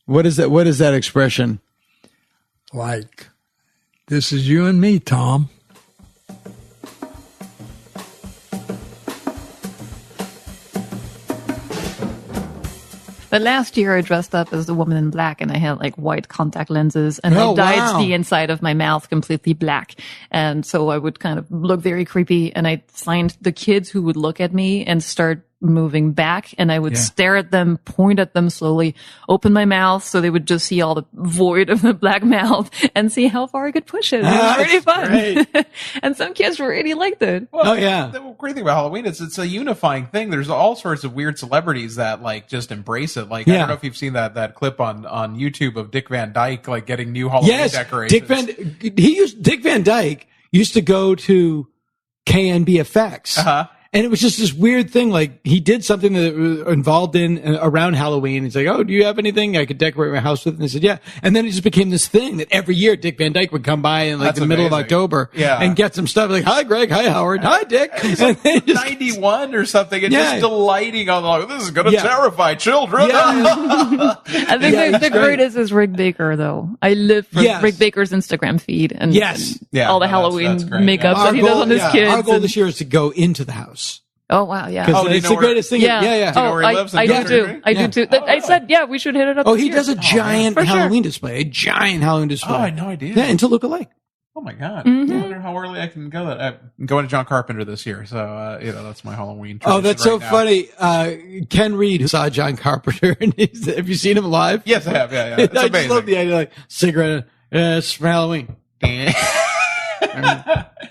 What is that? What is that expression? Like, this is you and me, Tom. But last year I dressed up as the woman in black and I had like white contact lenses and Oh, I dyed wow. the inside of my mouth completely black. And so I would kind of look very creepy and I'd find the kids who would look at me and start moving back and I would stare at them, point at them slowly, open my mouth so they would just see all the void of the black mouth and see how far I could push it. It was really fun. And some kids really liked it. Well, yeah. The great thing about Halloween is it's a unifying thing. There's all sorts of weird celebrities that like just embrace it. Like I don't know if you've seen that clip on YouTube of Dick Van Dyke like getting new Halloween decorations. Dick Van Dyke used to go to KNBFX. And it was just this weird thing. Like he did something that was involved in around Halloween. He's like, "Oh, do you have anything I could decorate my house with?" And I said, "Yeah." And then it just became this thing that every year Dick Van Dyke would come by in like the middle of October, and get some stuff. Like, "Hi, Greg. Hi, Howard. Hi, Dick." And they just, 91 or something, and just delighting on like, this is going to terrify children. I think the greatest is Rick Baker, though. I live for Rick Baker's Instagram feed and, and all the Halloween makeup that he does on his kids. Our goal this year is to go into the house. Oh wow! Yeah. Because it's the greatest thing. Yeah. Do you know where he lives? I do too. I do too. I said, we should hit it up. Oh, he does a giant Halloween display. A giant Halloween display. Oh, I had no idea. Yeah, in Toluca Lake. Oh my God! I wonder how early I can go. I'm going to John Carpenter this year, so that's my Halloween. Oh, that's so funny. Ken Reed, who saw John Carpenter, and have you seen him live? Yes, I have. Yeah. It's I amazing. just love the idea, like cigarette. It's for Halloween.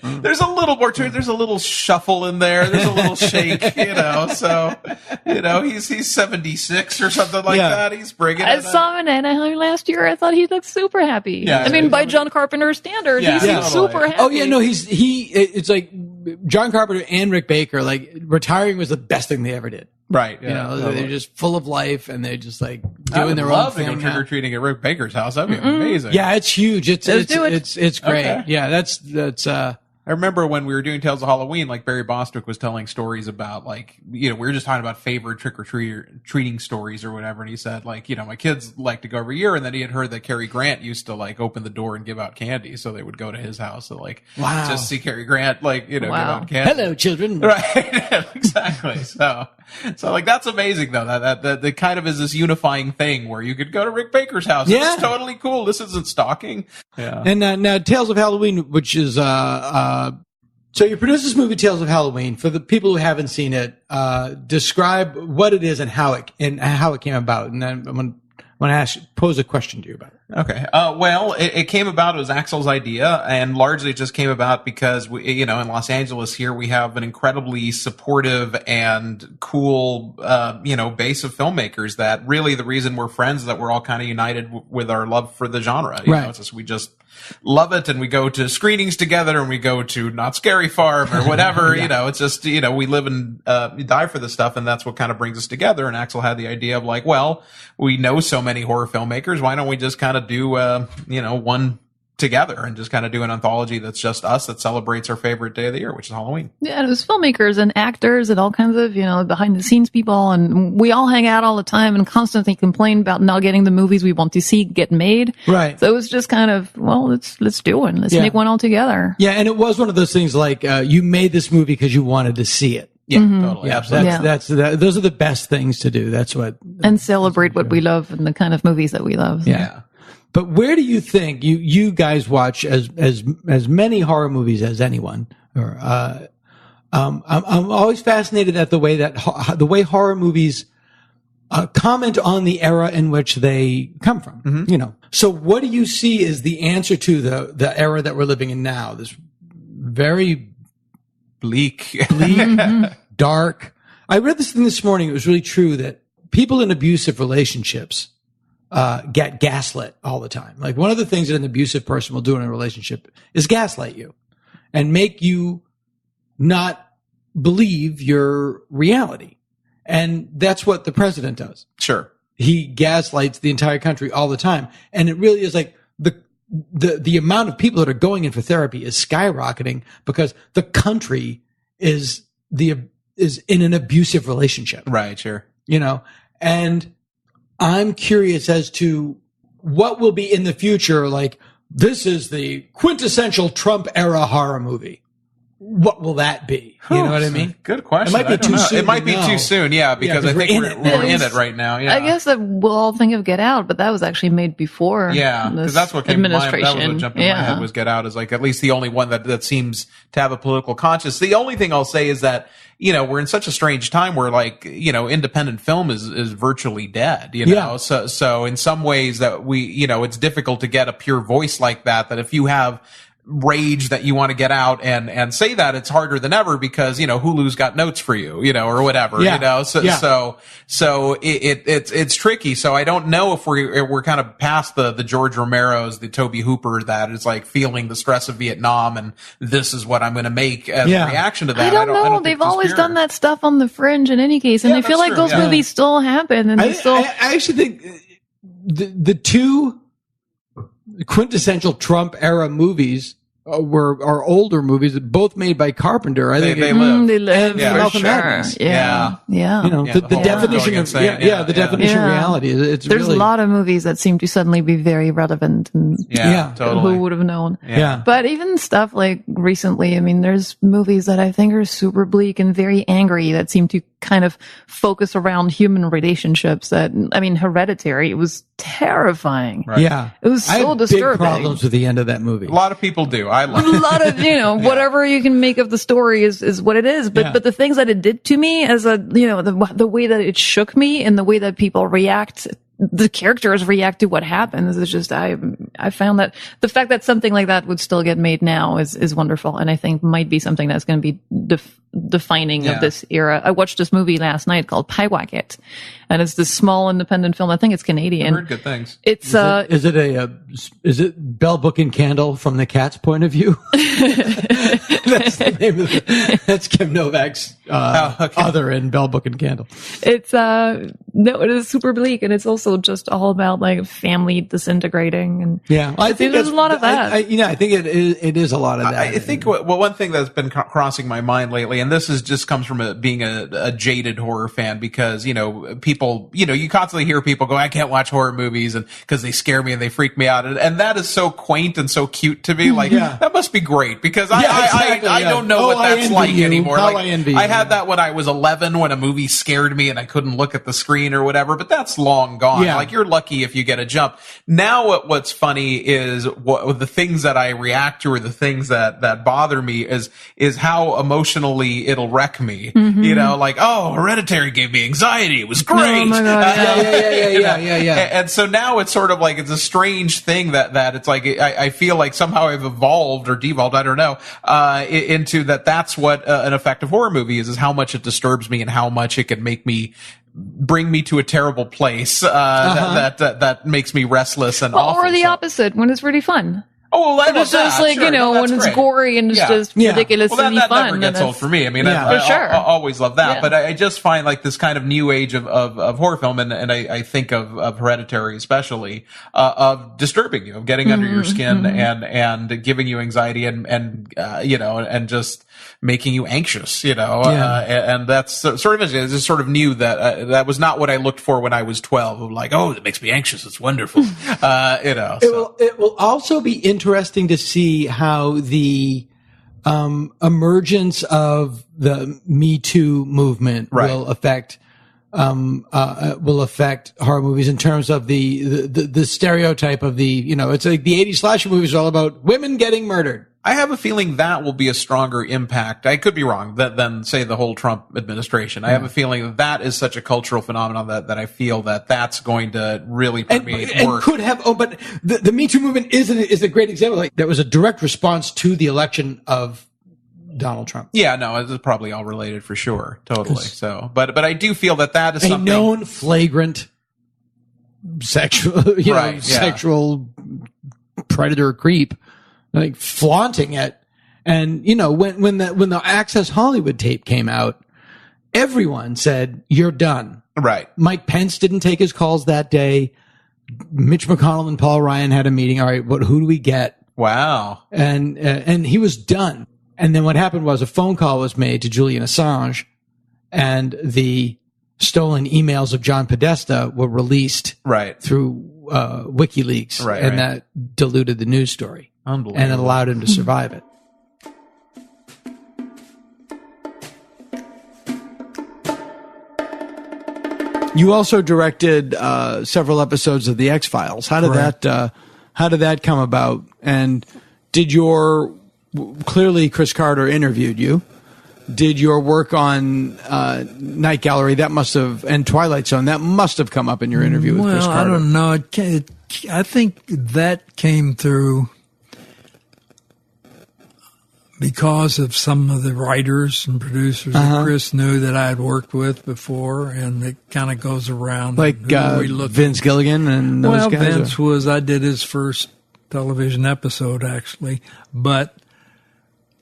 There's a little more to it. There's a little shuffle in there. There's a little shake, So, he's 76 or something like that. He's bringing it. I saw him in Anaheim last year. I thought he looked super happy. Yeah, I mean, by John Carpenter's standards, he seems super happy. Oh yeah, no, it's like John Carpenter and Rick Baker. Like retiring was the best thing they ever did. Right. They're just full of life and they're just like I doing would their love own to thing. go trick or treating at Rick Baker's house. That'd be amazing. Yeah, it's huge. It's great. Okay. Yeah, that's I remember when we were doing Tales of Halloween, like Barry Bostwick was telling stories about like, we were just talking about favorite trick or treating stories or whatever. And he said like, my kids like to go every year. And then he had heard that Cary Grant used to like open the door and give out candy. So they would go to his house to like, just see Cary Grant, like, give out candy. Hello, children. Right. Exactly. So like, that's amazing though. That kind of is this unifying thing where you could go to Rick Baker's house. Yeah. It's totally cool. This isn't stalking. Yeah. And now Tales of Halloween, which is so you produced this movie Tales of Halloween. For the people who haven't seen it, describe what it is and how it came about. And then I'm going to pose a question to you about it. Okay. Well, it came about, it was Axel's idea, and largely it just came about because we, in Los Angeles here, we have an incredibly supportive and cool, base of filmmakers that really the reason we're friends is that we're all kind of united with our love for the genre. It's just, we just love it, and we go to screenings together, and we go to Not Scary Farm or whatever. It's just, we live and die for this stuff, and that's what kind of brings us together. And Axel had the idea of like, well, we know so many horror filmmakers, why don't we just kind of do, one together and just kind of do an anthology that's just us that celebrates our favorite day of the year, which is Halloween. Yeah, and it was filmmakers and actors and all kinds of, behind the scenes people. And we all hang out all the time and constantly complain about not getting the movies we want to see get made. Right. So it was just kind of, well, let's do one. Let's make one all together. Yeah. And it was one of those things like, you made this movie because you wanted to see it. Yeah, totally. Yeah, Absolutely. those are the best things to do. That's what. And celebrate what we love and the kind of movies that we love. Yeah. But where do you think you guys watch as many horror movies as anyone? Or I'm always fascinated at the way horror movies comment on the era in which they come from. Mm-hmm. So what do you see as the answer to the era that we're living in now? This very bleak, dark. I read this thing this morning. It was really true that people in abusive relationships get gaslit all the time. Like one of the things that an abusive person will do in a relationship is gaslight you and make you not believe your reality. And that's what the president does. Sure. He gaslights the entire country all the time. And it really is like the amount of people that are going in for therapy is skyrocketing because the country is in an abusive relationship. Right, sure. You know, and I'm curious as to what will be in the future. Like, this is the quintessential Trump era horror movie. What will that be? You know what I mean? Good question. It might be too soon. It might be too soon, yeah, because I think we're in it right now. Yeah. I guess that we'll all think of Get Out, but that was actually made before. Yeah, because that's what came to mind. That was what jumped in my head was Get Out is like at least the only one that seems to have a political conscience. The only thing I'll say is that, you know, we're in such a strange time where like, you know, independent film is virtually dead, you know? Yeah. So in some ways that it's difficult to get a pure voice like that if you have rage that you want to get out and say that, it's harder than ever because, you know, Hulu's got notes for you, you know, or whatever, you know, so it's tricky. So I don't know if we're kind of past the George Romero's, the Toby Hooper that is like feeling the stress of Vietnam and this is what I'm going to make as a reaction to that. I don't know. They've always done that stuff on the fringe in any case. And I feel like those movies still happen. And I actually think the two quintessential Trump era movies are older movies, both made by Carpenter. I think they live. Yeah, for sure. Yeah. You know, the definition of the definition of reality. There's a lot of movies that seem to suddenly be very relevant. And totally. Who would have known? Yeah. But even stuff like recently, I mean, there's movies that I think are super bleak and very angry that seem to kind of focus around human relationships. Hereditary, it was terrifying. Right. Yeah. It was so disturbing. Big problems with the end of that movie. A lot of people do. I love a lot of, whatever you can make of the story is what it is. But the things that it did to me as the way that it shook me and the way that people react, the characters react to what happens is just, I found that the fact that something like that would still get made now is wonderful. And I think might be something that's going to be defining of this era. I watched this movie last night called Pyewacket, and it's this small independent film. I think it's Canadian. I heard good things. It's is it Bell Book and Candle from the cat's point of view? That's the name of it. That's Kim Novak's other in Bell Book and Candle. It's it is super bleak, and it's also just all about like family disintegrating, and I think there's a lot of that. I think it is a lot of that. I think one thing that's been crossing my mind lately, and this just comes from being a jaded horror fan, because people, you constantly hear people go, I can't watch horror movies and because they scare me and they freak me out, and that is so quaint and so cute to me. Like that must be great, because I don't know what that's like anymore. I had that when I was 11 when a movie scared me and I couldn't look at the screen or whatever, but that's long gone. Like, you're lucky if you get a jump. Now what's funny is the things that I react to, or the things that bother me is how emotionally it'll wreck me. Mm-hmm. Like, Hereditary gave me anxiety. It was great. Oh my God. Yeah. And so now it's sort of like, it's a strange thing that it's like, I feel like somehow I've evolved or devolved, I don't know, into that's what an effective horror movie is how much it disturbs me and how much it can bring me to a terrible place, that makes me restless and awful. Or the opposite, when it's really fun. Oh, well, it's just like, sure. When it's gory and it's just ridiculously fun. That never gets old for me. I mean, I always love that. Yeah. But I just find like this kind of new age of horror film, and I think of Hereditary especially, of disturbing you, of getting under your skin and giving you anxiety and just making you anxious, and that's sort of, it's just sort of new that was not what I looked for when I was 12. I'm like, it makes me anxious. It's wonderful. It will also be interesting to see how the emergence of the Me Too movement will affect horror movies in terms of the stereotype of it's like the 80s slasher movies are all about women getting murdered. I have a feeling that will be a stronger impact. I could be wrong than say the whole Trump administration. I have a feeling that is such a cultural phenomenon that I feel that's going to really permeate work. Could have. But the Me Too movement is a great example. Like, that was a direct response to the election of Donald Trump. Yeah, no, it's probably all related for sure. Totally. So, but I do feel that is a something known flagrant sexual, sexual predator creep, like flaunting it. And, when the Access Hollywood tape came out, everyone said, you're done. Right. Mike Pence didn't take his calls that day. Mitch McConnell and Paul Ryan had a meeting. All right, who do we get? Wow. And he was done. And then what happened was a phone call was made to Julian Assange, and the stolen emails of John Podesta were released through WikiLeaks. Right, and that diluted the news story. Unbelievable. And it allowed him to survive it. You also directed several episodes of The X-Files. How did that come about? And clearly Chris Carter interviewed you. Did your work on Night Gallery and Twilight Zone, that must have come up in your interview with Chris Carter? I don't know. I think that came through because of some of the writers and producers that Chris knew that I had worked with before, and it kind of goes around. Like Vince Gilligan and those guys? Vince I did his first television episode, actually. But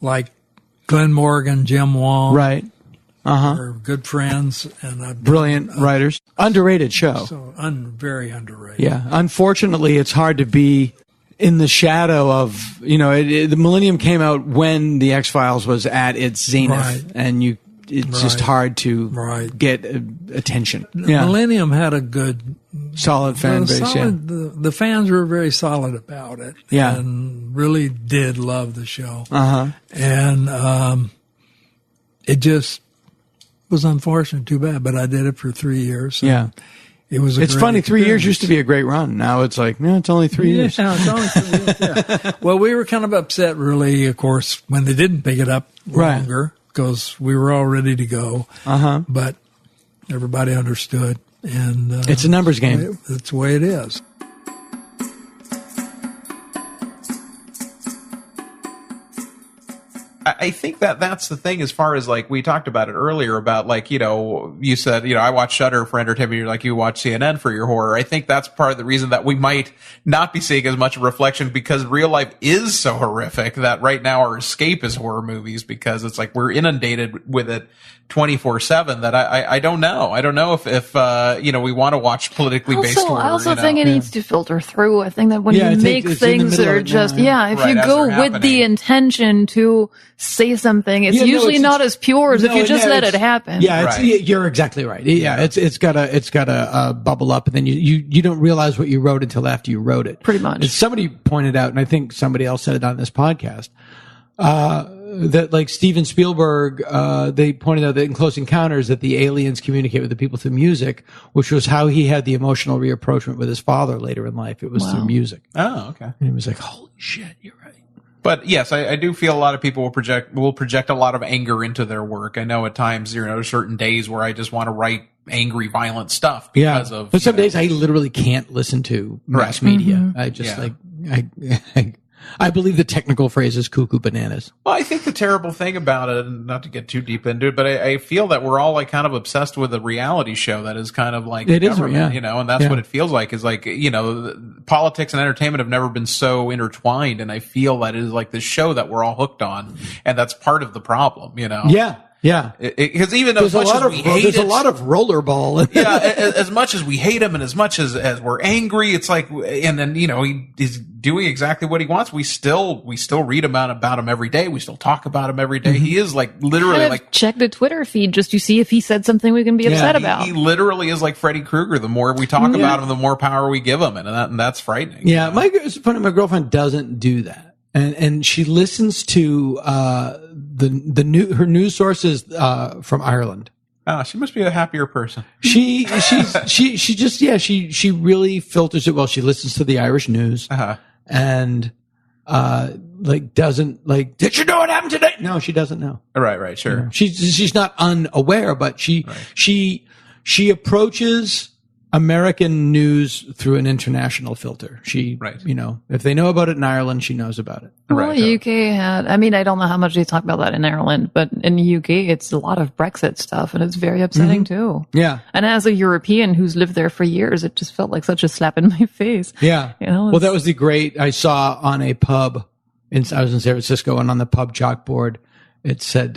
like Glenn Morgan, Jim Wong. Right. Are good friends. And brilliant writers. Underrated show. So very underrated. Yeah. Unfortunately, it's hard to be in the shadow of, the Millennium came out when the X-Files was at its zenith, and it's just hard to get attention. Millennium had a good, solid fan base. The fans were very solid about it. Yeah. And really did love the show. And it just was unfortunate, too bad, but I did it for 3 years. Yeah. It's funny. 3 years used to be a great run. Now it's like, it's only 3 years. Yeah, it's only 3 years. Yeah. Well, we were kind of upset, really, of course, when they didn't pick it up longer, because we were all ready to go. But everybody understood, and it's a numbers game. That's the way it is. I think that's the thing, as far as like we talked about it earlier about like, you said, I watch Shudder for entertainment. You're like, you watch CNN for your horror. I think that's part of the reason that we might not be seeing as much reflection, because real life is so horrific that right now our escape is horror movies, because it's like we're inundated with it 24/7 that I don't know. I don't know if we want to watch politically based horror. I also think it needs to filter through. I think that when you make things that are just, if you go with the intention to say something, it's usually not as pure as if you just let it happen. Yeah, you're exactly right. Yeah, it's gotta bubble up, and then you don't realize what you wrote until after you wrote it. Pretty much. And somebody pointed out, and I think somebody else said it on this podcast, that like Steven Spielberg, they pointed out that in Close Encounters that the aliens communicate with the people through music, which was how he had the emotional reapproachment with his father later in life. It was through music. Oh, okay. And he was like, holy shit, you're right. But yes, I do feel a lot of people will project a lot of anger into their work. I know at times, certain days where I just want to write angry, violent stuff because of. But some days I literally can't listen to mass media. I just I believe the technical phrase is cuckoo bananas. Well, I think the terrible thing about it, and not to get too deep into it, but I feel that we're all like kind of obsessed with a reality show that is kind of like government, and that's what it feels like, is like, politics and entertainment have never been so intertwined. And I feel that it is like this show that we're all hooked on. And that's part of the problem, Yeah. Yeah. Because even as much as we hate it. There's a lot of rollerball. As much as we hate him and as much as we're angry, it's like, and then, he's doing exactly what he wants. We still read about him every day. We still talk about him every day. He is like literally check the Twitter feed just to see if he said something we can be upset about. He literally is like Freddy Krueger. The more we talk about him, the more power we give him. And that's frightening. Yeah. My girlfriend doesn't do that. And she listens to her news sources from Ireland. Oh, she must be a happier person. She really filters it well. She listens to the Irish news and doesn't like, did you know what happened today? No, she doesn't know. Right, sure. She's not unaware, but she approaches American news through an international filter. She, if they know about it in Ireland, she knows about it. Well, UK had, I don't know how much they talk about that in Ireland, but in the UK, it's a lot of Brexit stuff, and it's very upsetting too. Yeah. And as a European who's lived there for years, it just felt like such a slap in my face. Yeah. Well, that was I saw on a pub, I was in San Francisco, and on the pub chalkboard, it said,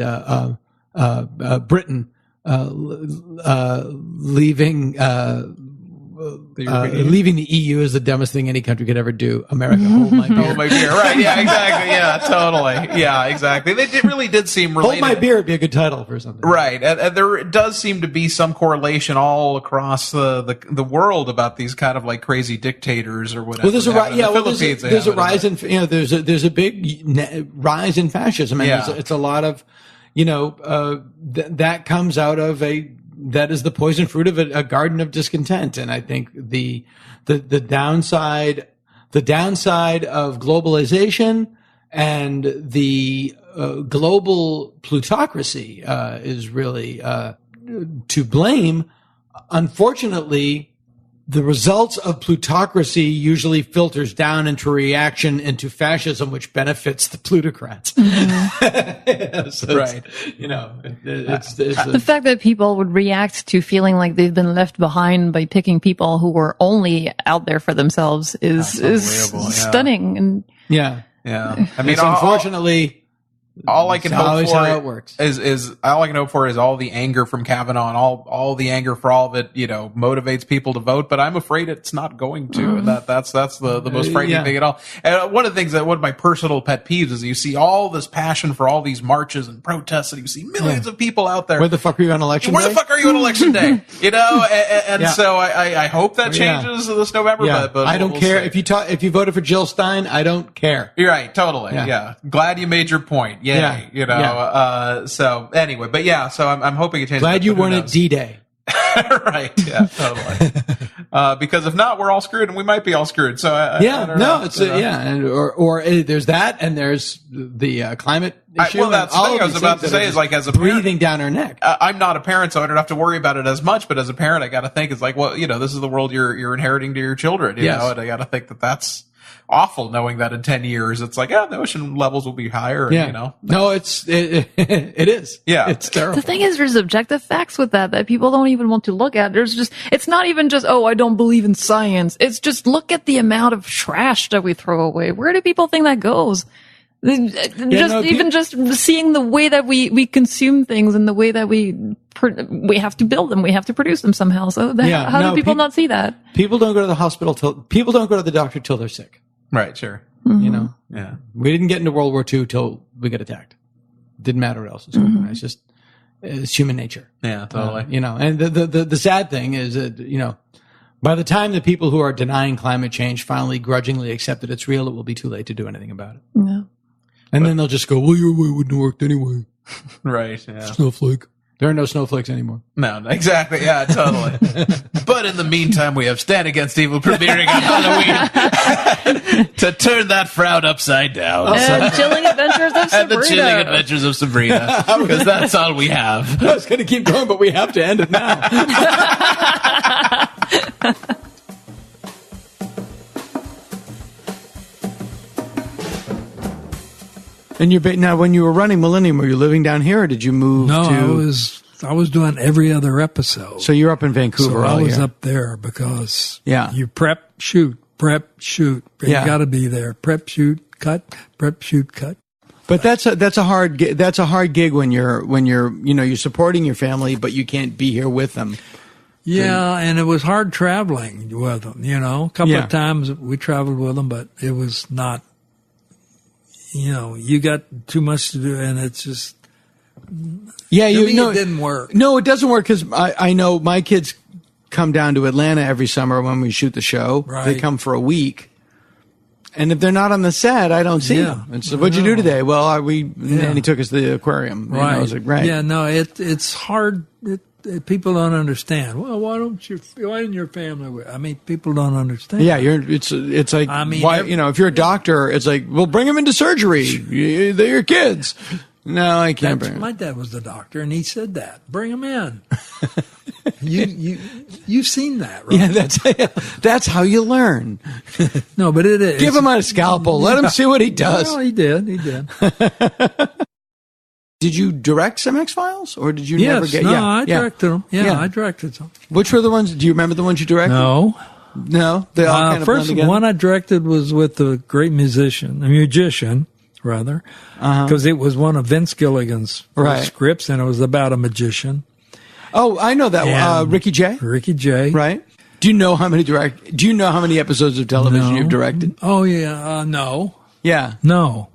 Britain, leaving the EU is the dumbest thing any country could ever do. America, hold my beer. Hold my beer. Right. Yeah, exactly. Yeah, totally. Yeah, exactly. It really did seem related. Hold my beer would be a good title for something. Right. And there does seem to be some correlation all across the world about these kind of like crazy dictators or whatever. Well, there's a rise in, there's a big rise in fascism. And it's a lot of, that comes out of that is the poison fruit of a garden of discontent. And I think the downside of globalization and the global plutocracy is really to blame. Unfortunately, the results of plutocracy usually filters down into reaction into fascism, which benefits the plutocrats. So right. It's the fact that people would react to feeling like they've been left behind by picking people who were only out there for themselves is stunning. And yeah. Unfortunately, all I can hope for how it works. is all I can hope for is all the anger from Kavanaugh and all the anger for all of it, motivates people to vote. But I'm afraid it's not going to. And that's the most frightening thing at all. And one of the things one of my personal pet peeves is you see all this passion for all these marches and protests, and you see millions of people out there. Where the fuck are you on election day? Where the fuck are you on election day? So I hope that changes this November. Yeah. But I don't care if you voted for Jill Stein. I don't care. You're right. Totally. Yeah. Glad you made your point. Yay, so anyway, but so I'm hoping it changes. Glad you weren't at D-Day. Right, yeah, totally. Because if not, we're all screwed, and we might be all screwed. So I don't know, or there's that, and there's the climate issue. Well, that's the thing I was about to say is like as a parent, breathing down our neck. I'm not a parent, so I don't have to worry about it as much. But as a parent, I got to think it's like, well, this is the world you're inheriting to your children, you know, and I got to think that's awful, knowing that in 10 years it's like, the ocean levels will be higher. And, no, it is. Yeah, it's terrible. The thing is, there's objective facts with that people don't even want to look at. It's not even just, I don't believe in science. It's just look at the amount of trash that we throw away. Where do people think that goes? Just seeing the way that we consume things and the way that we have to build them, we have to produce them somehow. So how do people not see that? People don't go to the hospital people don't go to the doctor till they're sick. Right, sure. Mm-hmm. Yeah. We didn't get into World War II till we got attacked. Didn't matter what else was going on. It's human nature. Yeah, totally. And the sad thing is that, by the time the people who are denying climate change finally grudgingly accept that it's real, it will be too late to do anything about it. Yeah. And then they'll just go, well, your way wouldn't have worked anyway. Right, yeah. Snowflake. There are no snowflakes anymore. No, exactly. Yeah, totally. But in the meantime, we have Stand Against Evil premiering on Halloween to turn that frown upside down. Chilling Adventures of Sabrina. And the Chilling Adventures of Sabrina. Because that's all we have. I was going to keep going, but we have to end it now. And now, when you were running Millennium, were you living down here, or did you move? No, I was doing every other episode. So you're up in Vancouver. So I was up there because you prep, shoot. You got to be there. Prep, shoot, cut. Prep, shoot, cut. But that's a hard gig when you're supporting your family, but you can't be here with them. Yeah, and it was hard traveling with them. A couple of times we traveled with them, but it was not. You got too much to do, and it's just. Yeah, it didn't work. No, it doesn't work because I know my kids come down to Atlanta every summer when we shoot the show. Right. They come for a week, and if they're not on the set, I don't see them. And so, what'd you do today? Well, and he took us to the aquarium. Right. I was like, right. Yeah, no, it's hard. People don't understand. Well, why didn't your family? People don't understand. Yeah, it's like, why, if you're a doctor, it's like, well, bring them into surgery. They're your kids. No, I can't bring them. My dad was the doctor, and he said that. Bring them in. You've seen that, right? Yeah, that's how you learn. No, but it is. Give him a scalpel. Let him see what he does. Well, he did. He did. Did you direct some X-Files, or did you Yes, never get? no, Yeah, I directed them. Yeah, I directed some. Which were the ones? Do you remember the ones you directed? No. They all kind of first blend together? one I directed was with a great magician, because it was one of Vince Gilligan's scripts, and it was about a magician. Oh, I know that one. Ricky Jay. Ricky Jay. Right. Do you know how many episodes of television you've directed? Oh yeah, no. Yeah. No.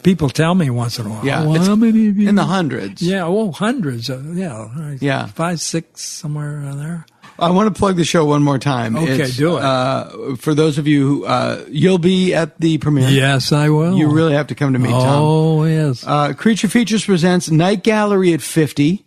People tell me once in a while. Yeah. Well, how many of you? In the hundreds. Yeah. Well, hundreds. Yeah. Yeah. 5, 6, somewhere around there. I want to plug the show one more time. Okay, do it. For those of you who, you'll be at the premiere. Yes, I will. You really have to come to meet Tom. Oh, yes. Creature Features presents Night Gallery at 50.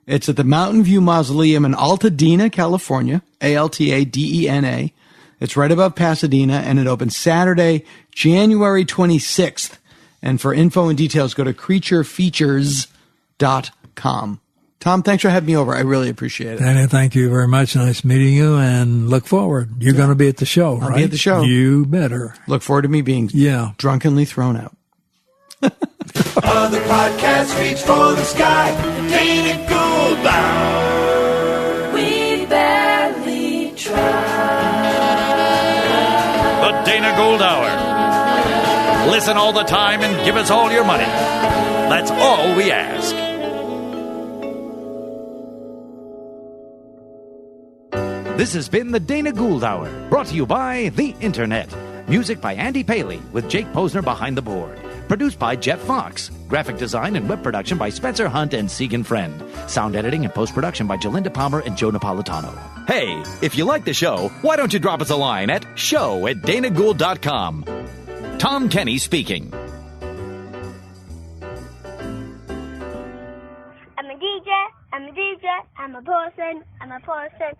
It's at the Mountain View Mausoleum in Altadena, California. Altadena. It's right above Pasadena, and it opens Saturday, January 26th. And for info and details, go to creaturefeatures.com. Tom, thanks for having me over. I really appreciate it. And thank you very much. Nice meeting you, and look forward. You're going to be at the show, right? I'll be at the show. You better. Look forward to me being drunkenly thrown out. Other podcasts reach for the sky. Dana Gould. We barely try. The Dana Gould Hour. Listen all the time and give us all your money. That's all we ask. This has been the Dana Gould Hour, brought to you by the Internet. Music by Andy Paley, with Jake Posner behind the board. Produced by Jeff Fox. Graphic design and web production by Spencer Hunt and Segan Friend. Sound editing and post-production by Jalinda Palmer and Joe Napolitano. Hey, if you like the show, why don't you drop us a line at show@danagould.com. Tom Kenny speaking. I'm a DJ, I'm a person, I'm a singer,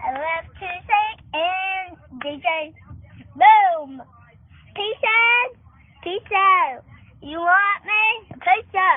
I love to sing and DJ. Boom! Peace out! You want me? Peace out!